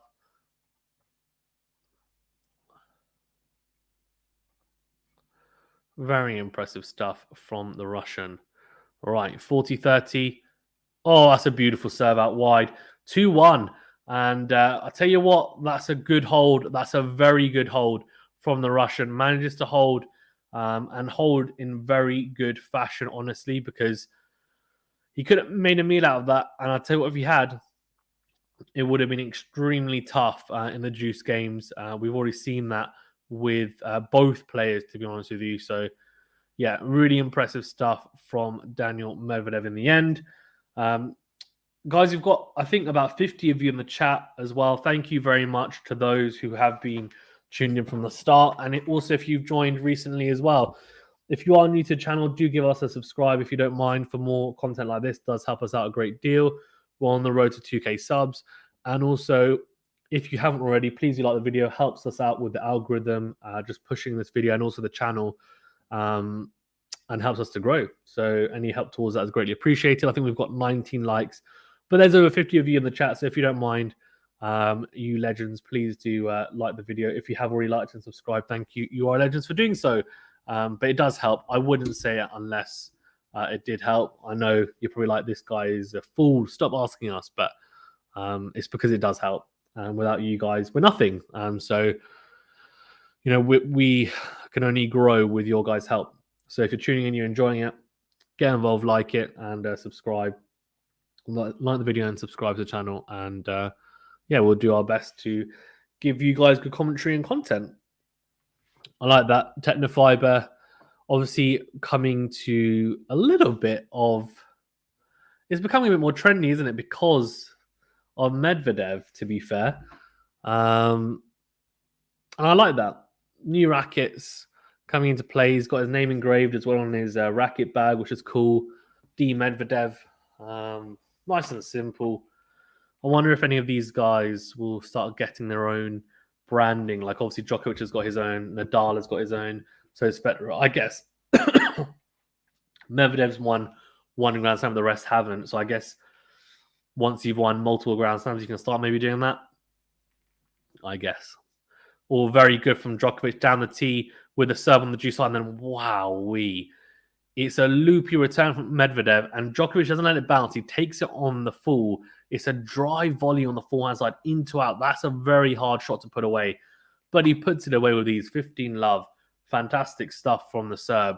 Very impressive stuff from the Russian. All right, 40-30. Oh, that's a beautiful serve out wide. 2-1. And I'll tell you what, that's a good hold. That's a very good hold from the Russian. Manages to hold and hold in very good fashion, honestly, because he could have made a meal out of that. And I'll tell you what, if he had, it would have been extremely tough in the juice games. We've already seen that with both players, to be honest with you. So, yeah, really impressive stuff from Daniil Medvedev in the end. Guys, you've got, I think, about 50 of you in the chat as well. Thank you very much to those who have been tuned in from the start. And also, if you've joined recently as well, if you are new to the channel, do give us a subscribe if you don't mind for more content like this. It does help us out a great deal. We're on the road to 2K subs. And also, if you haven't already, please do like the video. Helps us out with the algorithm, just pushing this video and also the channel. And helps us to grow. So any help towards that is greatly appreciated. I think we've got 19 likes, but there's over 50 of you in the chat. So if you don't mind, you legends, please do like the video. If you have already liked and subscribed, thank you. You are legends for doing so. But it does help. I wouldn't say it unless it did help. I know you're probably like, this guy is a fool. Stop asking us. But it's because it does help. Without you guys, we're nothing. So, you know, we can only grow with your guys' help. So if you're tuning in, you're enjoying it, get involved, like it, and subscribe. Like the video and subscribe to the channel. And yeah, we'll do our best to give you guys good commentary and content. I like that. Technofiber, obviously coming to a little bit of... It's becoming a bit more trendy, isn't it? Because of Medvedev, to be fair. And I like that. New rackets coming into play. He's got his name engraved as well on his racket bag, which is cool. D Medvedev. Nice and simple. I wonder if any of these guys will start getting their own branding. Like, obviously, Djokovic has got his own. Nadal has got his own. So it's better. I guess Medvedev's won one Grand Slam, the rest haven't. So I guess once you've won multiple Grand Slams, you can start maybe doing that. I guess. All very good from Djokovic down the tee with a serve on the juice line. And then, wow-wee. It's a loopy return from Medvedev, and Djokovic doesn't let it bounce. He takes it on the full. It's a dry volley on the forehand side, into out. That's a very hard shot to put away. But he puts it away with these 15 love. Fantastic stuff from the Serb.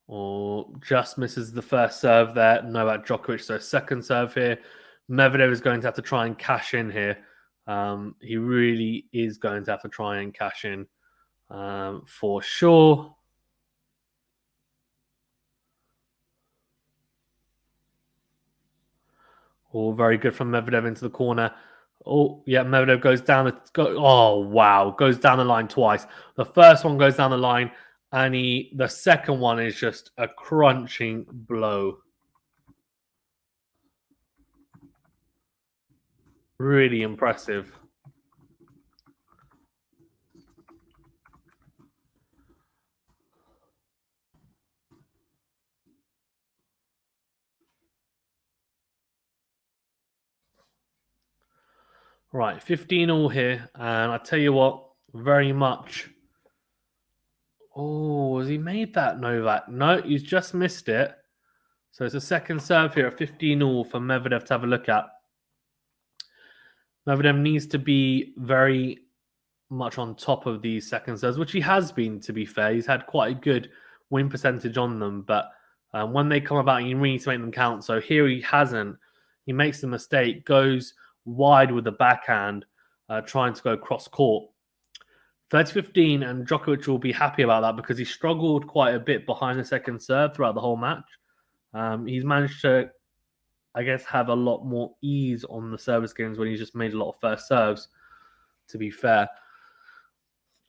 Oh, just misses the first serve there. Novak Djokovic. So second serve here. Medvedev is going to have to try and cash in here. He really is going to have to try and cash in for sure. Oh, very good from Medvedev into the corner. Oh, yeah, Medvedev goes down. Oh, wow. Goes down the line twice. The first one goes down the line, and the second one is just a crunching blow. Really impressive. Right, 15 all here. And I tell you what, very much. Oh, has he made that, Novak? No, he's just missed it. So it's a second serve here at 15 all for Medvedev to have a look at. Medvedev needs to be very much on top of these second serves, which he has been, to be fair. He's had quite a good win percentage on them, but when they come about, you really need to make them count. So here he hasn't. He makes the mistake, goes wide with the backhand, trying to go cross court. 30-15, and Djokovic will be happy about that because he struggled quite a bit behind the second serve throughout the whole match. He's managed to, I guess, have a lot more ease on the service games when he's just made a lot of first serves, to be fair.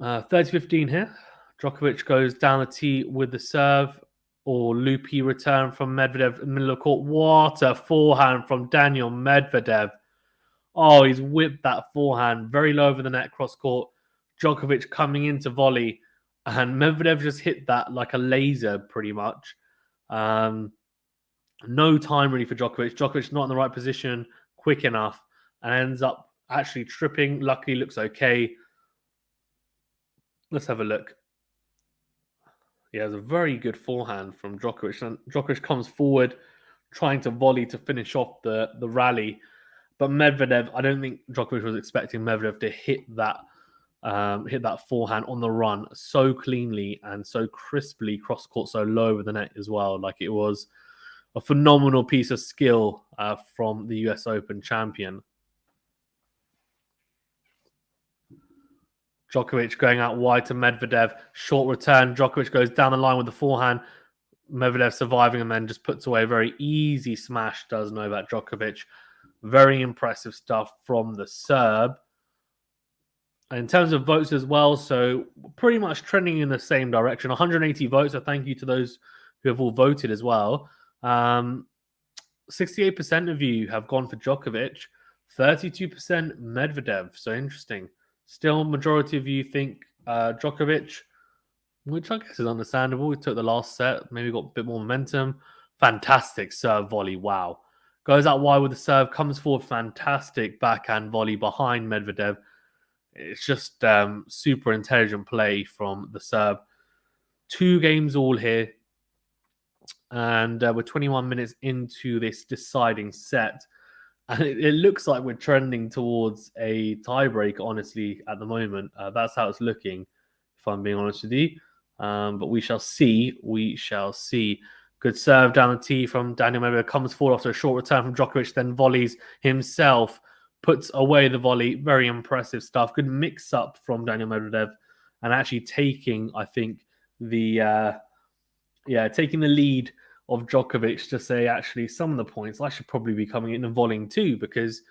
30-15 here. Djokovic goes down the tee with the serve, or loopy return from Medvedev in the middle of the court. What a forehand from Daniil Medvedev. Oh, he's whipped that forehand very low over the net, cross court. Djokovic coming into volley, and Medvedev just hit that like a laser, pretty much. No time really for Djokovic. Djokovic not in the right position, quick enough, and ends up actually tripping. Luckily, looks okay. Let's have a look. He has a very good forehand from Djokovic. And Djokovic comes forward, trying to volley to finish off the rally. But Medvedev, I don't think Djokovic was expecting Medvedev to hit that forehand on the run so cleanly and so crisply, cross court so low over the net as well. Like, it was a phenomenal piece of skill from the US Open champion. Djokovic going out wide to Medvedev. Short return. Djokovic goes down the line with the forehand. Medvedev surviving and then just puts away a very easy smash, does Novak Djokovic. Very impressive stuff from the Serb. And in terms of votes as well, so pretty much trending in the same direction. 180 votes, so thank you to those who have all voted as well. 68% of you have gone for Djokovic. 32% Medvedev, so interesting. Still, majority of you think Djokovic, which I guess is understandable. He took the last set, maybe got a bit more momentum. Fantastic serve volley, wow. Goes out wide with the serve, comes forward, fantastic backhand volley behind Medvedev. It's just super intelligent play from the Serb. 2 games all here. And we're 21 minutes into this deciding set. And it looks like we're trending towards a tiebreak, honestly, at the moment. That's how it's looking, if I'm being honest with you. But we shall see. We shall see. Good serve down the tee from Daniil Medvedev. Comes forward after a short return from Djokovic, then volleys himself. Puts away the volley. Very impressive stuff. Good mix-up from Daniil Medvedev. And actually taking, I think, taking the lead of Djokovic to say, actually, some of the points I should probably be coming in and volleying too, because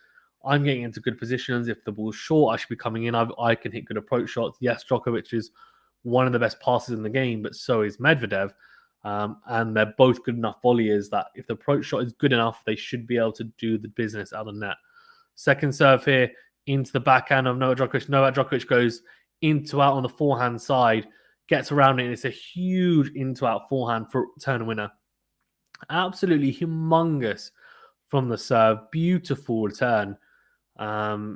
I'm getting into good positions. If the ball's short, I should be coming in. I can hit good approach shots. Yes, Djokovic is one of the best passers in the game, but so is Medvedev. And they're both good enough volleyers that if the approach shot is good enough, they should be able to do the business out of the net. Second serve here into the backhand of Novak Djokovic. Novak Djokovic goes into out on the forehand side, gets around it, and it's a huge into out forehand for turn winner. Absolutely humongous from the serve. Beautiful return.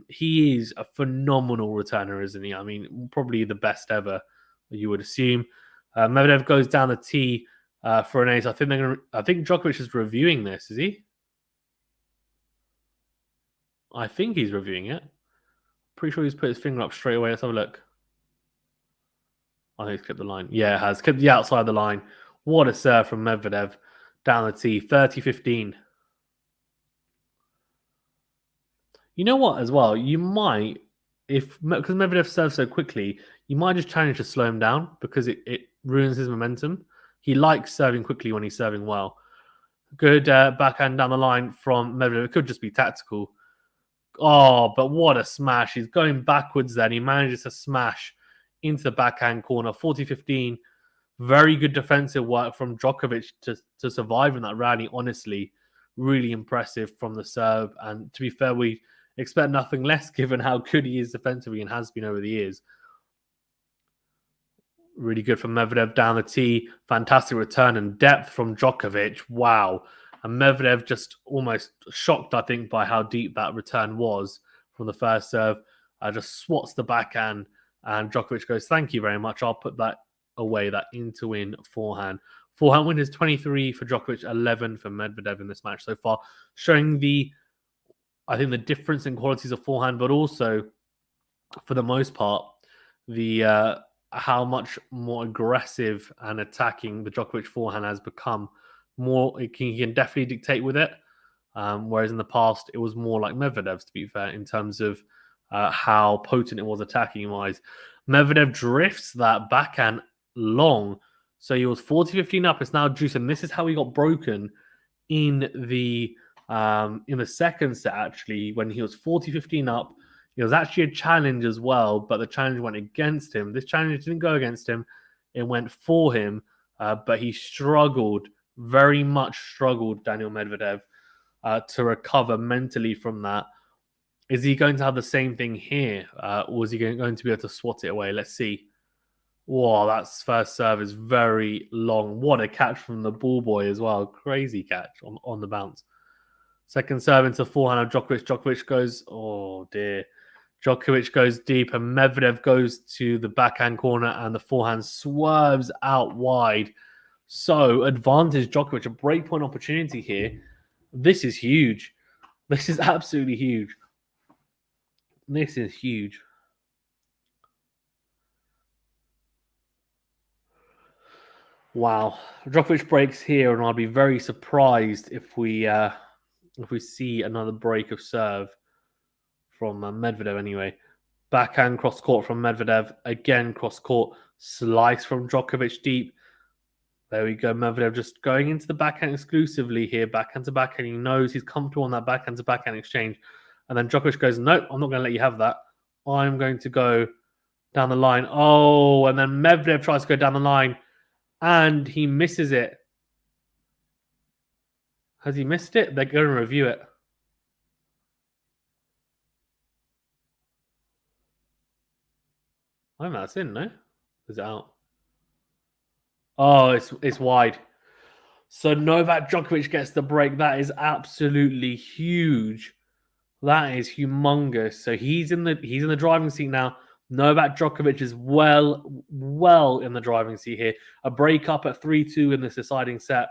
He is a phenomenal returner, isn't he? I mean, probably the best ever, you would assume. Medvedev goes down the tee for an ace. I think Djokovic is reviewing this, is he? I think he's reviewing it. Pretty sure he's put his finger up straight away. Let's have a look. I think he's kept the line. Yeah, it has. Kept the outside of the line. What a serve from Medvedev down the tee. 30-15. You know what, as well? You might, because Medvedev serves so quickly, you might just challenge to slow him down because it ruins his momentum. He likes serving quickly when he's serving well. Good backhand down the line from Medvedev. It could just be tactical. Oh, but what a smash. He's going backwards then. He manages to smash into the backhand corner. 40-15. Very good defensive work from Djokovic to survive in that rally. Honestly, really impressive from the serve. And to be fair, we expect nothing less given how good he is defensively and has been over the years. Really good from Medvedev down the tee. Fantastic return and depth from Djokovic. Wow. And Medvedev just almost shocked, I think, by how deep that return was from the first serve. Just swats the backhand and Djokovic goes, thank you very much. I'll put that away, that in-to-win forehand. Forehand win is 23 for Djokovic, 11 for Medvedev in this match so far, showing the difference in qualities of forehand, but also, for the most part, the how much more aggressive and attacking the Djokovic forehand has become. He can definitely dictate with it, whereas in the past it was more like Medvedev's, to be fair, in terms of how potent it was attacking-wise. Medvedev drifts that backhand long, so he was 40-15 up. It's now juice, and this is how he got broken in the second set. Actually, when he was 40-15 up, it was actually a challenge as well, but the challenge went against him. This challenge didn't go against him; it went for him, but he struggled. Very much struggled, Daniil Medvedev, to recover mentally from that. Is he going to have the same thing here? Or is he going to be able to swat it away? Let's see. Wow, that first serve is very long. What a catch from the ball boy as well. Crazy catch on the bounce. Second serve into forehand of Djokovic. Djokovic goes, oh dear. Djokovic goes deep and Medvedev goes to the backhand corner and the forehand swerves out wide. So advantage Djokovic, a breakpoint opportunity here. This is huge. This is absolutely huge. This is huge. Wow. Djokovic breaks here, and I'll be very surprised if we see another break of serve from Medvedev anyway. Backhand cross court from Medvedev. Again, cross court. Slice from Djokovic deep. There we go. Medvedev just going into the backhand exclusively here. Backhand to backhand. He knows he's comfortable on that backhand to backhand exchange. And then Djokovic goes, nope, I'm not going to let you have that. I'm going to go down the line. Oh, and then Medvedev tries to go down the line. And he misses it. Has he missed it? They're going to review it. I think that's in, no? Is it out? Oh, it's wide. So Novak Djokovic gets the break. That is absolutely huge. That is humongous. So he's in the driving seat now. Novak Djokovic is well in the driving seat here. A break up at 3-2 in this deciding set.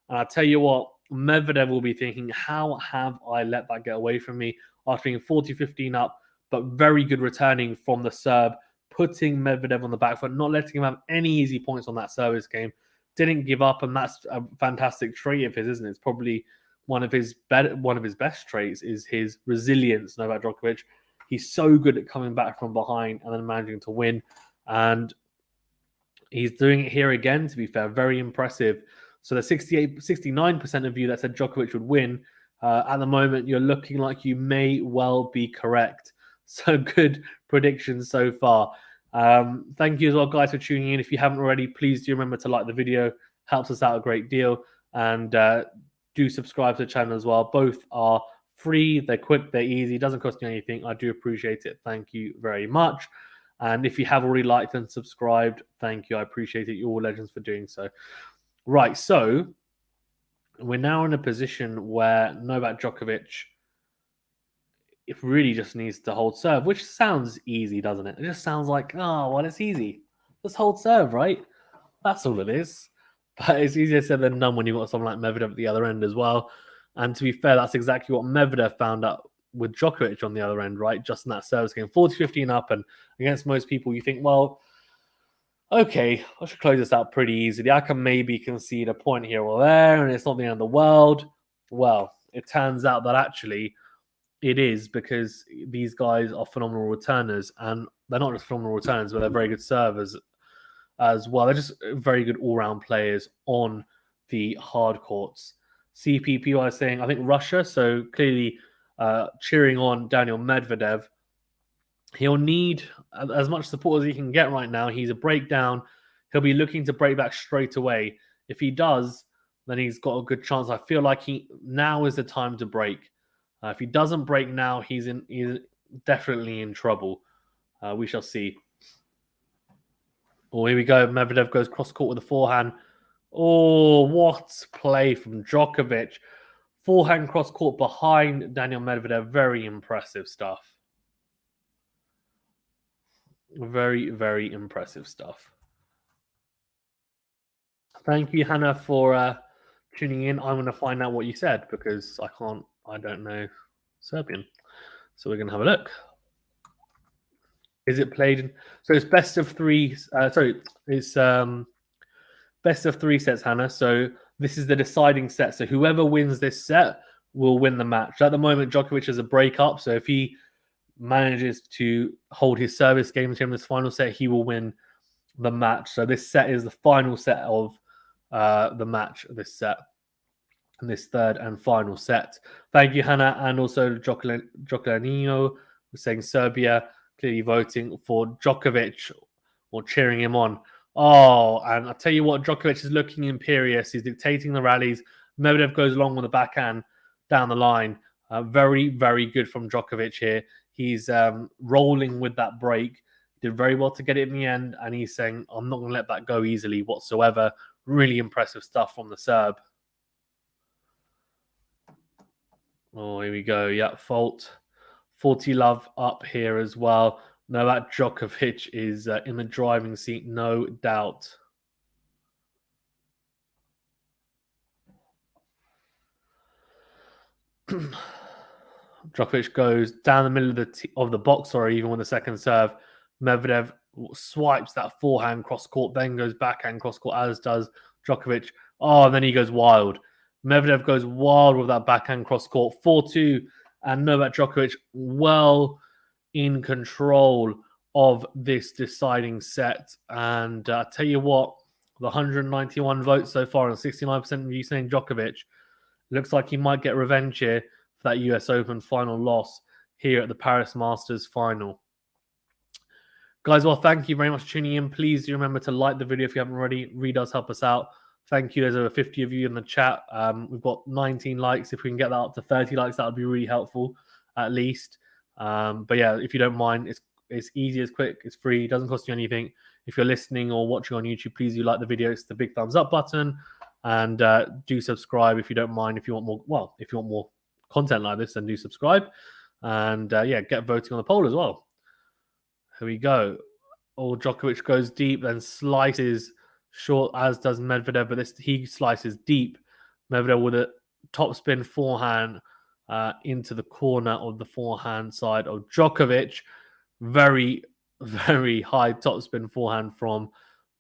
And I'll tell you what, Medvedev will be thinking, how have I let that get away from me after being 40-15 up, but very good returning from the Serb, putting Medvedev on the back foot, not letting him have any easy points on that service game. Didn't give up, and that's a fantastic trait of his, isn't it? It's probably one of his best traits is his resilience, Novak Djokovic. He's so good at coming back from behind and then managing to win. And he's doing it here again, to be fair. Very impressive. So the 69% of you that said Djokovic would win, at the moment, you're looking like you may well be correct. So good predictions so far. Thank you as well, guys, for tuning in. If you haven't already, please do remember to like the video. Helps us out a great deal. And do subscribe to the channel as well. Both are free, they're quick, they're easy, doesn't cost you anything. I do appreciate it. Thank you very much. And if you have already liked and subscribed, thank you. I appreciate it. You're all legends for doing so. Right, so we're now in a position where Novak Djokovic, it really just needs to hold serve, which sounds easy, doesn't it? It just sounds like, oh, well, it's easy. Just hold serve, right? That's all it is. But it's easier said than done when you've got someone like Medvedev at the other end as well. And to be fair, that's exactly what Medvedev found out with Djokovic on the other end, right? Just in that service game, 40-15 up. And against most people, you think, well, okay, I should close this out pretty easily. I can maybe concede a point here or there, and it's not the end of the world. Well, it turns out that actually it is, because these guys are phenomenal returners. And they're not just phenomenal returners, but they're very good servers as well. They're just very good all-round players on the hard courts. CPP was saying, I think Russia, so clearly cheering on Daniil Medvedev. He'll need as much support as he can get right now. He's a breakdown. He'll be looking to break back straight away. If he does, then he's got a good chance. I feel like now is the time to break. If he doesn't break now, he's definitely in trouble. We shall see. Oh, here we go. Medvedev goes cross-court with the forehand. Oh, what play from Djokovic. Forehand cross-court behind Daniil Medvedev. Very impressive stuff. Very, very impressive stuff. Thank you, Hannah, for tuning in. I'm going to find out what you said because I don't know Serbian. So we're going to have a look. Is it played? So it's best of three. It's best of three sets, Hannah. So this is the deciding set. So whoever wins this set will win the match. At the moment, Djokovic is a break-up. So if he manages to hold his service game in this final set, he will win the match. So this set is the final set of the match, this set, and this third and final set. Thank you, Hannah, and also Jokolanino was saying Serbia, clearly voting for Djokovic or cheering him on. Oh, and I'll tell you what, Djokovic is looking imperious. He's dictating the rallies. Medvedev goes along with the backhand down the line. Very, very good from Djokovic here. He's rolling with that break. Did very well to get it in the end, and he's saying, I'm not going to let that go easily whatsoever. Really impressive stuff from the Serb. Oh, here we go. Yeah, fault 40 love up here as well. Novak Djokovic is in the driving seat, no doubt. Djokovic goes down the middle of the box, or even with the second serve. Medvedev swipes that forehand cross court, then goes backhand cross court, as does Djokovic. Oh, and then he goes wild. Medvedev goes wild with that backhand cross court. 4-2, and Novak Djokovic well in control of this deciding set. And I tell you what, the 191 votes so far and 69% of you saying Djokovic, looks like he might get revenge here for that US Open final loss here at the Paris Masters final. Guys, well, thank you very much for tuning in. Please do remember to like the video if you haven't already. Really does help us out. Thank you. There's over 50 of you in the chat. We've got 19 likes. If we can get that up to 30 likes, that would be really helpful, at least. But yeah, if you don't mind, it's easy, it's quick, it's free, it doesn't cost you anything. If you're listening or watching on YouTube, please do like the video. It's the big thumbs up button. And do subscribe if you don't mind. If you want more, well, if you want more content like this, then do subscribe. And yeah, get voting on the poll as well. Here we go. Oh, Djokovic goes deep, then slices short, as does Medvedev, but he slices deep. Medvedev with a topspin forehand into the corner of the forehand side of Djokovic. Very, very high topspin forehand from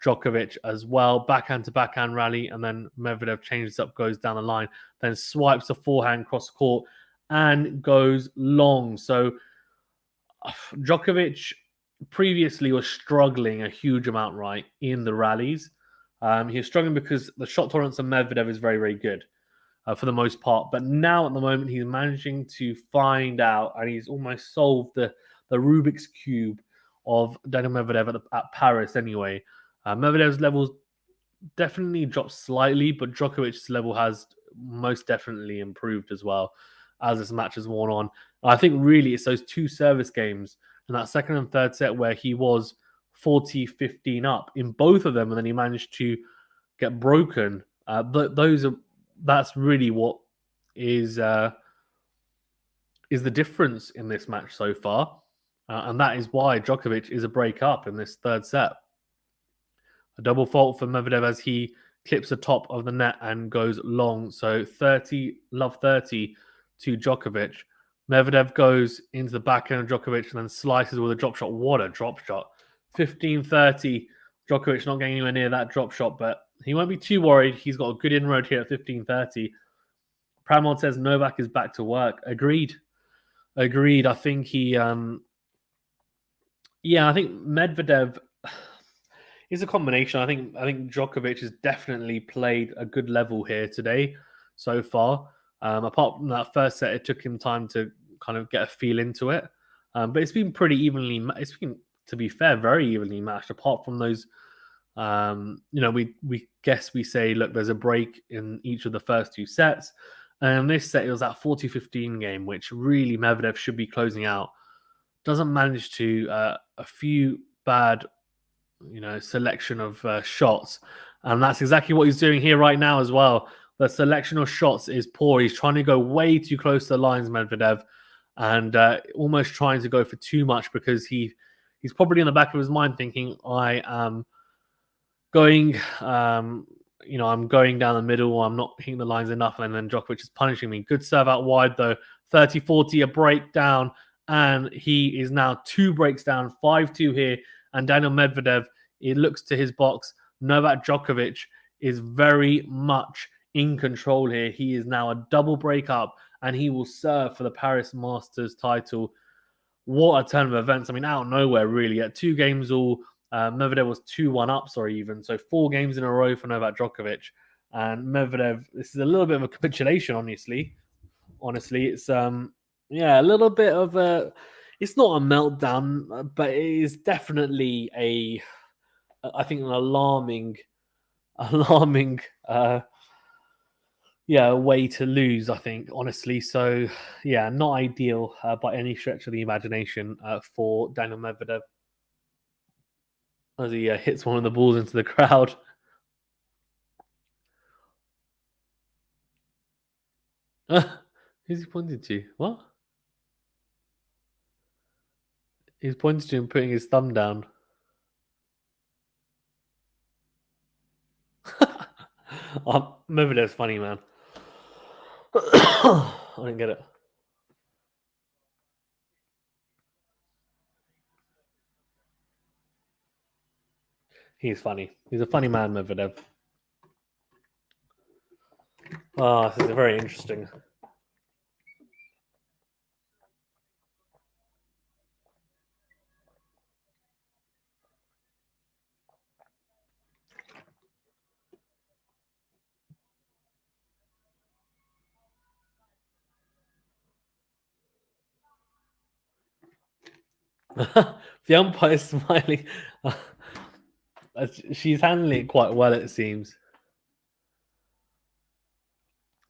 Djokovic as well. Backhand to backhand rally, and then Medvedev changes up, goes down the line, then swipes a forehand cross court and goes long. So Djokovic previously was struggling a huge amount, right, in the rallies. He was struggling because the shot tolerance of Medvedev is very, very good for the most part. But now at the moment, he's managing to find out, and he's almost solved the Rubik's Cube of Daniil Medvedev at Paris anyway. Medvedev's levels definitely dropped slightly, but Djokovic's level has most definitely improved as well as this match has worn on. I think really it's those two service games in that second and third set where he was 40-15 up in both of them, and then he managed to get broken. That's really what is the difference in this match so far. And that is why Djokovic is a break up in this third set. A double fault for Medvedev as he clips the top of the net and goes long. So 30 to Djokovic. Medvedev goes into the backhand of Djokovic and then slices with a drop shot. What a drop shot. 15-30. Djokovic not getting anywhere near that drop shot, but he won't be too worried. He's got a good inroad here at 15-30. Pramod says Novak is back to work. Agreed. I think he... I think Medvedev is a combination. I think Djokovic has definitely played a good level here today so far. Apart from that first set, it took him time to kind of get a feel into it. But it's been pretty evenly. It's been, to be fair, very evenly matched. Apart from those, we say, look, there's a break in each of the first two sets. And in this set, it was that 40-15 game, which really Medvedev should be closing out. Doesn't manage to, a few bad, selection of shots. And that's exactly what he's doing here right now as well. The selection of shots is poor. He's trying to go way too close to the lines, Medvedev, and almost trying to go for too much because he's probably in the back of his mind thinking, I am going, I'm going down the middle. I'm not hitting the lines enough. And then Djokovic is punishing me. Good serve out wide, though. 30-40, a breakdown. And he is now 2 breaks down, 5-2 here. And Daniil Medvedev, it looks to his box. Novak Djokovic is very much in control here. He is now a double break up, and he will serve for the Paris Masters title. What a turn of events. I mean, out of nowhere, really. At 2 games all, Medvedev was 2-1 up, even. So 4 games in a row for Novak Djokovic. And Medvedev, this is a little bit of a capitulation, honestly. It's... a little bit of a... It's not a meltdown, but it is definitely I think, an alarming, way to lose, I think, honestly. So, not ideal by any stretch of the imagination for Daniil Medvedev as he hits one of the balls into the crowd. Who's he pointing to? What? He's pointing to him putting his thumb down. Medvedev's funny, man. I didn't get it. He's funny. He's a funny man, Medvedev. Oh, this is very interesting. The umpire's smiling. She's handling it quite well, it seems.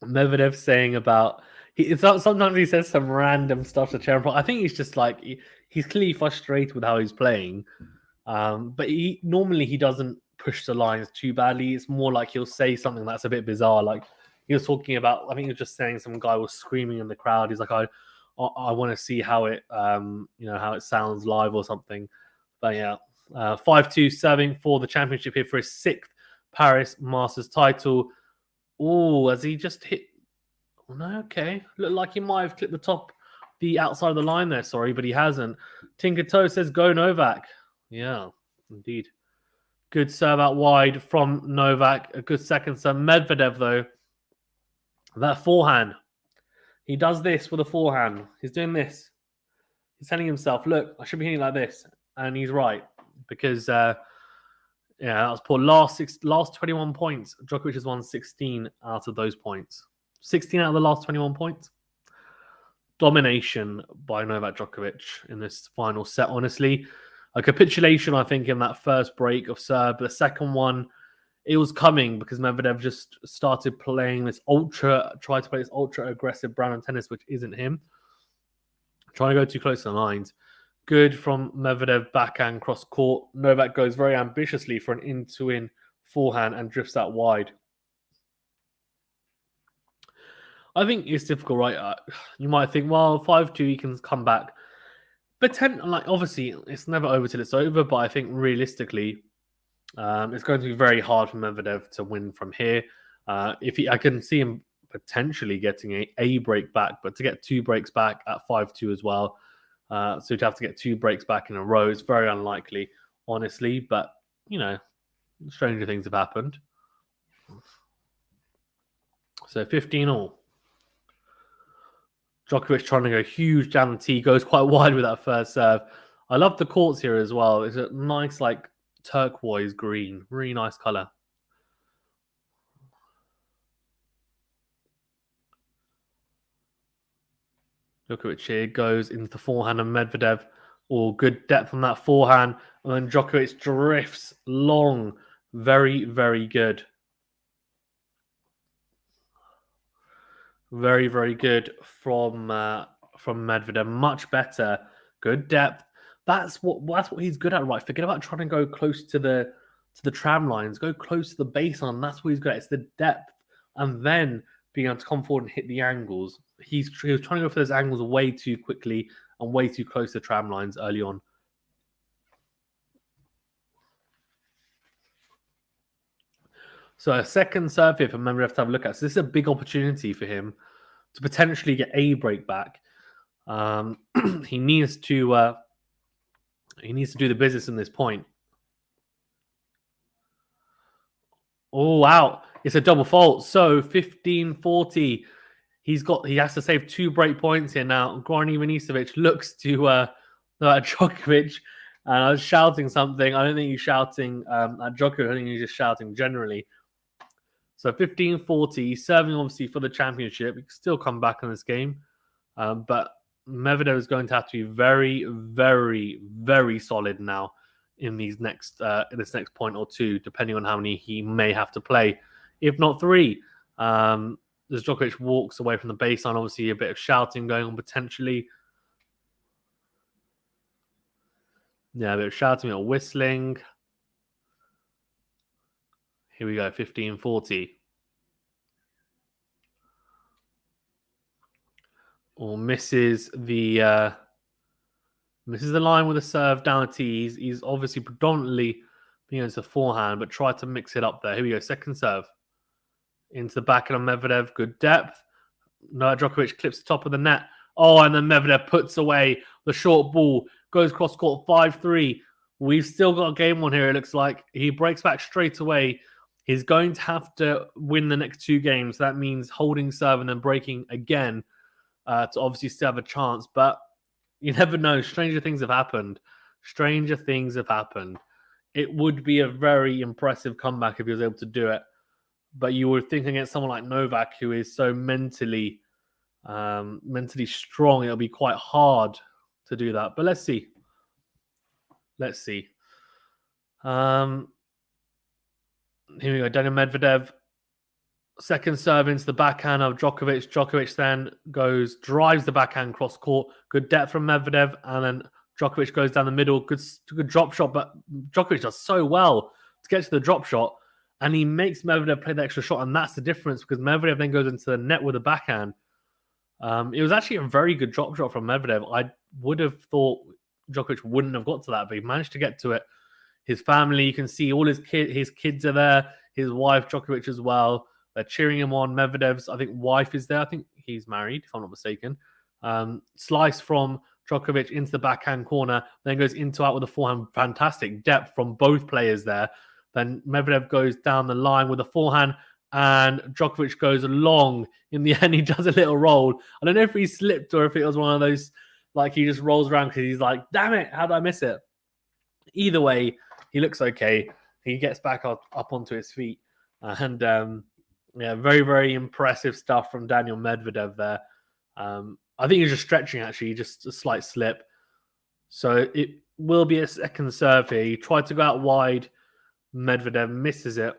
Medvedev saying about sometimes he says some random stuff to Cherempov. I think he's just like he's clearly frustrated with how he's playing. But normally he doesn't push the lines too badly. It's more like he'll say something that's a bit bizarre. Like he was talking about, I think he was just saying some guy was screaming in the crowd. He's like, I want to see how it, how it sounds live or something. But yeah, 5-2 serving for the championship here for his 6th Paris Masters title. Oh, has he just hit? Oh, no, okay. Looked like he might have clipped the outside of the line there. Sorry, but he hasn't. Tinker Toe says, "Go Novak." Yeah, indeed. Good serve out wide from Novak. A good second serve. Medvedev, though, that forehand. He does this with a forehand. He's doing this. He's telling himself, look, I should be hitting like this. And he's right. Because, that was poor. Last 21 points. Djokovic has won 16 out of those points. 16 out of the last 21 points. Domination by Novak Djokovic in this final set, honestly. A capitulation, I think, in that first break of serve. The second one, it was coming because Medvedev just started playing tried to play this ultra aggressive brand of tennis, which isn't him. Trying to go too close to the lines. Good from Medvedev, backhand cross court. Novak goes very ambitiously for an in-to-in forehand and drifts out wide. I think it's difficult, right? You might think, well, 5-2, he can come back. But obviously, it's never over till it's over. But I think realistically, it's going to be very hard for Medvedev to win from here. I can see him potentially getting a break back, but to get 2 breaks back at 5-2 as well. So to have to get 2 breaks back in a row is very unlikely, honestly. But stranger things have happened. So 15 all. Djokovic trying to go huge down the tee, goes quite wide with that first serve. I love the courts here as well. It's a nice, like, turquoise green. Really nice colour. Djokovic here goes into the forehand of Medvedev. All good depth on that forehand. And then Djokovic drifts long. Very, very good. Very, very good from Medvedev. Much better. Good depth. That's what he's good at, right? Forget about trying to go close to the tram lines. Go close to the baseline. That's what he's good at. It's the depth, and then being able to come forward and hit the angles. He was trying to go for those angles way too quickly and way too close to tram lines early on. So a second serve here for Medvedev to have a look at. So this is a big opportunity for him to potentially get a break back. He needs to do the business in this point. Oh, wow. It's a double fault. So 15-40. He has to save 2 break points here now. Goran Ivanisevic looks to Djokovic, and I was shouting something. I don't think he's shouting at Djokovic. I think he's just shouting generally. So 15-40, serving obviously for the championship. He can still come back in this game. But Medvedev is going to have to be very, very, very solid now in this next point or two, depending on how many he may have to play. If not 3. As Djokovic walks away from the baseline, obviously a bit of shouting going on potentially. Yeah, a bit of shouting, a bit of whistling. Here we go, 15-40. Or misses the This is the line with the serve down the tee. He's obviously predominantly being into the forehand, but tried to mix it up there. Here we go. Second serve. Into the backhand of Medvedev. Good depth. Novak Djokovic clips the top of the net. Oh, and then Medvedev puts away the short ball. Goes cross court 5-3. We've still got a game on here, it looks like. He breaks back straight away. He's going to have to win the next 2 games. That means holding serve and then breaking again to obviously still have a chance. But you never know. Stranger things have happened. Stranger things have happened. It would be a very impressive comeback if he was able to do it. But you would think against someone like Novak, who is so mentally strong, it'll be quite hard to do that. But let's see. Let's see. Here we go. Daniil Medvedev. Second serve into the backhand of Djokovic. Djokovic then drives the backhand cross court. Good depth from Medvedev. And then Djokovic goes down the middle. Good drop shot. But Djokovic does so well to get to the drop shot. And he makes Medvedev play the extra shot. And that's the difference because Medvedev then goes into the net with a backhand. It was actually a very good drop shot from Medvedev. I would have thought Djokovic wouldn't have got to that, but he managed to get to it. His family, you can see all his kids are there. His wife, Djokovic, as well. They're cheering him on. Medvedev's, I think, wife is there. I think he's married, if I'm not mistaken. Slice from Djokovic into the backhand corner, then goes out with a forehand. Fantastic depth from both players there. Then Medvedev goes down the line with a forehand, and Djokovic goes long. In the end, he does a little roll. I don't know if he slipped or if it was one of those, like he just rolls around because he's like, damn it, how did I miss it? Either way, he looks okay. He gets back up onto his feet. And yeah, very, very impressive stuff from Daniil Medvedev there. I think he's just stretching, actually, just a slight slip. So it will be a second serve here. He tried to go out wide. Medvedev misses it.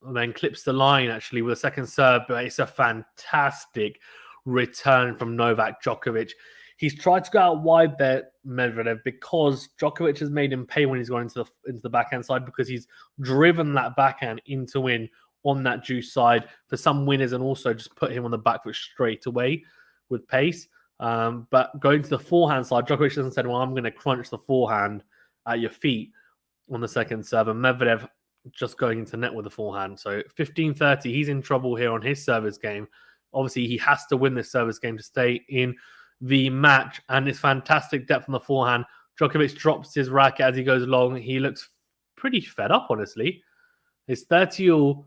And then clips the line, actually, with a second serve. But it's a fantastic return from Novak Djokovic. He's tried to go out wide there, Medvedev, because Djokovic has made him pay when he's gone into the backhand side because he's driven that backhand into win on that juice side for some winners and also just put him on the back foot straight away with pace. But going to the forehand side, Djokovic hasn't said, well, I'm going to crunch the forehand at your feet on the second serve. And Medvedev just going into net with the forehand. So 15-30, he's in trouble here on his service game. Obviously, he has to win this service game to stay in the match, and it's fantastic depth on the forehand. Djokovic drops his racket as he goes along. He looks pretty fed up, honestly. It's 30-all,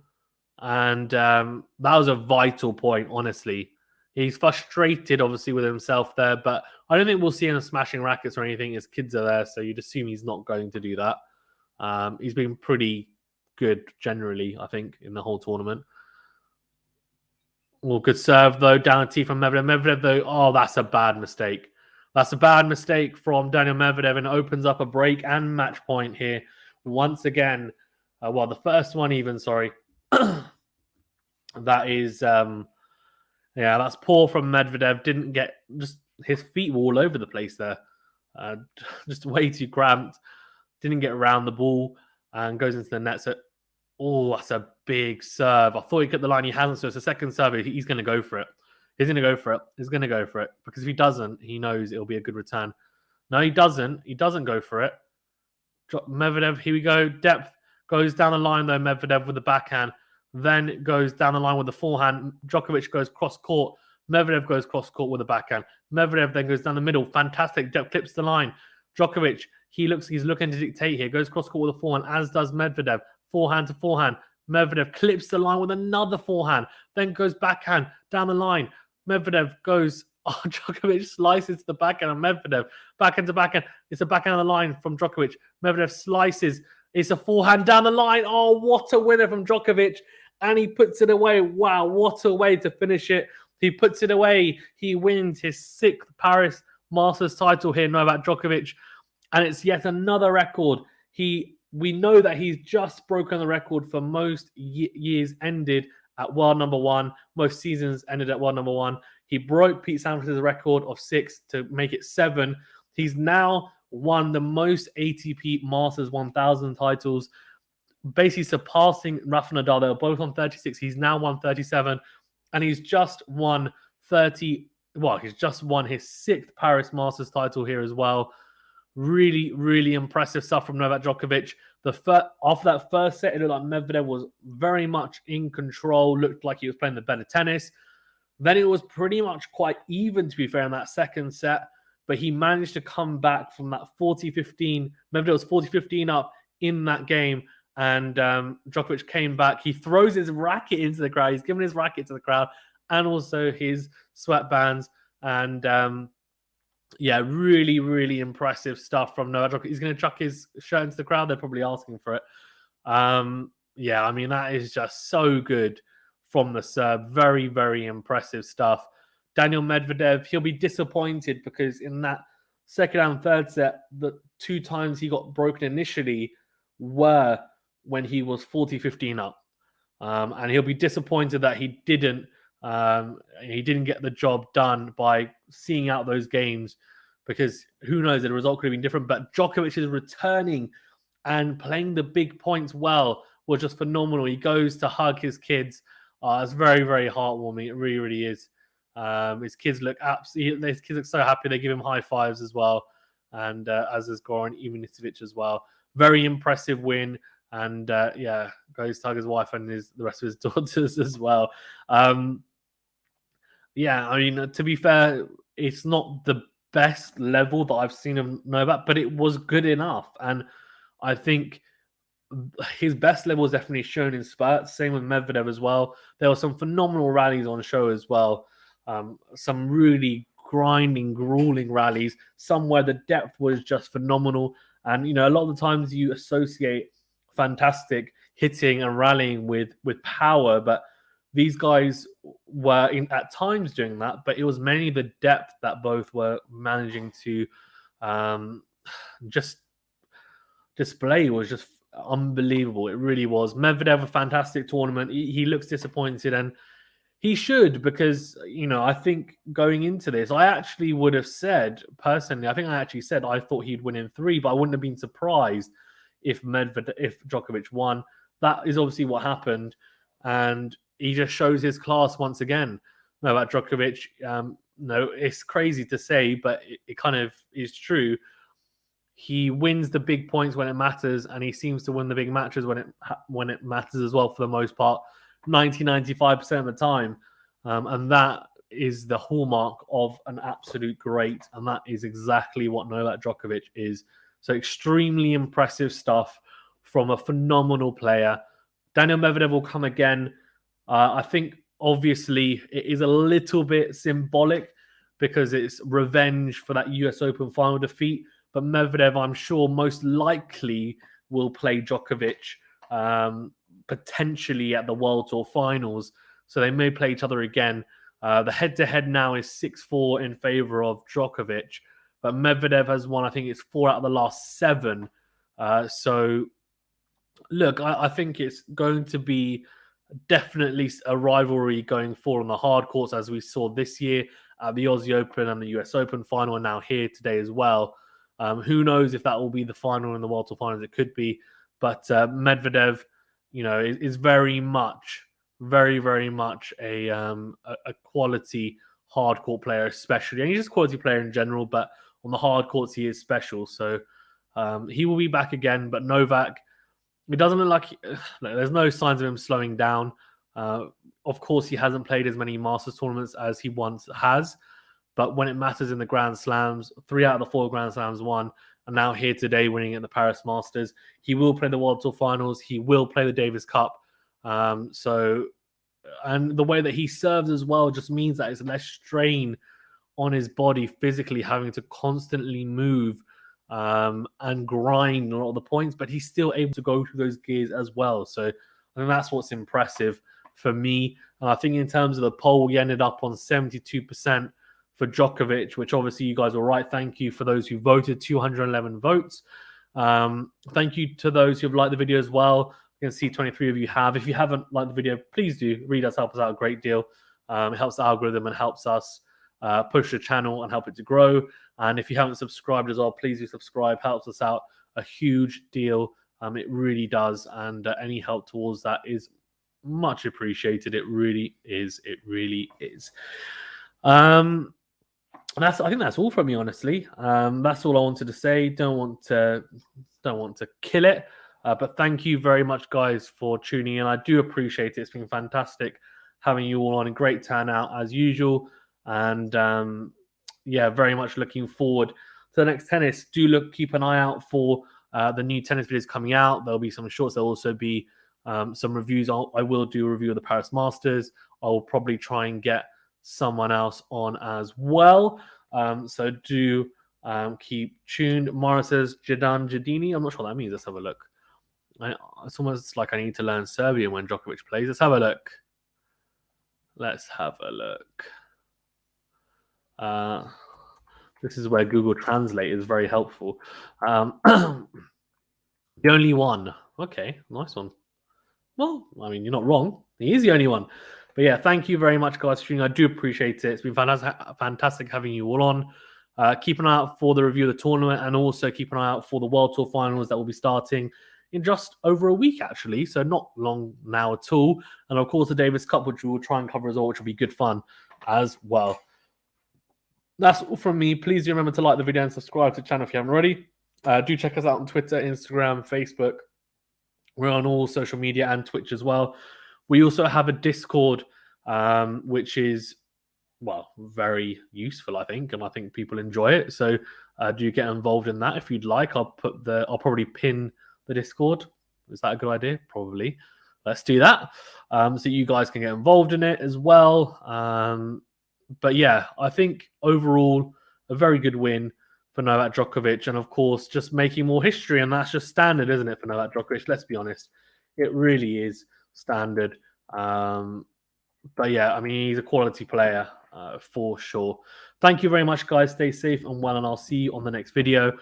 and that was a vital point, honestly. He's frustrated, obviously, with himself there, but I don't think we'll see him smashing rackets or anything. His kids are there, so you'd assume he's not going to do that. He's been pretty good, generally, I think, in the whole tournament. Well, good serve, though, down the tee from Medvedev. Medvedev, though, oh, that's a bad mistake. That's a bad mistake from Daniil Medvedev, and it opens up a break and match point here. Once again, well, the first one even, sorry. That is, yeah, that's poor from Medvedev. Didn't get, just his feet were all over the place there. Just way too cramped. Didn't get around the ball and goes into the net. So, oh, that's a big serve. I thought he cut the line. He hasn't. So it's a second serve. He's going to go for it. He's going to go for it. He's going to go for it. Because if he doesn't, he knows it'll be a good return. No, he doesn't. He doesn't go for it. Medvedev, here we go. Depth goes down the line, though, Medvedev with the backhand. Then goes down the line with the forehand. Djokovic goes cross court. Medvedev goes cross court with the backhand. Medvedev then goes down the middle. Fantastic depth. Clips the line. Djokovic, he's looking to dictate here. Goes cross court with the forehand, as does Medvedev. Forehand to forehand. Medvedev clips the line with another forehand. Then goes backhand down the line. Medvedev goes, oh, Djokovic slices the backhand of Medvedev. Backhand to backhand. It's a backhand on the line from Djokovic. Medvedev slices. It's a forehand down the line. Oh, what a winner from Djokovic. And he puts it away. Wow, what a way to finish it. He puts it away. He wins his 6th Paris Masters title here, Novak Djokovic. And it's yet another record. We know that he's just broken the record for most years ended at world number 1. Most seasons ended at world number 1. He broke Pete Sampras' record of 6 to make it 7. He's now won the most ATP Masters 1000 titles, basically surpassing Rafa Nadal. They were both on 36. He's now won 37. And he's just won 30 well, he's just won his 6th Paris Masters title here as well. Really, really impressive stuff from Novak Djokovic. After that first set, it looked like Medvedev was very much in control, looked like he was playing the better tennis. Then it was pretty much quite even, to be fair, in that second set, but he managed to come back from that 40-15. Medvedev was 40-15 up in that game, and Djokovic came back. He throws his racket into the crowd. He's given his racket to the crowd and also his sweatbands. And yeah, really, really impressive stuff from Novak Djokovic. He's going to chuck his shirt into the crowd. They're probably asking for it. Yeah, I mean, that is just so good from the Serb. Very, very impressive stuff. Daniil Medvedev, he'll be disappointed because in that second and third set, the 2 times he got broken initially were when he was 40-15 up. And he'll be disappointed that he didn't get the job done by seeing out those games, because who knows, the result could have been different. But Djokovic is returning and playing the big points well was just phenomenal. He goes to hug his kids. It's very, very heartwarming. It really, really is. His kids look so happy. They give him high fives as well, and as is Goran Ivanisevic as well. Very impressive win, and yeah, goes to hug his wife and the rest of his daughters as well. Yeah, I mean, to be fair, it's not the best level that I've seen of Novak, but it was good enough, and I think his best level was definitely shown in spurts. Same with Medvedev as well. There were some phenomenal rallies on show as well. Some really grinding, grueling rallies. Some where the depth was just phenomenal. And, you know, a lot of the times you associate fantastic hitting and rallying with power, but these guys were at times doing that, but it was mainly the depth that both were managing to just display. Was just unbelievable. It really was. Medvedev, a fantastic tournament. He looks disappointed, and he should, because, you know, I think going into this, I actually would have said, personally, I thought he'd win in 3, but I wouldn't have been surprised if Djokovic won. That is obviously what happened, and he just shows his class once again. Novak Djokovic, no, it's crazy to say, but it kind of is true. He wins the big points when it matters, and he seems to win the big matches when it matters as well, for the most part, 90-95% of the time. And that is the hallmark of an absolute great, and that is exactly what Novak Djokovic is. So extremely impressive stuff from a phenomenal player. Daniil Medvedev will come again. I think, obviously, it is a little bit symbolic because it's revenge for that US Open final defeat. But Medvedev, I'm sure, most likely will play Djokovic potentially at the World Tour Finals. So they may play each other again. The head-to-head now is 6-4 in favor of Djokovic. But Medvedev has won, I think it's 4 out of the last 7. So, look, I think it's going to be definitely a rivalry going forward on the hard courts, as we saw this year at the Aussie Open and the US Open final, and now here today as well. Who knows if that will be the final in the World Tour Finals? It could be. But Medvedev, you know, is very much a quality hard court player, especially. And he's just a quality player in general, but on the hard courts, he is special. So he will be back again. But Novak, it doesn't look like there's no signs of him slowing down. Of course, he hasn't played as many Masters tournaments as he once has. But when it matters in the Grand Slams, 3 out of the 4 Grand Slams won, and now here today winning at the Paris Masters. He will play the World Tour Finals. He will play the Davis Cup. And the way that he serves as well just means that it's less strain on his body physically, having to constantly move and grind a lot of the points, but he's still able to go through those gears as well. So I think that's what's impressive for me. And I think in terms of the poll, we ended up on 72% for Djokovic, which obviously you guys were right. Thank you for those who voted, 211 votes. Thank you to those who have liked the video as well. You can see 23 of you have. If you haven't liked the video, please do. Read us, help us out a great deal. It helps the algorithm and helps us push the channel and help it to grow. And if you haven't subscribed as well, please do subscribe. Helps us out a huge deal. It really does. And any help towards that is much appreciated. It really is. It really is. And I think that's all from me, honestly. That's all I wanted to say. Don't want to kill it, but thank you very much, guys, for tuning in. I do appreciate it. It's been fantastic having you all on. A great turnout as usual, and yeah, very much looking forward to the next tennis. Keep an eye out for the new tennis videos coming out. There'll be some shorts. There'll also be some reviews. I will do a review of the Paris Masters. I will probably try and get someone else on as well. So do keep tuned. Mara says Jadan Jadini. I'm not sure what that means. Let's have a look. It's almost like I need to learn Serbian when Djokovic plays. Let's have a look. This is where Google Translate is very helpful. The only one. Okay, nice one. Well, I mean, you're not wrong. He is the only one. But yeah, thank you very much, guys, for tuning in. I do appreciate it. It's been fantastic having you all on. Keep an eye out for the review of the tournament, and also keep an eye out for the World Tour finals that will be starting in just over a week, actually. So not long now at all. And of course, the Davis Cup, which we will try and cover as well, which will be good fun as well. That's all from me. Please do remember to like the video and subscribe to the channel if you haven't already. Do check us out on Twitter, Instagram, Facebook. We're on all social media and Twitch as well. We also have a Discord, which is, well, very useful, I think, and I think people enjoy it. So do get involved in that if you'd like. I'll probably pin the Discord. Is that a good idea? Probably. Let's do that. So you guys can get involved in it as well. But yeah, I think overall a very good win for Novak Djokovic, and of course, just making more history, and that's just standard, isn't it, for Novak Djokovic? Let's be honest, it really is standard. But yeah, I mean, he's a quality player for sure. Thank you very much, guys. Stay safe and well, and I'll see you on the next video.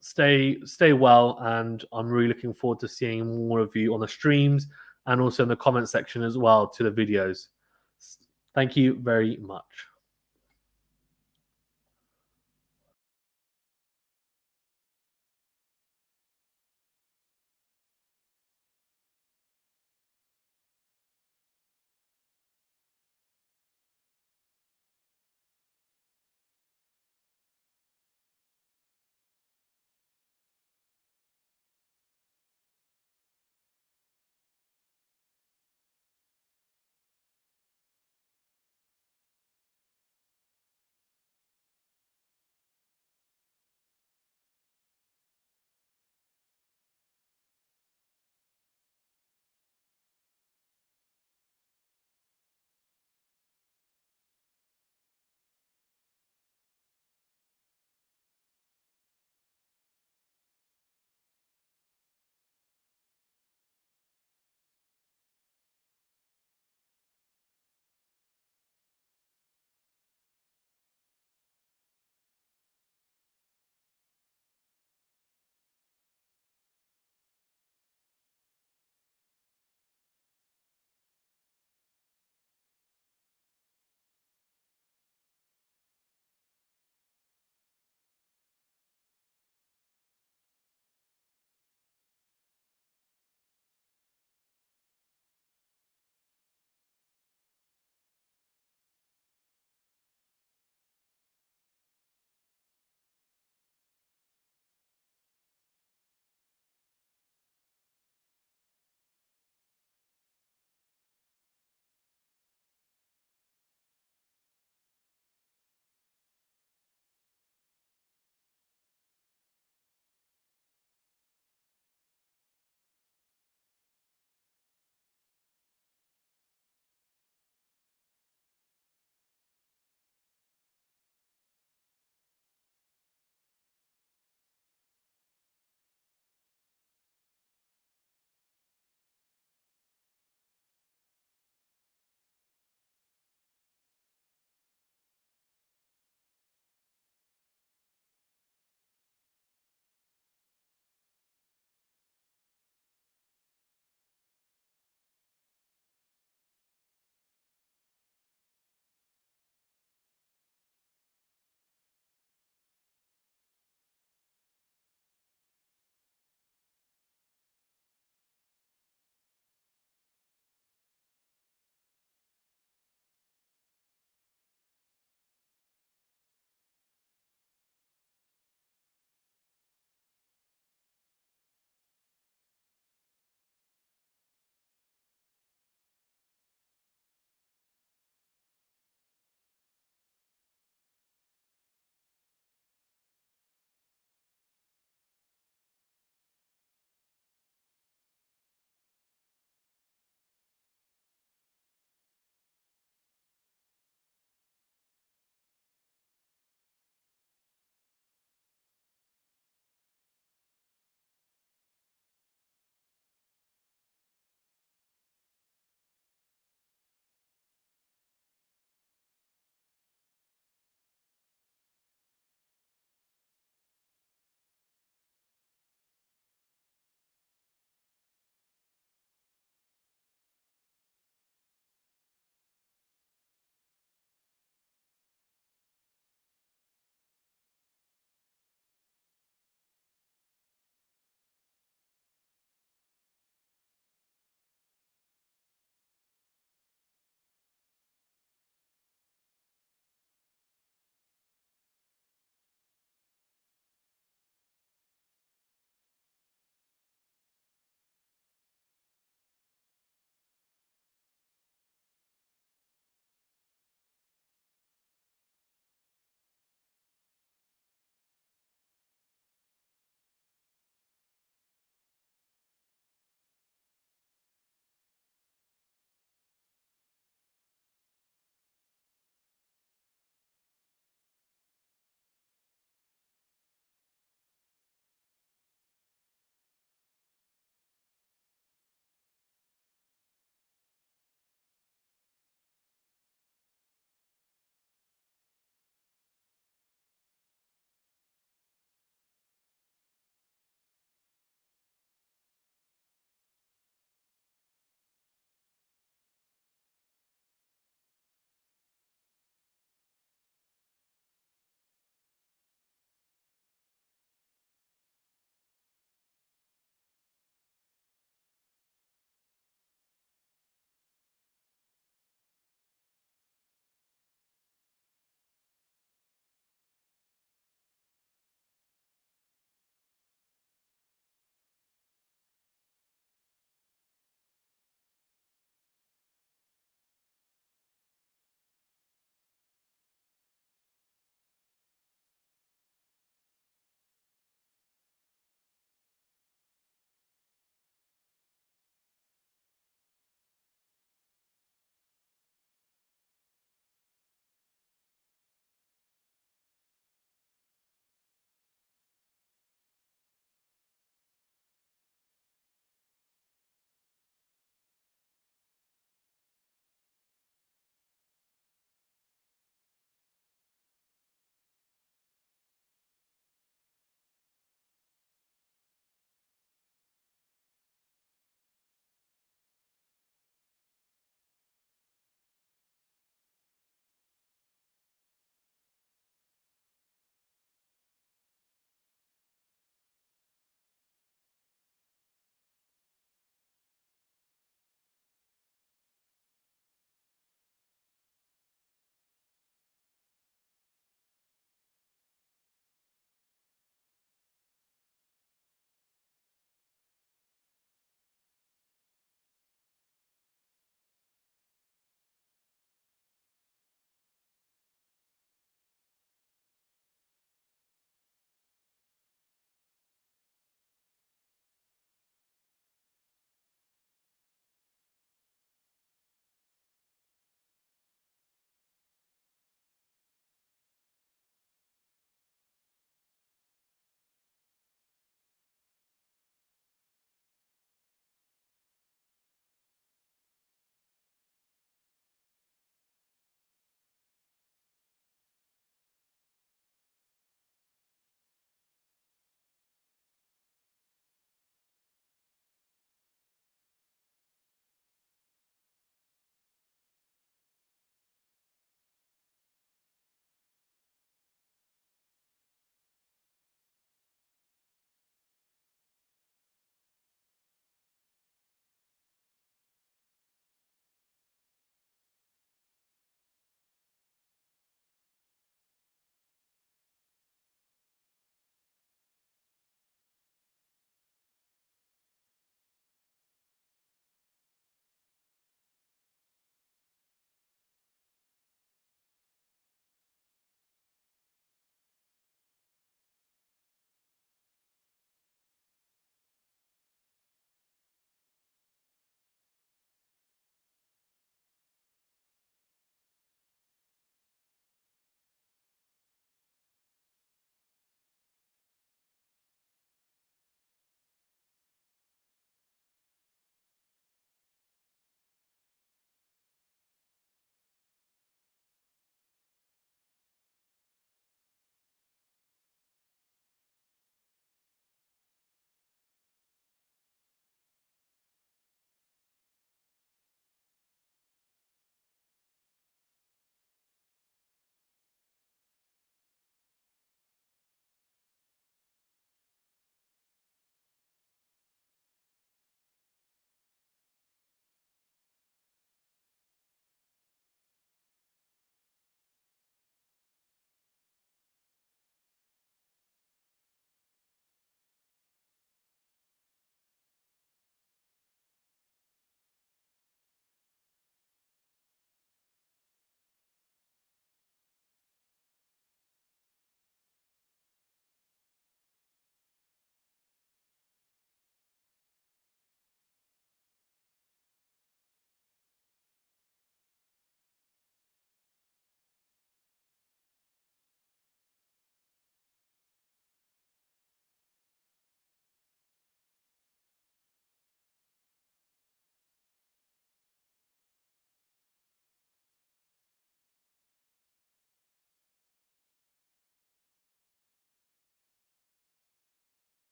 Stay well, and I'm really looking forward to seeing more of you on the streams and also in the comment section as well to the videos. Thank you very much.